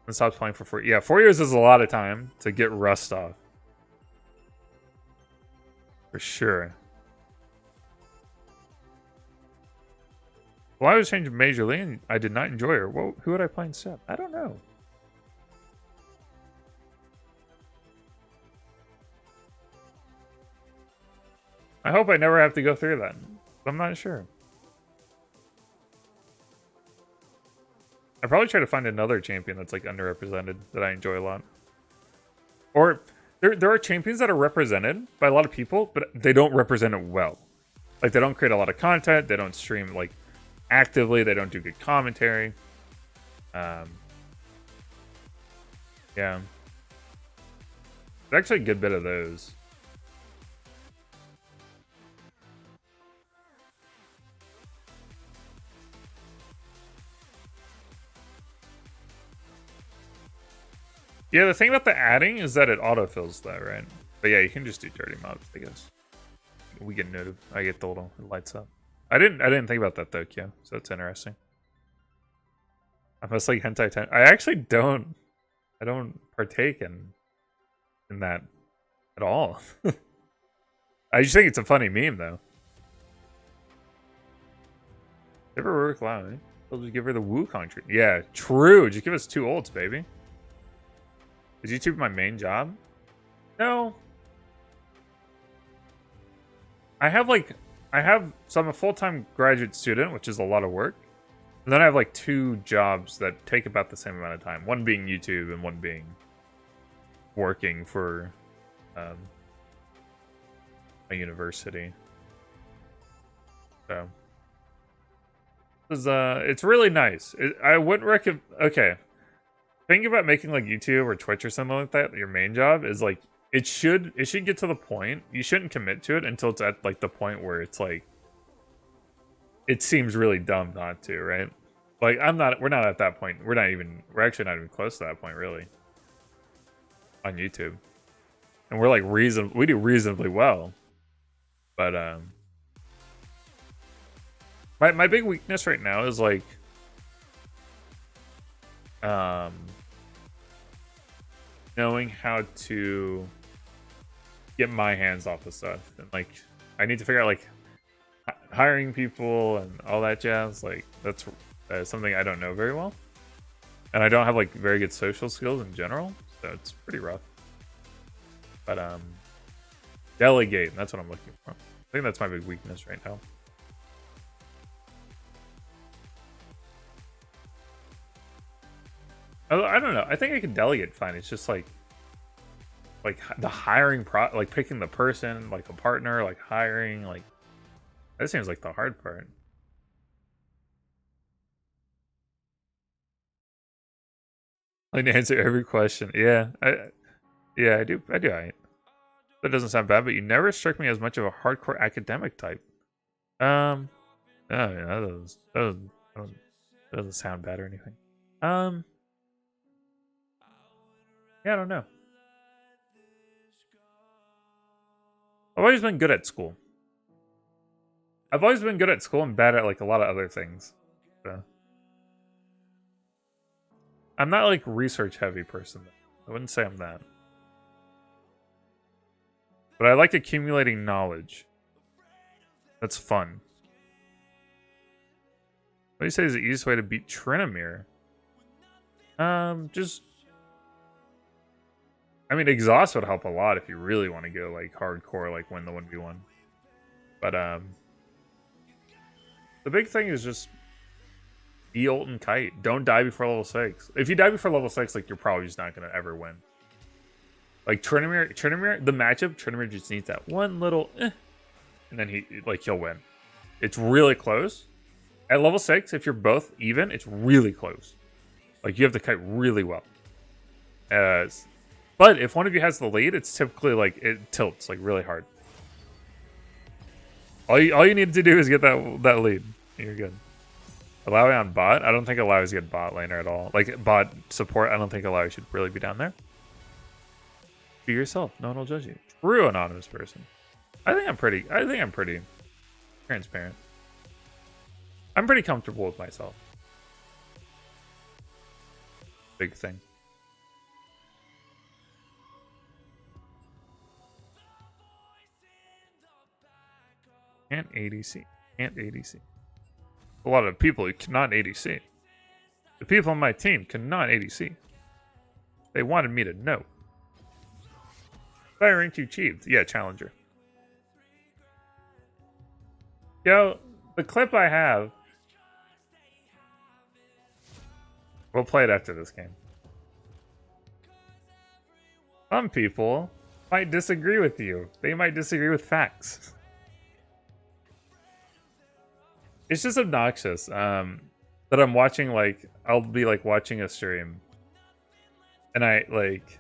And stopped playing for 4 years. Yeah, 4 years is a lot of time to get rust off. For sure. Well, I was changed majorly and I did not enjoy her. Whoa, who would I play instead? I don't know. I hope I never have to go through that. I'm not sure. I probably try to find another champion that's like underrepresented that I enjoy a lot. Or there are champions that are represented by a lot of people, but they don't represent it well. Like they don't create a lot of content, they don't stream like actively, they don't do good commentary. Yeah. There's actually a good bit of those. Yeah, the thing about the adding is that it autofills that, right? But yeah, you can just do DirtyMobs, I guess. We get noted. I get the little it lights up. I didn't think about that though, Kyo. So it's interesting. I must like hentai 10. I actually don't. I don't partake in that at all. I just think it's a funny meme though. Never work loud. We'll just give her the Wukong treat. Yeah, true. Just give us 2 ults, baby. Is YouTube my main job? No. So I'm a full-time graduate student, which is a lot of work. And then I have like 2 jobs that take about the same amount of time. One being YouTube and one being working for a university. So it's really nice. I wouldn't recommend. Okay, thinking about making like YouTube or Twitch or something like that, your main job is like it should get to the point. You shouldn't commit to it until it's at like the point where it's like it seems really dumb not to, right? Like we're not at that point. We're actually not even close to that point really on YouTube. And we're like we do reasonably well. But my big weakness right now is like knowing how to get my hands off of stuff. And like I need to figure out like hiring people and all that jazz. Like that's something I don't know very well. And I don't have like very good social skills in general, so it's pretty rough. But delegate, that's what I'm looking for. I think that's my big weakness right now. I don't know. I think I can delegate fine. It's just like the hiring like picking the person, like a partner, like hiring, like that seems like the hard part. Like to answer every question. Yeah, I do. That doesn't sound bad, but you never struck me as much of a hardcore academic type. Oh yeah, that doesn't sound bad or anything. Yeah, I don't know. I've always been good at school. I've always been good at school and bad at like a lot of other things. So. I'm not like research heavy person. I wouldn't say I'm that. But I like accumulating knowledge. That's fun. What do you say is the easiest way to beat Trinomir? I mean, exhaust would help a lot if you really want to go like hardcore, like win the 1v1. But the big thing is just be ult and kite. Don't die before level 6. If you die before level 6, like you're probably just not gonna ever win. Like Trinomir, the matchup, Trinomir just needs that one little and then he'll win. It's really close. At level 6, if you're both even, it's really close. Like you have to kite really well. But if one of you has the lead, it's typically like it tilts like really hard. All you need to do is get that lead. You're good. Illaoi on bot? I don't think Illaoi's a good bot laner at all. Like bot support, I don't think Illaoi should really be down there. Be yourself. No one will judge you. True anonymous person. I think I'm pretty transparent. I'm pretty comfortable with myself. Big thing. Can't ADC. Can't ADC. A lot of people who cannot ADC. The people on my team cannot ADC. They wanted me to know. Fire rank you achieved. Yeah, challenger. Yo, the clip I have. We'll play it after this game. Some people might disagree with you. They might disagree with facts. It's just obnoxious that I'm watching, like, I'll be, like, watching a stream. And I, like...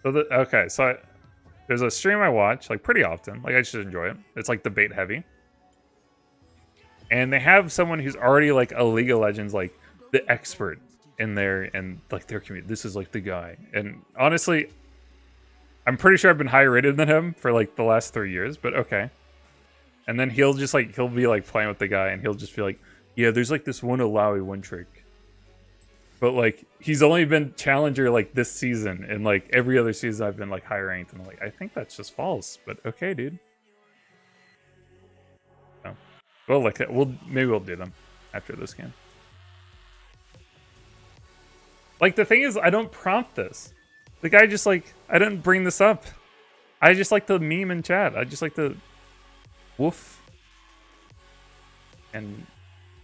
So there's a stream I watch, like, pretty often. Like, I just enjoy it. It's, like, debate heavy. And they have someone who's already, like, a League of Legends, like, the expert in their, and, like, their community. This is, like, the guy. And, honestly, I'm pretty sure I've been higher rated than him for like the last 3 years, but okay. And then he'll just like, he'll be like playing with the guy and he'll just be like, yeah, there's like this one Illaoi one trick. But like, he's only been challenger like this season, and like every other season I've been like higher ranked, and I'm like, I think that's just false, but okay, dude. No. Well, like, maybe we'll do them after this game. Like, the thing is, I don't prompt this. The guy just like, I didn't bring this up. I just like the meme in chat. I just like the woof and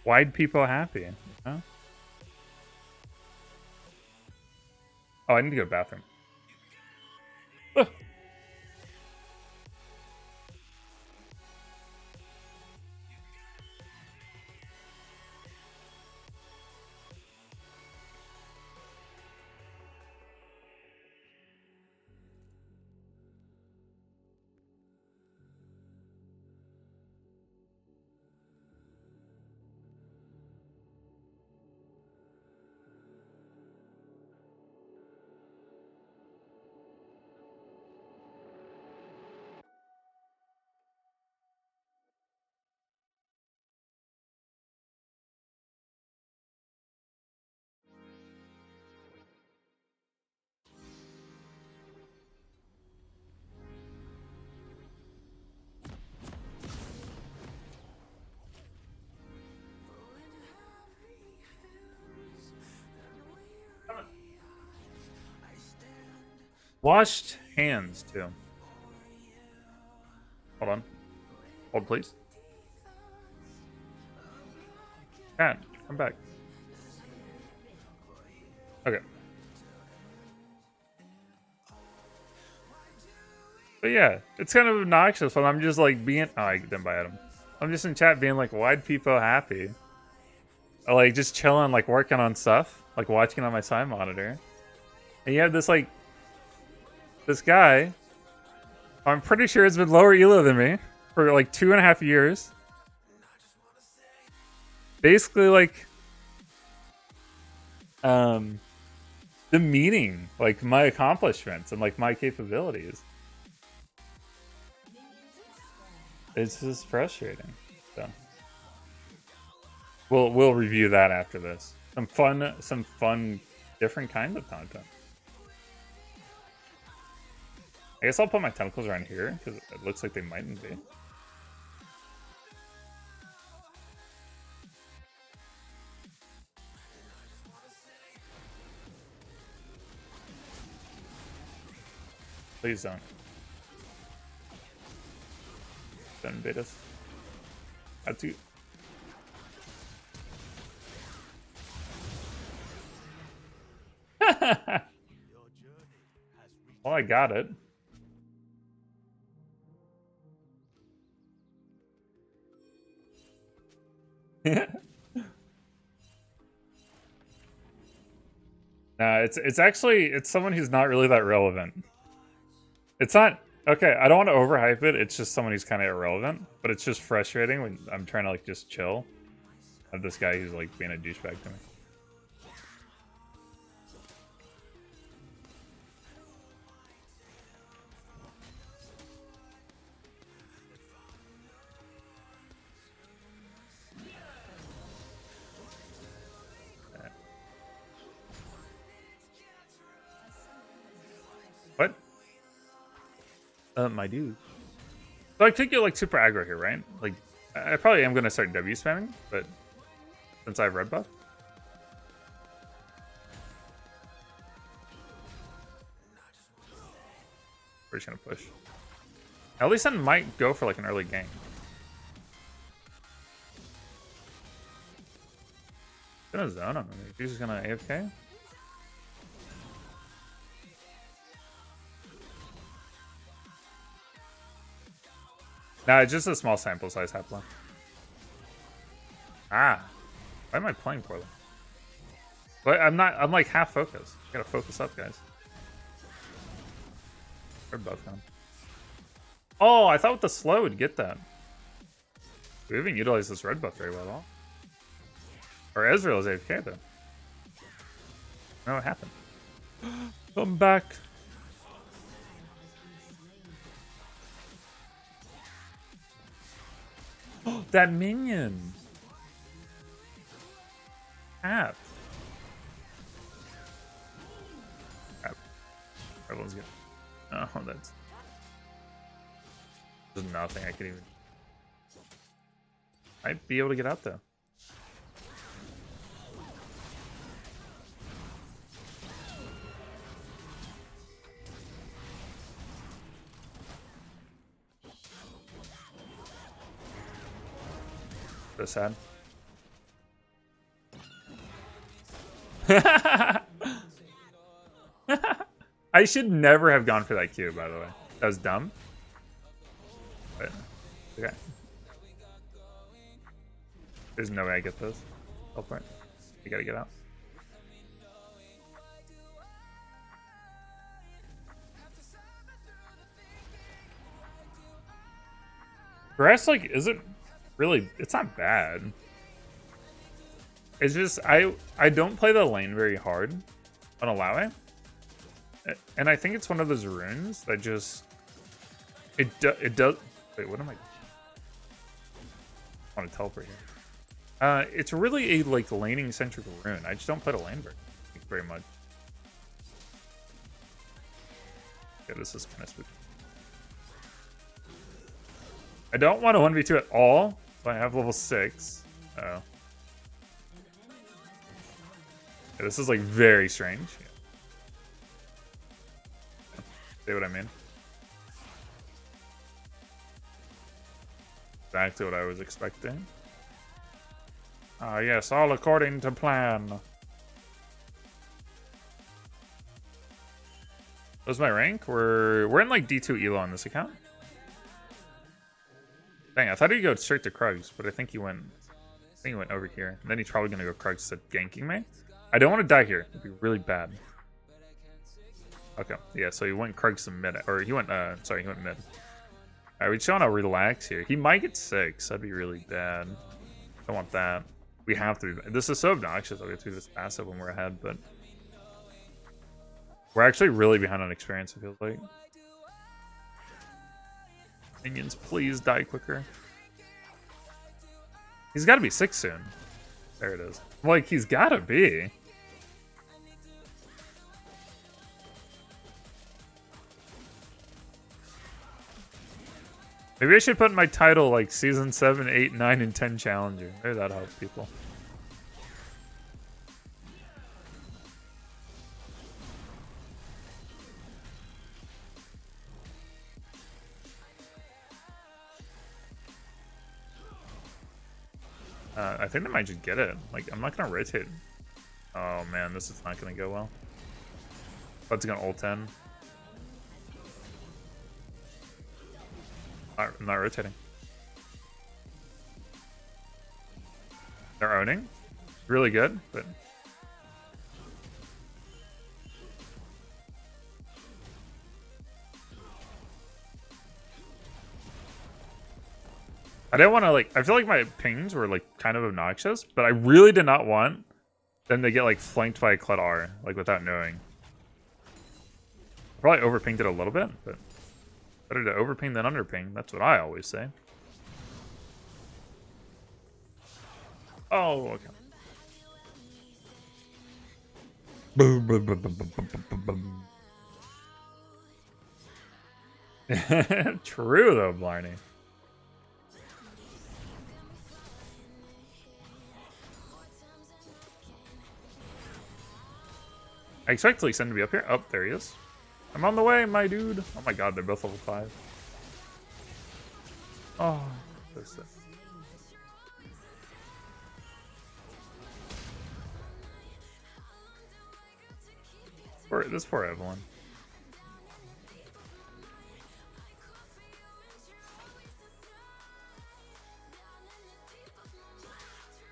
wide people happy. You know? Oh, I need to go to the bathroom. Ugh. Washed hands, too. Hold on. Hold, please. Cat, come back. Okay. But yeah, it's kind of obnoxious when I'm just like being... Oh, I didn't buy him. I'm just in chat being like, why'd people happy? Or like just chilling, like working on stuff. Like watching on my side monitor. And you have this like... This guy... I'm pretty sure has been lower elo than me. For like 2.5 years. Basically like... demeaning like my accomplishments and like my capabilities. It's just frustrating. So we'll review that after this. Some fun different kinds of content. I guess I'll put my tentacles around here because it looks like they mightn't be. Please don't. Don't invade us. Had to. Well, I got it. Nah, it's actually someone who's not really that relevant. It's not okay. I don't want to overhype it. It's just someone who's kind of irrelevant, but it's just frustrating when I'm trying to like just chill. I have this guy who's like being a douchebag to me. What? My dude. So I could get like super aggro here, right? Like, I probably am gonna start W spamming, but since I have red buff. We're just gonna push. At least I might go for like an early gank. Gonna zone him. He's just gonna AFK. Nah, it's just a small sample size Hapla. Ah. Why am I playing poorly? But I'm like half focused. Gotta focus up, guys. We're both gone. Oh, I thought with the slow would get that. We haven't utilized this red buff very well at all. Or Ezreal is AFK though. I don't know what happened. Come back. That minion. Crap. Crap. Everyone's good. Oh, that's. There's nothing I could even. I'd be able to get out though. So sad. I should never have gone for that Q, by the way. That was dumb. But, okay. There's no way I get this. Teleport. You gotta get out. Grass, like, isn't really... It's not bad. It's just, I don't play the lane very hard on Illaoi. And I think it's one of those runes that just... It does... Wait, what am I... I want to teleport here. It's really a, like, laning-centric rune. I just don't play the lane very much. Yeah, this is kind of spooky. I don't want to 1v2 at all, so I have level 6. Oh. Yeah, this is, like, very strange. Yeah. See what I mean? Exactly what I was expecting. Ah, yes, all according to plan. What's my rank? We're in like D2 Elo on this account. Dang, I thought he'd go straight to Krugs, but I think he went over here. And then he's probably gonna go Krugs to ganking me. I don't want to die here. It'd be really bad. Okay, yeah, so he went Krugs to mid, or he went sorry, he went mid. Alright, we just want to relax here. He might get 6. That'd be really bad. Don't want that. We have to. This is so obnoxious that we have to do this passive when we're ahead, but we're actually really behind on experience, it feels like. Minions, please die quicker. He's got to be 6 soon. There it is. Like, he's got to be. Maybe I should put in my title like Season 7, 8, 9, and 10 Challenger. Maybe that'll help people. I think they might just get it. Like, I'm not going to rotate. Oh man, this is not going to go well. Kled's going to ult in. I'm not rotating. They're owning. Really good, but... I didn't want to, like... I feel like my pings were, like, kind of obnoxious, but I really did not want them to get, like, flanked by a Kled R, like, without knowing. Probably overpinged it a little bit, but... Better to overping than underping. That's what I always say. Oh, okay. Boom, boom, boom, boom, boom, boom, boom. True, though, Blarney. I expect Lee Sin to be up here. Oh, there he is. I'm on the way, my dude. Oh my god, they're both level 5. Oh, so sick. This poor Evelyn.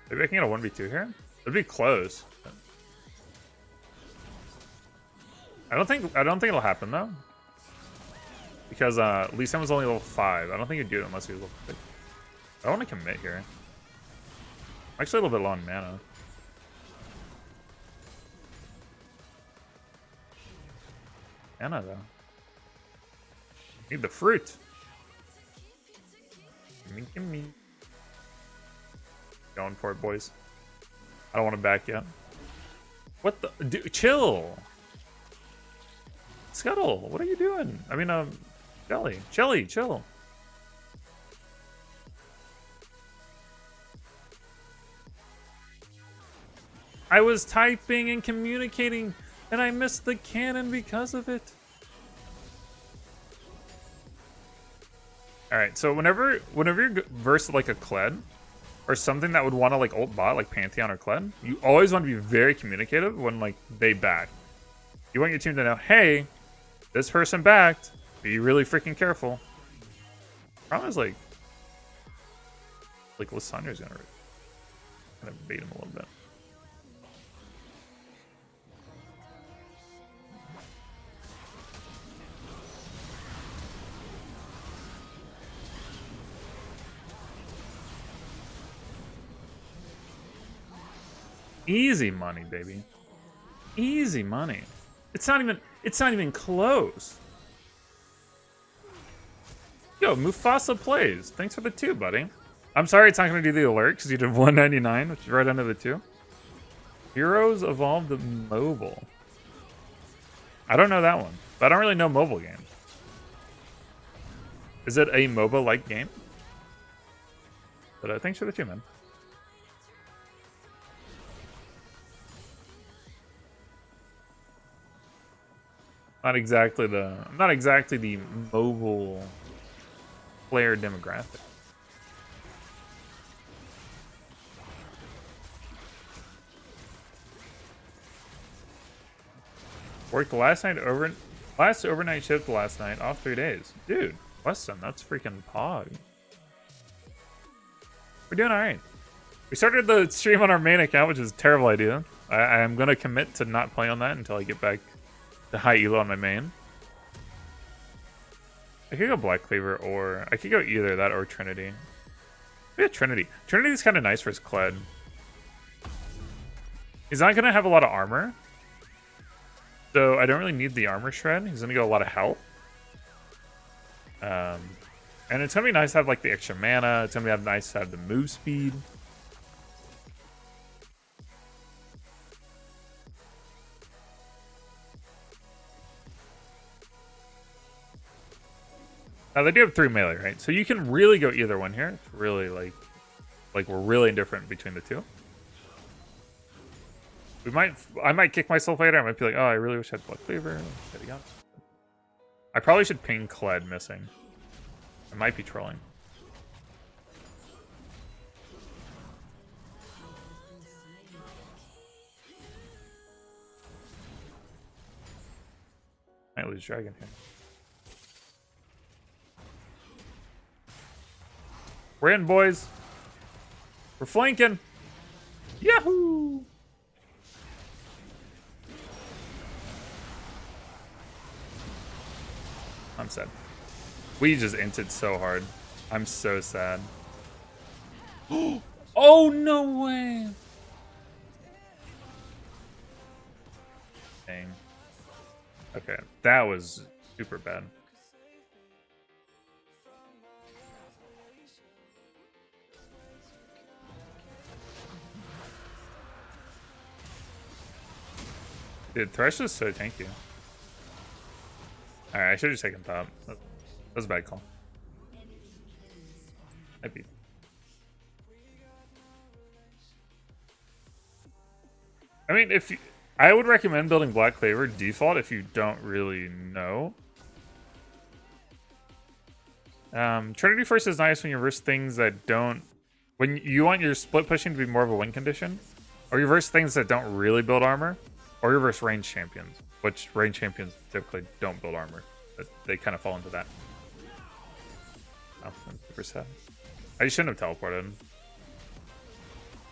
Maybe I can get a 1v2 here? It'd be close. I don't think it'll happen though. Because Lee Sin was only level 5. I don't think he'd do it unless he was level 6. I don't want to commit here. I'm actually a little bit low on mana. Mana though. Need the fruit. Gimme, gimme. Going for it, boys. I don't want to back yet. What the? Dude, chill. Scuttle, what are you doing? I mean, Shelly, chill. I was typing and communicating, and I missed the cannon because of it. All right, so whenever you're versus like a Kled or something that would want to like ult bot like Pantheon or Kled, you always want to be very communicative when like they back. You want your team to know, hey, this person backed. Be really freaking careful. Problem is like Lasagna's gonna kind of bait him a little bit. Easy money, baby. Easy money. It's not even close. Yo, Mufasa plays. Thanks for the 2, buddy. I'm sorry it's not going to do the alert because you did 199, which is right under the 2. Heroes Evolved the Mobile. I don't know that one, but I don't really know mobile games. Is it a MOBA-like game? But thanks for the 2, man. Not exactly the mobile player demographic. Worked last overnight shift last night, off 3 days. Dude, Weston, that's freaking pog. We're doing alright. We started the stream on our main account, which is a terrible idea. I am gonna commit to not play on that until I get back to high elo on my main. I could go Black Cleaver or I could go either that or Trinity. Yeah, Trinity. Trinity's kind of nice for his Kled. He's not gonna have a lot of armor, so I don't really need the armor shred. He's gonna go a lot of health. And it's gonna be nice to have like the extra mana. It's gonna be nice to have the move speed. Now they do have 3 melee, right? So you can really go either one here. It's really like we're really indifferent between the 2. I might kick myself later. I might be like, oh, I really wish I had Blood Cleaver. I probably should ping Kled missing. I might be trolling. Might lose Dragon here. We're in, boys. We're flanking. Yahoo! I'm sad. We just inted so hard. I'm so sad. Oh, no way! Dang. Okay, that was super bad. Dude, Thresh is so tanky. Alright, I should have just taken top. That was a bad call. Might be. I mean, I would recommend building Black Cleaver default if you don't really know. Trinity Force is nice when you verse things that don't... When you want your split pushing to be more of a win condition. Or you verse things that don't really build armor. Or you verse range champions. Which range champions typically don't build armor. But they kind of fall into that. Oh, I'm super sad. I shouldn't have teleported.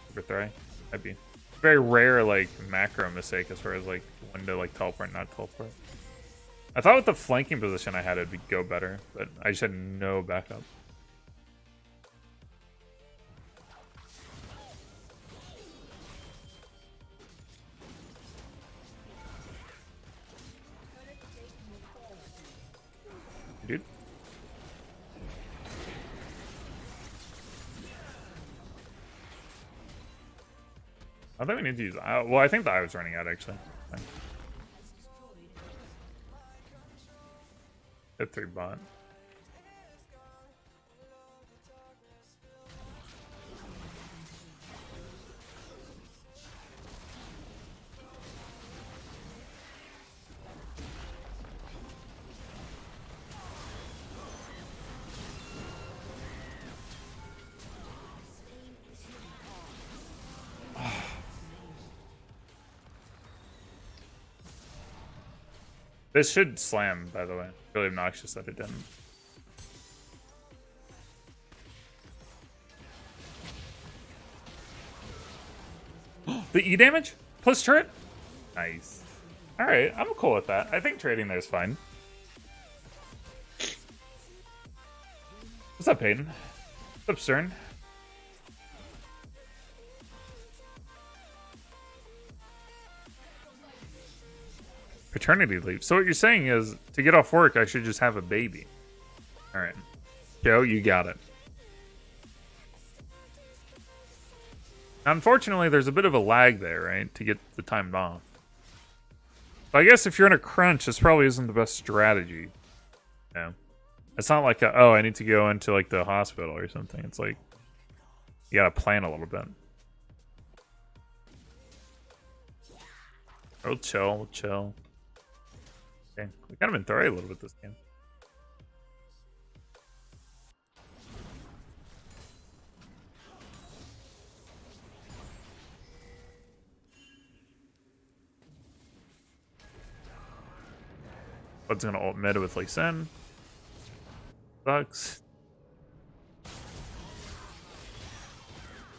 Super throw. That'd be very rare, like, macro mistake as far as, like, when to, like, teleport, not teleport. I thought with the flanking position I had, it'd go better. But I just had no backup. Dude. I think we need to use. Well, I think the eye was running out actually. Fine. Hit 3 bot. This should slam, by the way. Really obnoxious that it didn't. The E damage? Plus turret? Nice. Alright, I'm cool with that. I think trading there is fine. What's up, Peyton? What's up, Stern? Paternity leave. So what you're saying is, to get off work, I should just have a baby. Alright. Joe, you got it. Unfortunately, there's a bit of a lag there, right? To get the time off. So I guess if you're in a crunch, this probably isn't the best strategy. Yeah. It's not like, oh, I need to go into like the hospital or something. It's like, you gotta plan a little bit. We'll chill, we'll chill. Okay, we kind of been throwing a little bit this game. Bud's gonna ult mid with Lee Sin. Sucks.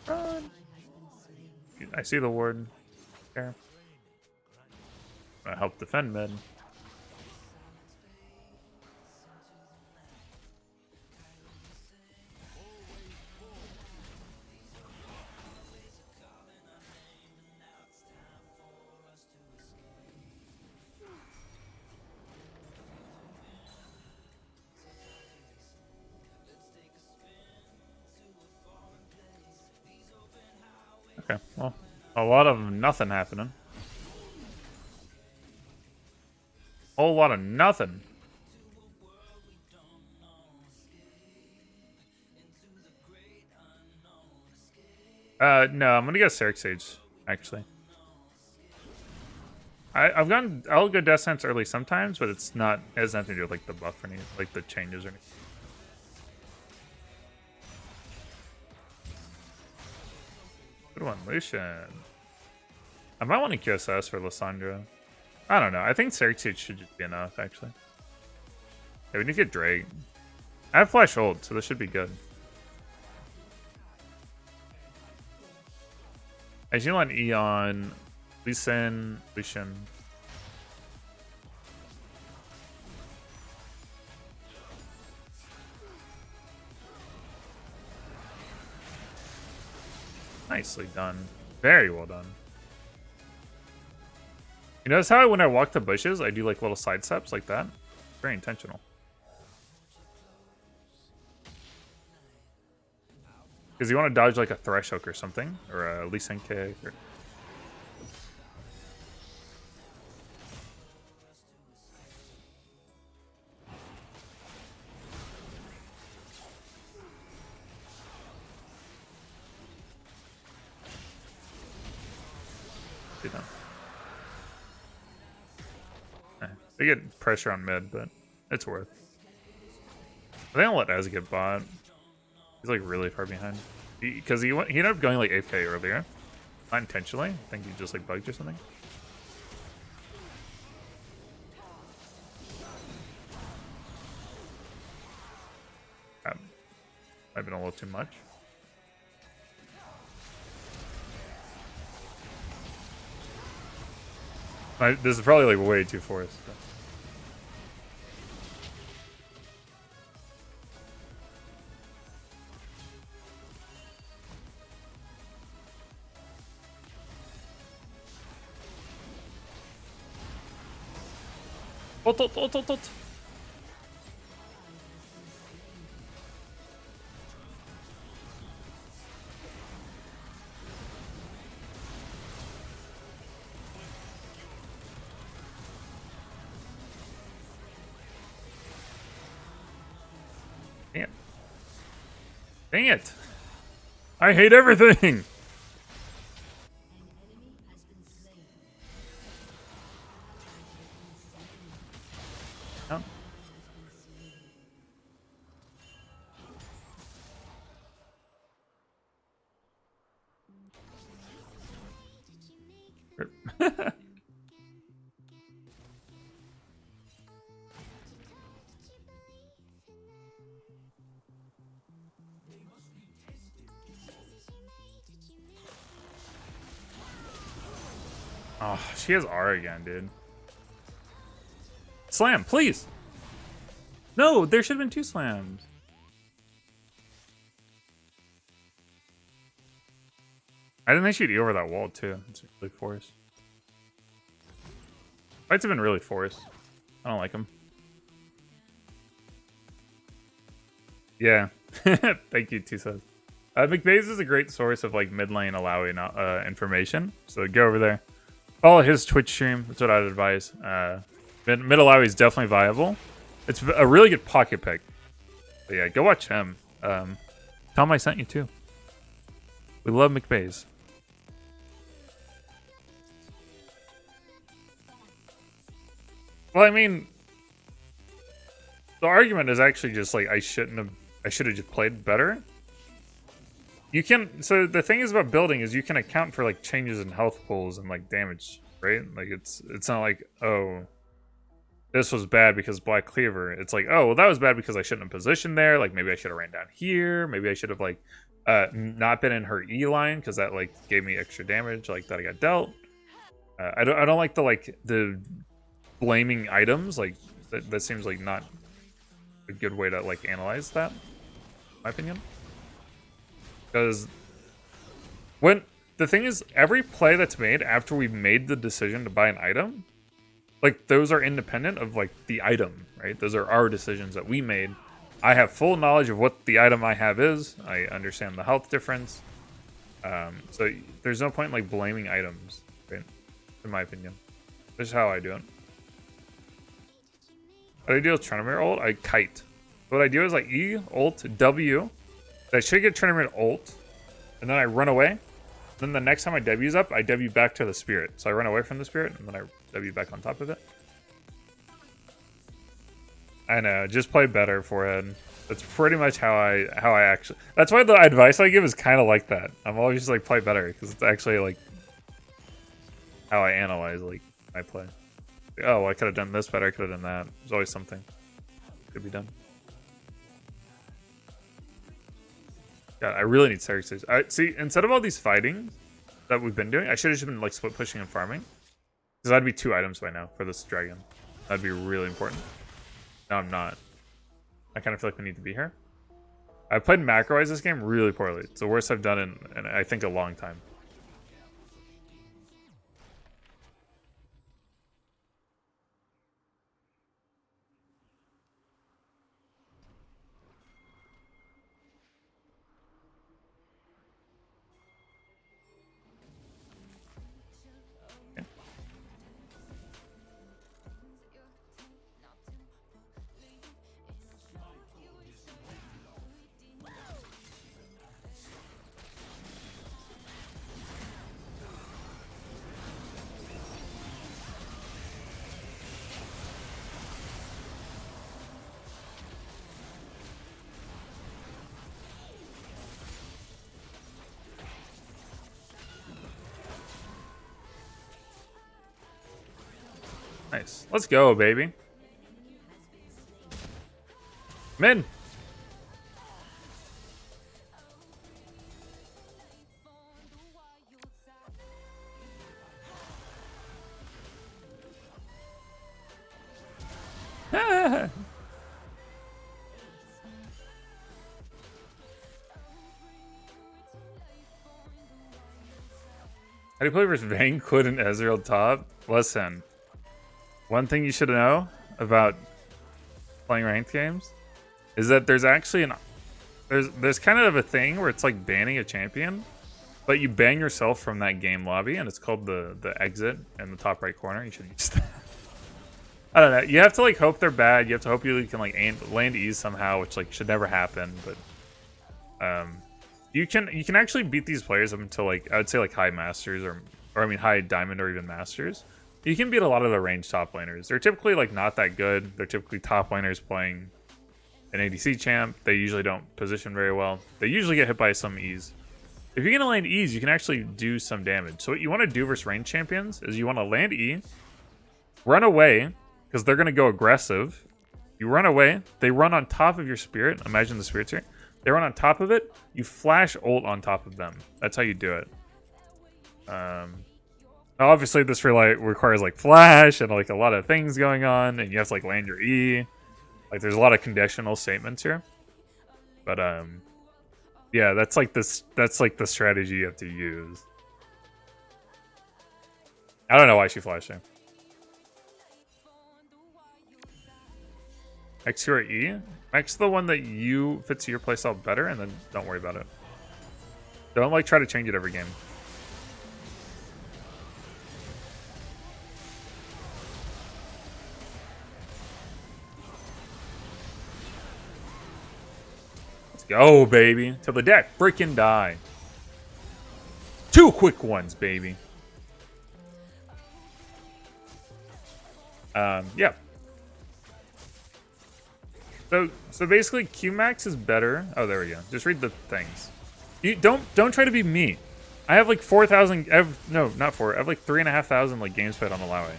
Run. I see the ward. There. Gonna help defend mid. Okay, well, a lot of nothing happening. Whole lot of nothing. No, I'm gonna go Syric Sage, actually. I'll go Death Sense early sometimes, but it's not, it has nothing to do with like the buff or anything, like the changes or anything. Good one, Lucian. I might want to QSS for Lissandra. I don't know. I think Syric Sage should just be enough, actually. Yeah, we need to get Drake. I have Flash Hold, so this should be good. I usually want Eon, Lucian. Nicely done. Very well done. You notice how when I walk the bushes, I do like little side steps like that? Very intentional. Because you want to dodge like a Thresh Hook or something, or a Lee Sin kick. Or... They get pressure on mid, but it's worth. I think I'll let Ez get bot. He's like really far behind. Because he ended up going like AFK earlier. Not intentionally. I think he just like bugged or something. Might have been a little too much. This is probably like way too forced. But. Ult. Dang it. I hate everything. Oh. Oh, she has R again, dude. Slam, please. No, there should have been 2 slams. I didn't think she'd eat over that wall, too. It's really forced. Fights have been really forced. I don't like them. Yeah. Thank you, T-Says. McBaze is a great source of like mid lane Illaoi information. So go over there. Follow his Twitch stream. That's what I'd advise. Mid Illaoi is definitely viable. It's a really good pocket pick. But yeah, go watch him. Tell him I sent you too. We love McBaze. Well, I mean, the argument is actually just like I should have just played better. You can, so the thing is about building is you can account for like changes in health pools and like damage, right? Like it's not like, oh, this was bad because Black Cleaver. It's like, oh, well, that was bad because I shouldn't have positioned there. Like maybe I should have ran down here. Maybe I should have like not been in her E line because that like gave me extra damage like that I got dealt. I don't like the blaming items. Like that seems like not a good way to like analyze that, in my opinion. Because when the thing is, every play that's made after we've made the decision to buy an item, like those are independent of like the item, right? Those are our decisions that we made. I have full knowledge of what the item I have is. I understand the health difference. So there's no point in like blaming items, right? In my opinion. This is how I do it. What I do with Trendamere ult, I kite. What I do is like E, ult, W. I should get Trendamere ult, and then I run away. Then the next time my W's up, I W back to the spirit. So I run away from the spirit, and then I W back on top of it. I know, just play better, forehead. That's pretty much how I actually. That's why the advice I give is kind of like that. I'm always just like play better because it's actually like how I analyze like my play. Oh, I could have done this better. I could have done that. There's always something could be done. God, I really need Xerxes. See, instead of all these fighting that we've been doing, I should have just been like split pushing and farming. Because that'd be 2 items by now for this dragon. That'd be really important. No, I'm not. I kind of feel like we need to be here. I played macroize this game really poorly. It's the worst I've done in I think a long time. Nice. Let's go, baby. Mid. How do you play versus Vayne, Kled, and Ezreal top? Listen. One thing you should know about playing ranked games is that there's actually there's kind of a thing where it's like banning a champion, but you ban yourself from that game lobby, and it's called the exit in the top right corner. You should use that. I don't know. You have to like hope they're bad. You have to hope you can like land ease somehow, which like should never happen. But You can actually beat these players up until like I would say like high masters or I mean high diamond or even masters. You can beat a lot of the range top laners. They're typically like not that good. They're typically top laners playing an ADC champ. They usually don't position very well. They usually get hit by some E's. If you're gonna land E's, you can actually do some damage. So what you want to do versus range champions is you want to land E, run away because they're gonna go aggressive. You run away. They run on top of your spirit. Imagine the spirit's here. They run on top of it. You flash ult on top of them. That's how you do it. Obviously, this requires like flash and like a lot of things going on, and you have to like land your E. Like, there's a lot of conditional statements here. But yeah, that's like this. That's like the strategy you have to use. I don't know why she flashed him. X or E. X the one that you fits your playstyle better, and then don't worry about it. Don't like try to change it every game. Let's go, baby. Till the deck freaking die. 2 quick ones, baby. Yeah. So basically, Qmax is better. Oh, there we go. Just read the things. You don't try to be me. I have like 4,000. No, not 4. I have like 3,500 like games played on Illaoi.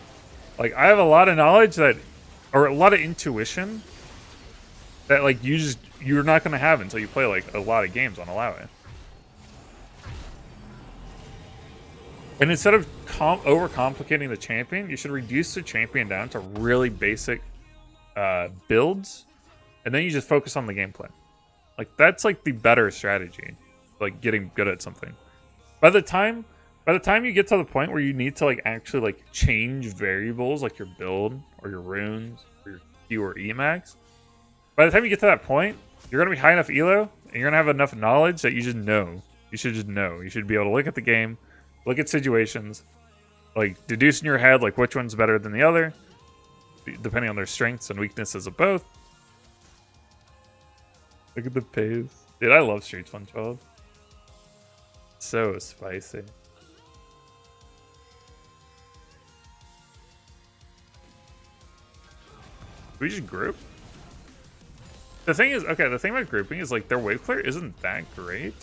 Like, I have a lot of knowledge that, or a lot of intuition that like you're not gonna have until you play like a lot of games on Illaoi. And instead of overcomplicating the champion, you should reduce the champion down to really basic builds. And then you just focus on the gameplay. Like, that's like the better strategy. Like, getting good at something. By the time you get to the point where you need to like actually like change variables like your build or your runes or your Q or E max, by the time you get to that point, you're gonna be high enough elo and you're gonna have enough knowledge that you just know. You should just know. You should be able to look at the game, look at situations, like deduce in your head like which one's better than the other, depending on their strengths and weaknesses of both. Look at the pace. Dude, I love Street SpongeBob. So spicy. We just group? The thing is, okay, the thing about grouping is like their wave clear isn't that great.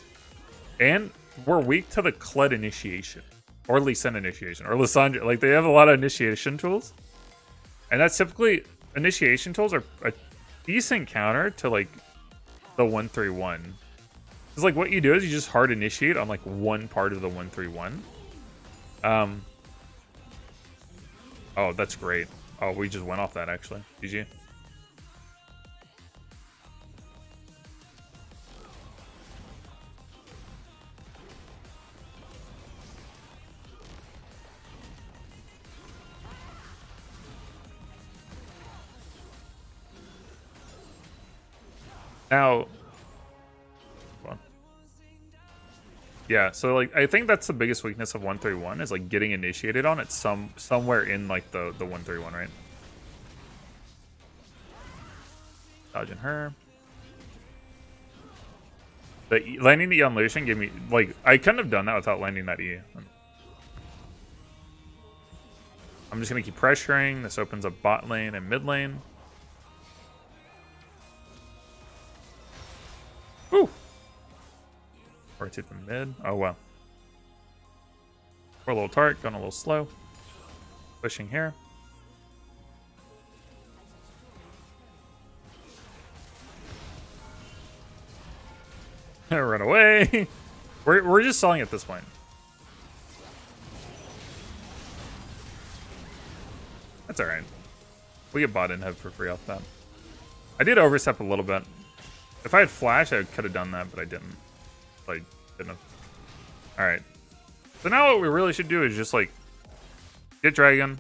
And we're weak to the Kled initiation. Or Lee Sin initiation. Or Lissandra. Like, they have a lot of initiation tools. And that's typically, initiation tools are a decent counter to like the 131. Because like what you do is you just hard initiate on like one part of the 131. Oh, that's great. Oh, we just went off that actually. GG. Now, yeah, so like I think that's the biggest weakness of 131 is like getting initiated on it somewhere in like the 131, right? Dodging her. Landing the Unleashing gave me like I couldn't have done that without landing that E. I'm just gonna keep pressuring. This opens up bot lane and mid lane. Woo! Rotate the mid. Oh, wow. We're a little tart, going a little slow. Pushing here. Run away. We're just selling at this point. That's alright. We get bot in head for free off that. I did overstep a little bit. If I had flash, I could have done that, but I didn't. Like, didn't have. Alright. So now what we really should do is just, like, get Dragon,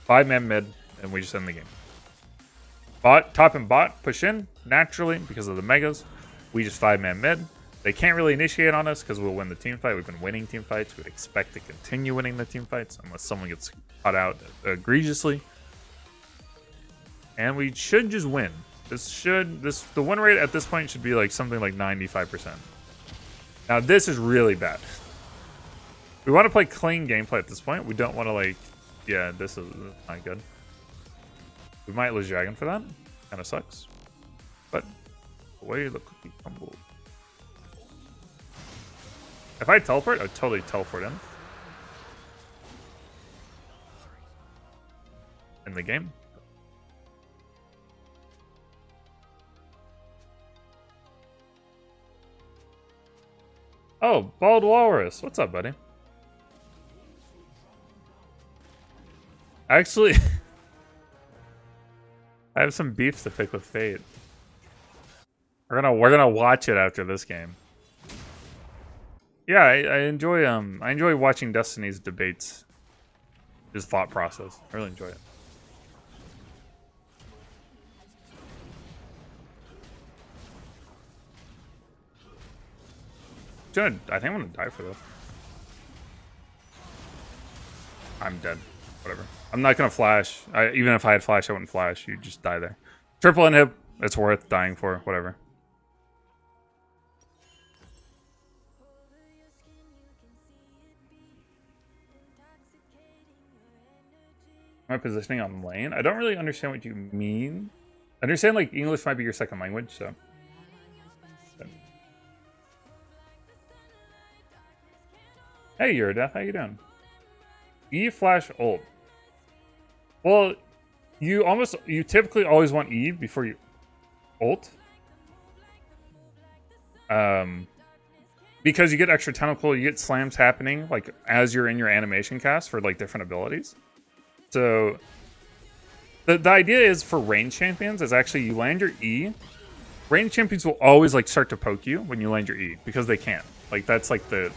5-man mid, and we just end the game. Bot, top and bot, push in, naturally, because of the megas. We just 5-man mid. They can't really initiate on us because we'll win the team fight. We've been winning team fights. We'd expect to continue winning the team fights unless someone gets caught out egregiously. And we should just win. The win rate at this point should be like something like 95%. Now this is really bad. We want to play clean gameplay at this point. We don't want to like, yeah, this is not good. We might lose Dragon for that. Kind of sucks. But away the cookie crumbles. If I teleport, I'd totally teleport in the game. Oh, Bald Walrus. What's up, buddy? Actually, I have some beefs to pick with Fate. We're gonna watch it after this game. Yeah, I enjoy watching Destiny's debates. His thought process. I really enjoy it. I think I'm gonna die for this. I'm dead. Whatever. I'm not gonna flash. Even if I had flash, I wouldn't flash. You just die there. Triple inhib. It's worth dying for. Whatever. My positioning on lane? I don't really understand what you mean. I understand like English might be your second language, so. Hey, Eurodeath, how you doing? E flash ult. Well, you typically always want E before you ult. Because you get extra tentacle, you get slams happening like as you're in your animation cast for like different abilities. So the idea is for range champions is actually you land your E. Range champions will always like start to poke you when you land your E because they can. Like that's like the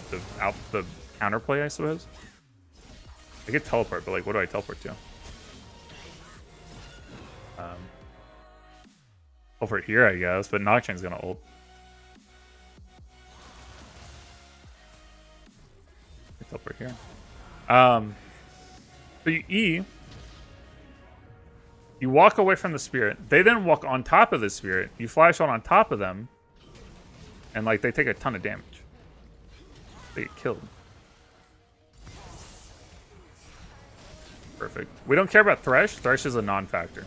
counterplay, I suppose. I could teleport, but like, what do I teleport to? Teleport here, I guess, but Nocturne's gonna ult. Teleport here. So you E. You walk away from the spirit. They then walk on top of the spirit. You flash on top of them, and like they take a ton of damage. They get killed. Perfect. We don't care about Thresh. Thresh is a non-factor.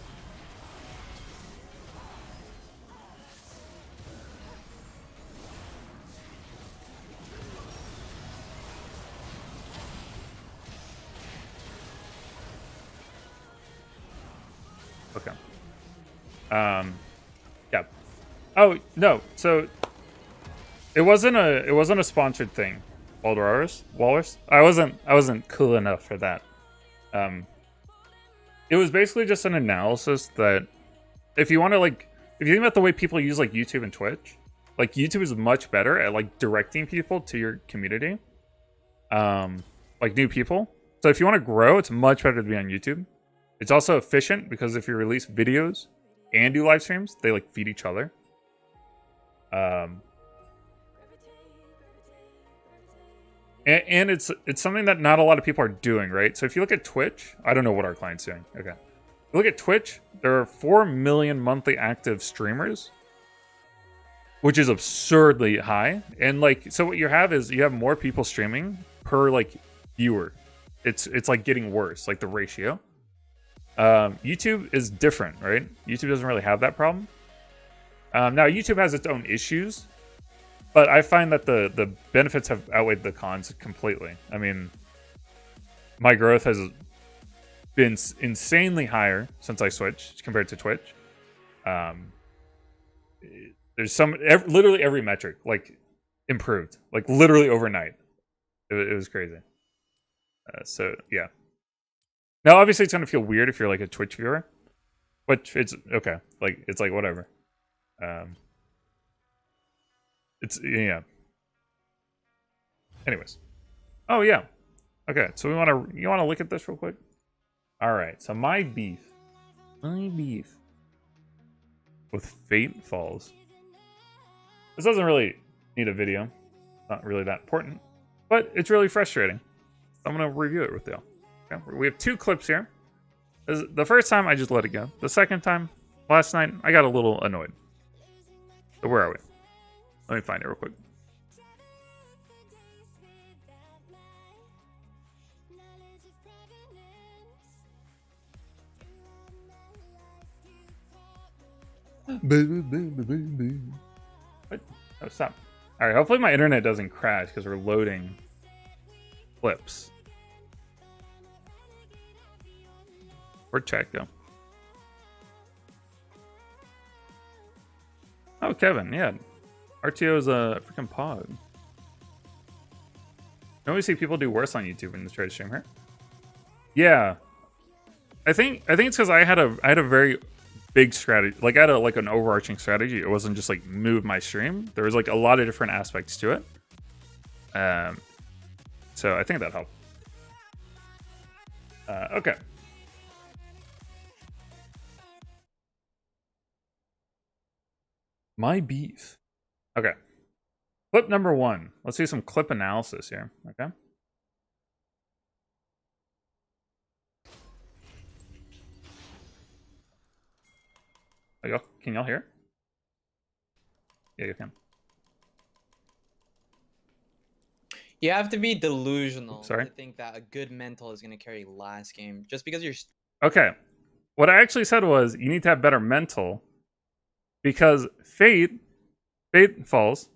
Okay. Yeah. Oh no. So it wasn't a sponsored thing. Walrus. I wasn't cool enough for that. It was basically just an analysis that if you want to like, if you think about the way people use like YouTube and Twitch, like YouTube is much better at like directing people to your community, like new people. So if you want to grow, it's much better to be on YouTube. It's also efficient because if you release videos and do live streams, they like feed each other. And it's something that not a lot of people are doing, right? So if you look at Twitch, I don't know what our client's doing. Okay. If you look at Twitch, there are 4 million monthly active streamers, which is absurdly high. And like, so what you have is you have more people streaming per like viewer. It's like getting worse, like the ratio. YouTube is different, right? YouTube doesn't really have that problem. Now YouTube has its own issues. But I find that the benefits have outweighed the cons completely. I mean, my growth has been insanely higher since I switched compared to Twitch. There's literally every metric like improved, like literally overnight. It was crazy. So yeah. Now obviously it's gonna feel weird if you're like a Twitch viewer, but it's okay. Like it's like whatever. It's, yeah. Anyways. Oh, yeah. Okay, so you want to look at this real quick? All right, so my beef with Fate Falls. This doesn't really need a video. Not really that important, but it's really frustrating. I'm going to review it with you. Okay? We have 2 clips here. The first time, I just let it go. The second time, last night, I got a little annoyed. So where are we? Let me find it real quick. What? Oh, stop. All right, hopefully my internet doesn't crash because we're loading clips. Where'd chat go? Oh, Kevin, yeah. RTO is a freaking pod. Don't we see people do worse on YouTube in this trade stream here? Yeah. I think it's because I had a very big strategy. Like I had like an overarching strategy. It wasn't just like move my stream. There was like a lot of different aspects to it. So I think that helped. Okay. My beef. Okay. Clip number 1. Let's do some clip analysis here. Okay. There you go. Can y'all hear? Yeah, you can. You have to be delusional Sorry? to think that a good mental is going to carry last game. Just because you're... Okay. What I actually said was you need to have better mental because Fate Falls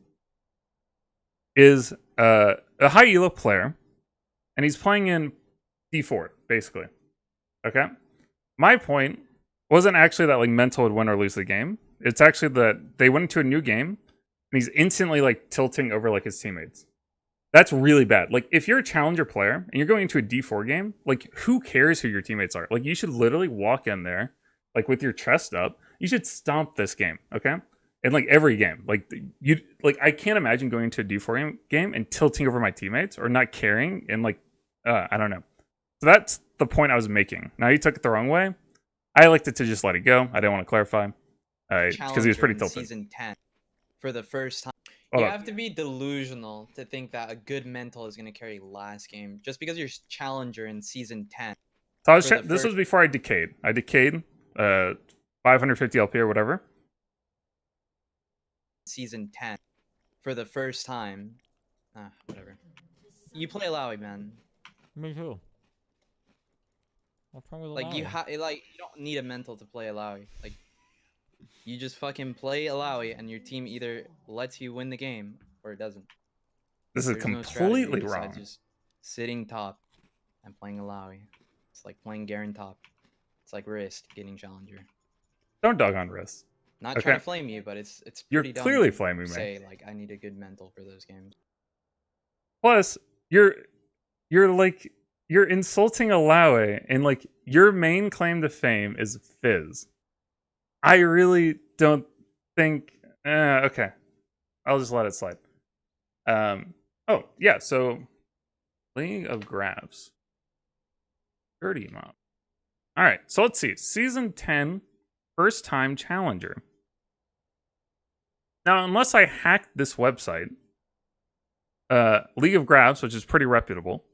is a high elo player and he's playing in D4 basically. Okay. My point wasn't actually that like mental would win or lose the game. It's actually that they went into a new game and he's instantly like tilting over like his teammates. That's really bad. Like if you're a challenger player and you're going into a D4 game, like who cares who your teammates are? Like you should literally walk in there like with your chest up. You should stomp this game, okay? And like every game, like you like I can't imagine going into a D4 game and tilting over my teammates or not caring and like I don't know. So that's the point I was making. Now you took it the wrong way. I elected to just let it go. I didn't want to clarify because he was pretty tilted. Season 10 for the first time. Hold you up. have to be delusional to think that a good mental is going to carry last game. Just because you're challenger in season 10. So I was this was before I decayed. I decayed 550 LP or whatever. Season 10 for the first time. Whatever. You play Illaoi, man. Me too. What's wrong with Like you don't need a mental to play Illaoi. Like you just fucking play Illaoi and your team either lets you win the game or it doesn't. This is completely wrong. Just sitting top and playing Illaoi. It's like playing Garen top. It's like Wrist getting challenger. Don't dog on wrist. Not trying to flame you, but it's you're pretty dumb clearly to flaming me. say like I need a good mental for those games. Plus, you're insulting Illaoi and like your main claim to fame is Fizz. I really don't think. Okay, I'll just let it slide. Oh yeah, so League of Graphs, DirtyMobs. All right, so let's see. Season 10, first time challenger. Now, unless I hacked this website, League of Graphs, which is pretty reputable,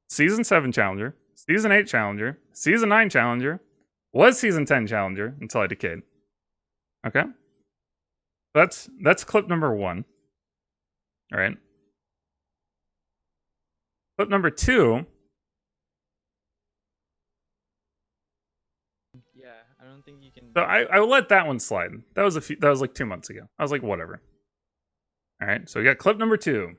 Season 7 challenger, Season 8 challenger, Season 9 challenger, was Season 10 challenger until I decayed. Okay? That's clip number 1. All right. Clip number 2. Yeah, I don't think you can. So I will let that one slide. That was like 2 months ago. I was like, whatever. All right, so we got clip number 2.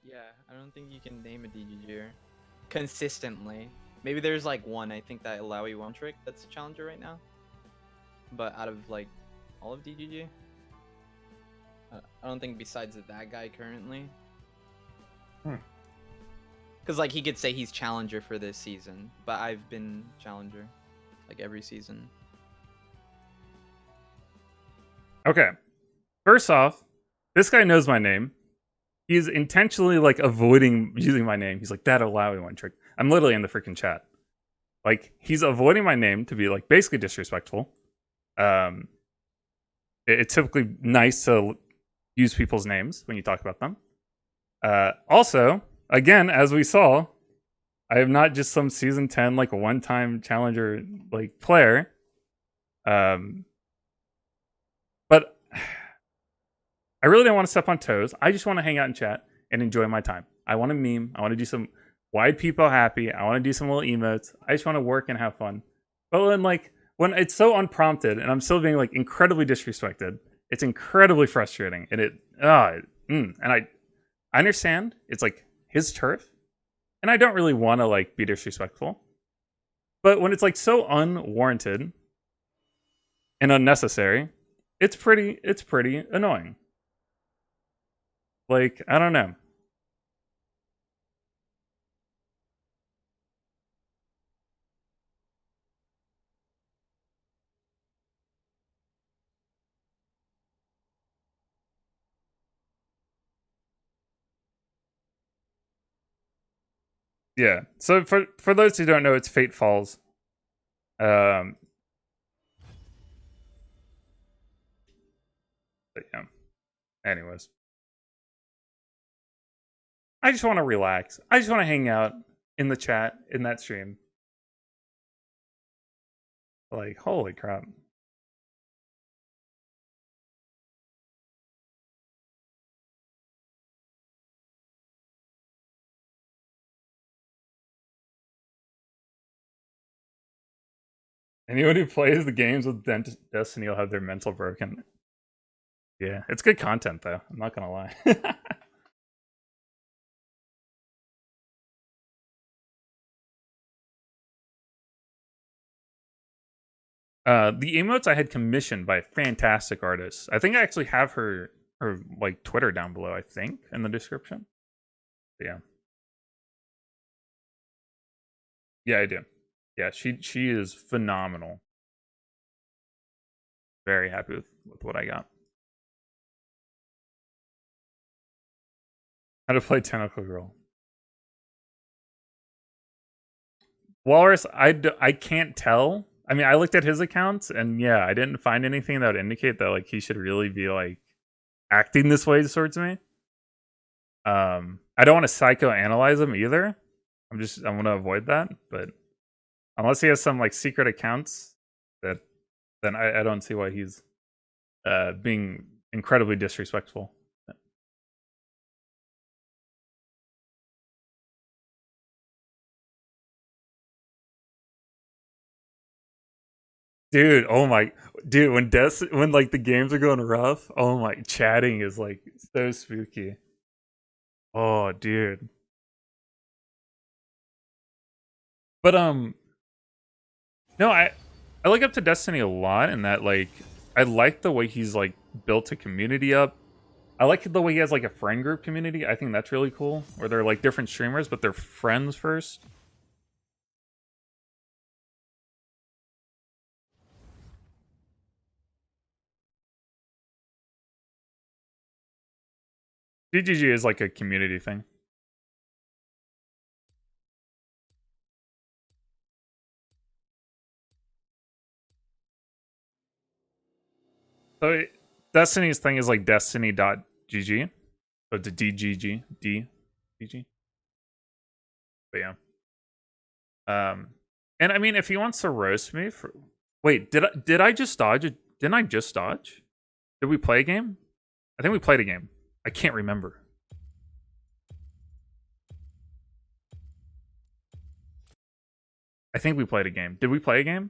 Yeah, I don't think you can name a DGGer consistently. Maybe there's like one. I think that Illaoi one trick that's a challenger right now. But out of like all of DGG, I don't think besides that guy currently. Because like he could say he's challenger for this season, but I've been challenger like every season. Okay. First off, this guy knows my name. He's intentionally like avoiding using my name. He's like, that Illaoi one trick. I'm literally in the freaking chat. Like, he's avoiding my name to be like basically disrespectful. It's typically nice to use people's names when you talk about them. Also, again, as we saw, I am not just some season 10 like a one-time challenger like player. But I really don't want to step on toes. I just want to hang out and chat and enjoy my time. I want to meme. I want to do some wide people happy. I want to do some little emotes. I just want to work and have fun. But when it's so unprompted and I'm still being like incredibly disrespected, it's incredibly frustrating. And and I understand it's like his turf, and I don't really want to like be disrespectful. But when it's like so unwarranted and unnecessary, it's pretty annoying. Like, I don't know. Yeah. So for those who don't know, it's Fate Falls. But yeah. Anyways. I just want to relax. I just want to hang out in the chat in that stream. Like, holy crap. Anyone who plays the games with Destiny will have their mental broken. Yeah, it's good content though. I'm not gonna lie. The emotes I had commissioned by a fantastic artist. I think I actually have her like Twitter down below. I think in the description. Yeah. Yeah, I do. Yeah, she is phenomenal. Very happy with what I got. How to play Tentacle Girl. Walrus, I can't tell. I mean, I looked at his accounts, and yeah, I didn't find anything that would indicate that like he should really be like acting this way towards me. I don't want to psychoanalyze him either. I'm gonna avoid that. But unless he has some like secret accounts, then I don't see why he's being incredibly disrespectful. Dude, when like the games are going rough, oh my, chatting is like so spooky. Oh, dude. But no, I look up to Destiny a lot, and that like I like the way he's like built a community up. I like the way he has like a friend group community. I think that's really cool, where they're like different streamers, but they're friends first. DGG is like a community thing. So Destiny's thing is like destiny.gg. So it's a DGG. DGG. But yeah. And I mean, if he wants to roast me for, wait, did I just dodge it? Didn't I just dodge? Did we play a game? I think we played a game. I can't remember. I think we played a game. Did we play a game?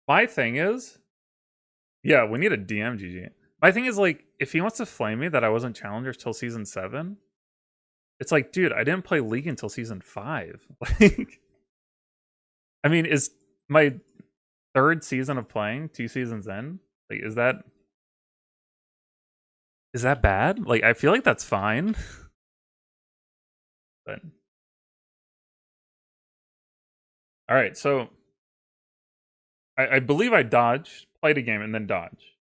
My thing is, yeah, we need a DM GG. My thing is like, if he wants to flame me that I wasn't challengers till season 7, it's like, dude, I didn't play League until season 5. Like, I mean, is my 3rd season of playing 2 seasons in? Like, is that bad? Like, I feel like that's fine. But all right, so I believe I dodged, played a game, and then dodged.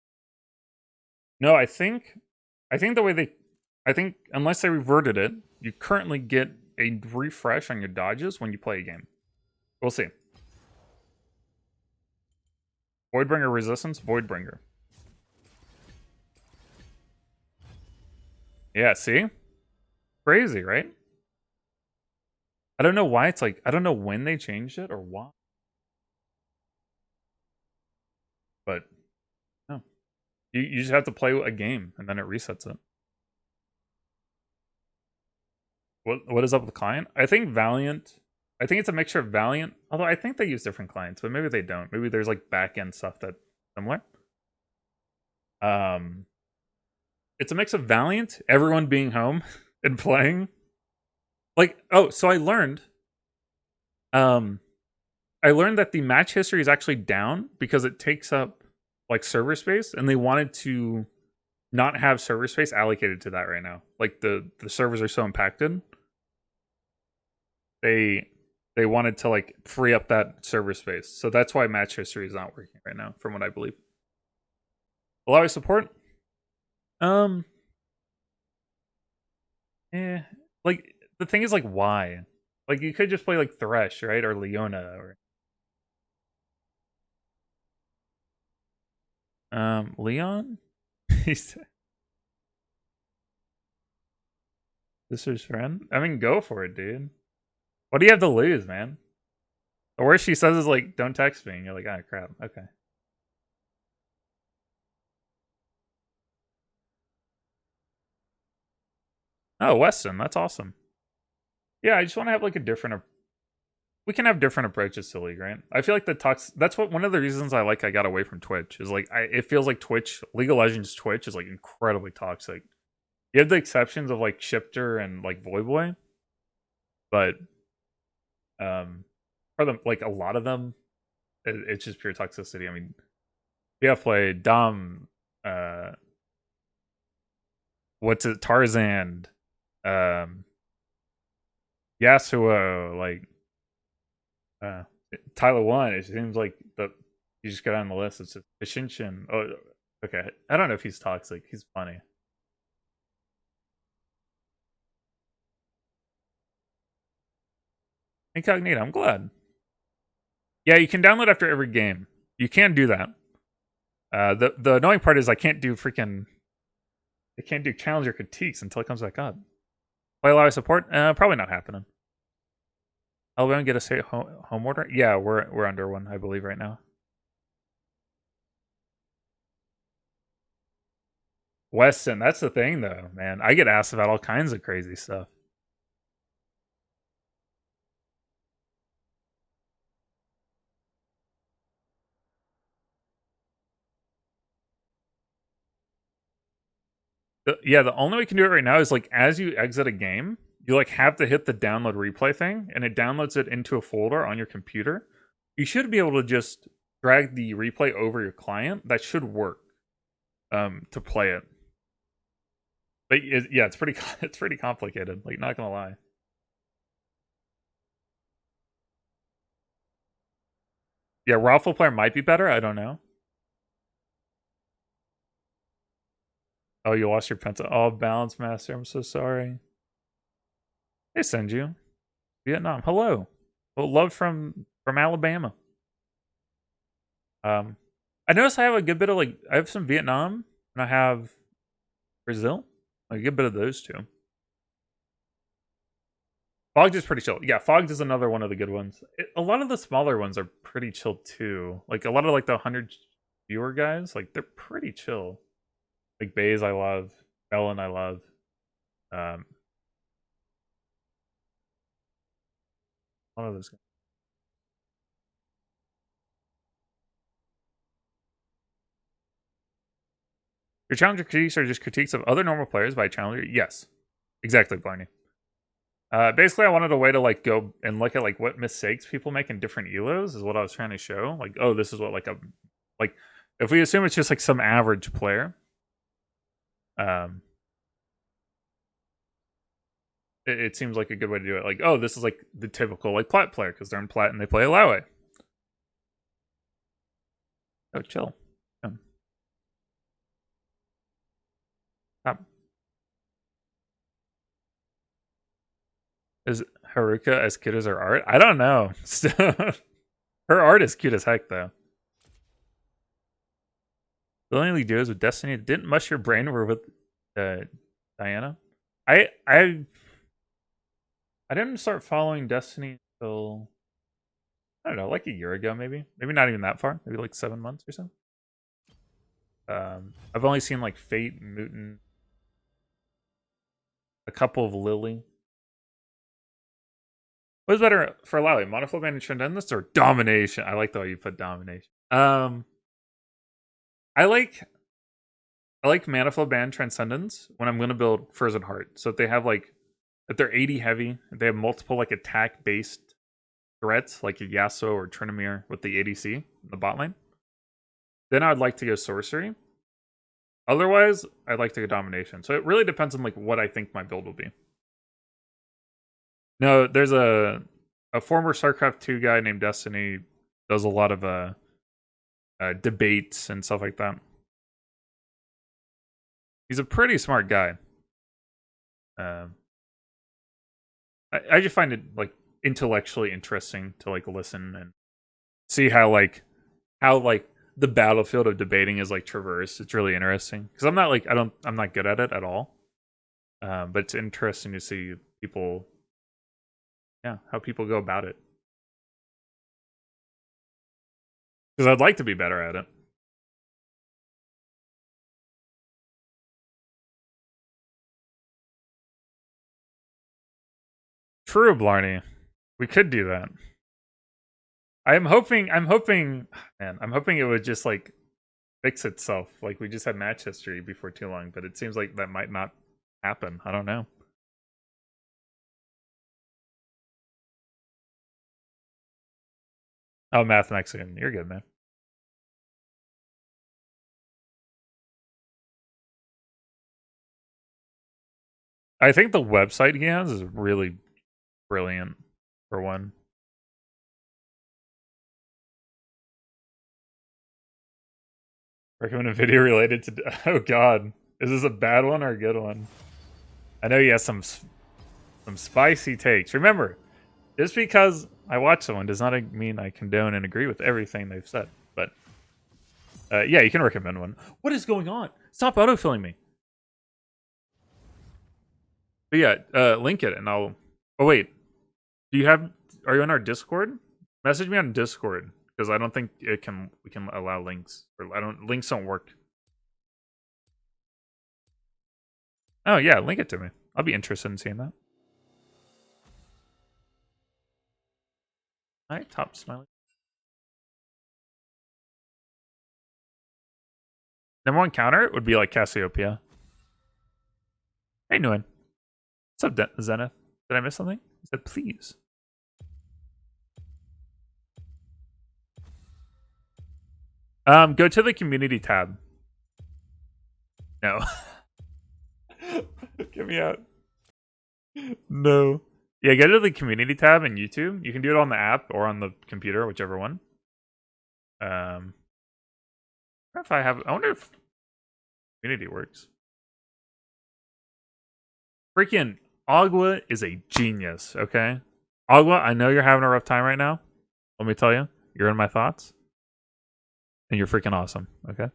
No, I think the way I think unless they reverted it, you currently get a refresh on your dodges when you play a game. We'll see. Voidbringer resistance, Voidbringer. Yeah, see? Crazy, right? I don't know why it's like, I don't know when they changed it or why. But no. You just have to play a game and then it resets it. What is up with the client? I think Valiant. I think it's a mixture of Valiant. Although I think they use different clients, but maybe they don't. Maybe there's like back end stuff that's similar. It's a mix of Valiant, everyone being home and playing. Like, oh, so I learned that the match history is actually down because it takes up like server space, and they wanted to not have server space allocated to that right now. Like the servers are so impacted. They wanted to like free up that server space. So that's why match history is not working right now, from what I believe. Illaoi support? Like the thing is like why? Like you could just play like Thresh, right? Or Leona or Leon? He's sister's friend? I mean, go for it, dude. What do you have to lose, man? The worst she says is like, don't text me. And you're like, ah, crap. Okay. Oh, Weston. That's awesome. Yeah, I just want to have like a different... We can have different approaches to League, right? I feel like that's what one of the reasons I got away from Twitch is like it feels like League of Legends Twitch is like incredibly toxic. You have the exceptions of like Shifter and like Voyboy, but for them, like a lot of them, it's just pure toxicity. I mean, we have played Dom, what's it, Tarzan, Yasuo, like Tyler 1. It seems like you just go down the list. It's just Shinshin. Oh, okay. I don't know if he's toxic. He's funny. Incognito. I'm glad. Yeah, you can download after every game. You can do that. The annoying part is I can't do challenger critiques until it comes back up. Play Illaoi support? Probably not happening. Alabama get a state home order? Yeah, we're under one, I believe, right now. Weston, that's the thing, though, man. I get asked about all kinds of crazy stuff. The only way you can do it right now is like as you exit a game, you like have to hit the download replay thing, and it downloads it into a folder on your computer. You should be able to just drag the replay over your client. That should work to play it. But yeah, it's pretty complicated. Like, not gonna lie. Yeah, Raffle player might be better. I don't know. Oh, you lost your pencil. Oh, balance master. I'm so sorry. They send you Vietnam. Hello. Well, love from Alabama. I noticed I have a good bit of like I have some Vietnam and I have Brazil. Like, a good bit of those two. Fogged is pretty chill. Yeah, Fogged is another one of the good ones. A lot of the smaller ones are pretty chill too. Like a lot of like the 100 viewer guys, like they're pretty chill. Like Baze, I love. Ellen, I love. One of those guys. Your challenger critiques are just critiques of other normal players by challenger. Yes, exactly, Barney. Basically, I wanted a way to like go and look at like what mistakes people make in different elos is what I was trying to show. Like, oh, this is what like if we assume it's just like some average player, it seems like a good way to do it. Like, oh, this is like the typical like plat player because they're in plat and they play Illaoi. Oh, chill. Stop. Is Haruka as cute as her art? I don't know. Her art is cute as heck, though. The only league duos with Destiny didn't mush your brain were with Diana. I I didn't start following Destiny until, I don't know, like a year ago, maybe. Maybe not even that far. Maybe like 7 months or so. I've only seen like Fate, Mutant, a couple of Lily. What's better for Illaoi, Monoflow Band and Transcendence or Domination? I like the way you put Domination. I like Mana Flow Band Transcendence when I'm gonna build Frozen Heart. So if they have like, if they're 80 heavy, if they have multiple like attack based threats like a Yasuo or Tryndamere with the ADC in the bot lane, then I'd like to go Sorcery. Otherwise, I'd like to go Domination. So it really depends on like what I think my build will be. No, there's a former StarCraft 2 guy named Destiny, does a lot of debates and stuff like that. He's a pretty smart guy. I just find it like intellectually interesting to like listen and see how the battlefield of debating is like traversed. It's really interesting because I'm not good at it at all. But it's interesting to see people, how people go about it. Because I'd like to be better at it. True, Blarney. We could do that. I'm hoping it would just like fix itself. Like we just had match history before too long, but it seems like that might not happen. I don't know. Oh, Math Mexican. You're good, man. I think the website he has is really brilliant, for one. Recommend a video related to... Oh, God. Is this a bad one or a good one? I know he has some spicy takes. Remember, just because I watch someone does not mean I condone and agree with everything they've said. But, yeah, you can recommend one. What is going on? Stop autofilling me. But yeah, link it and I'll... Oh, wait. Are you on our Discord? Message me on Discord. Because I don't think we can allow links. Links don't work. Oh yeah, link it to me. I'll be interested in seeing that. Alright, top smiley. Number one counter would be like Cassiopeia. Hey Nguyen. What's up, Zenith? Did I miss something? He said please. Go to the community tab. No. Get me out. No. Yeah, go to the community tab in YouTube. You can do it on the app or on the computer, whichever one. I wonder if community works. Freaking Agua is a genius, okay? Agua, I know you're having a rough time right now. Let me tell you, you're in my thoughts. And you're freaking awesome, okay?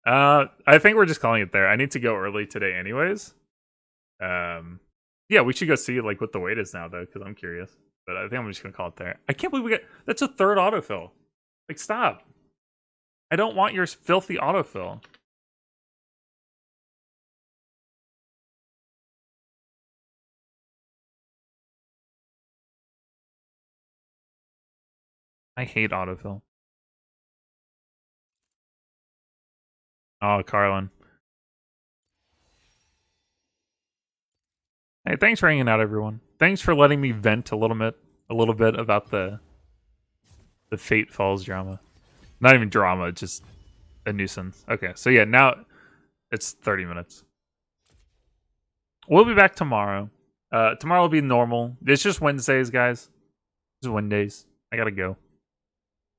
I think we're just calling it there. I need to go early today anyways. Yeah, we should go see like what the weight is now though, because I'm curious. But I think I'm just gonna call it there. I can't believe that's a third autofill. Like, stop. I don't want your filthy autofill. I hate autofill. Oh, Carlin. Hey, thanks for hanging out, everyone. Thanks for letting me vent a little bit about the Fate Falls drama. Not even drama, just a nuisance. Okay, so yeah, now it's 30 minutes. We'll be back tomorrow. Tomorrow will be normal. It's just Wednesdays, guys. It's Wednesdays. I gotta go.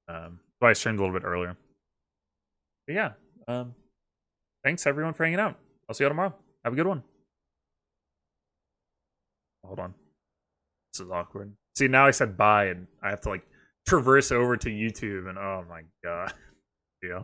So I streamed a little bit earlier. But yeah. Thanks everyone for hanging out. I'll see you all tomorrow. Have a good one. Hold on. This is awkward. See, now I said bye and I have to like traverse over to YouTube and oh my god. Yeah.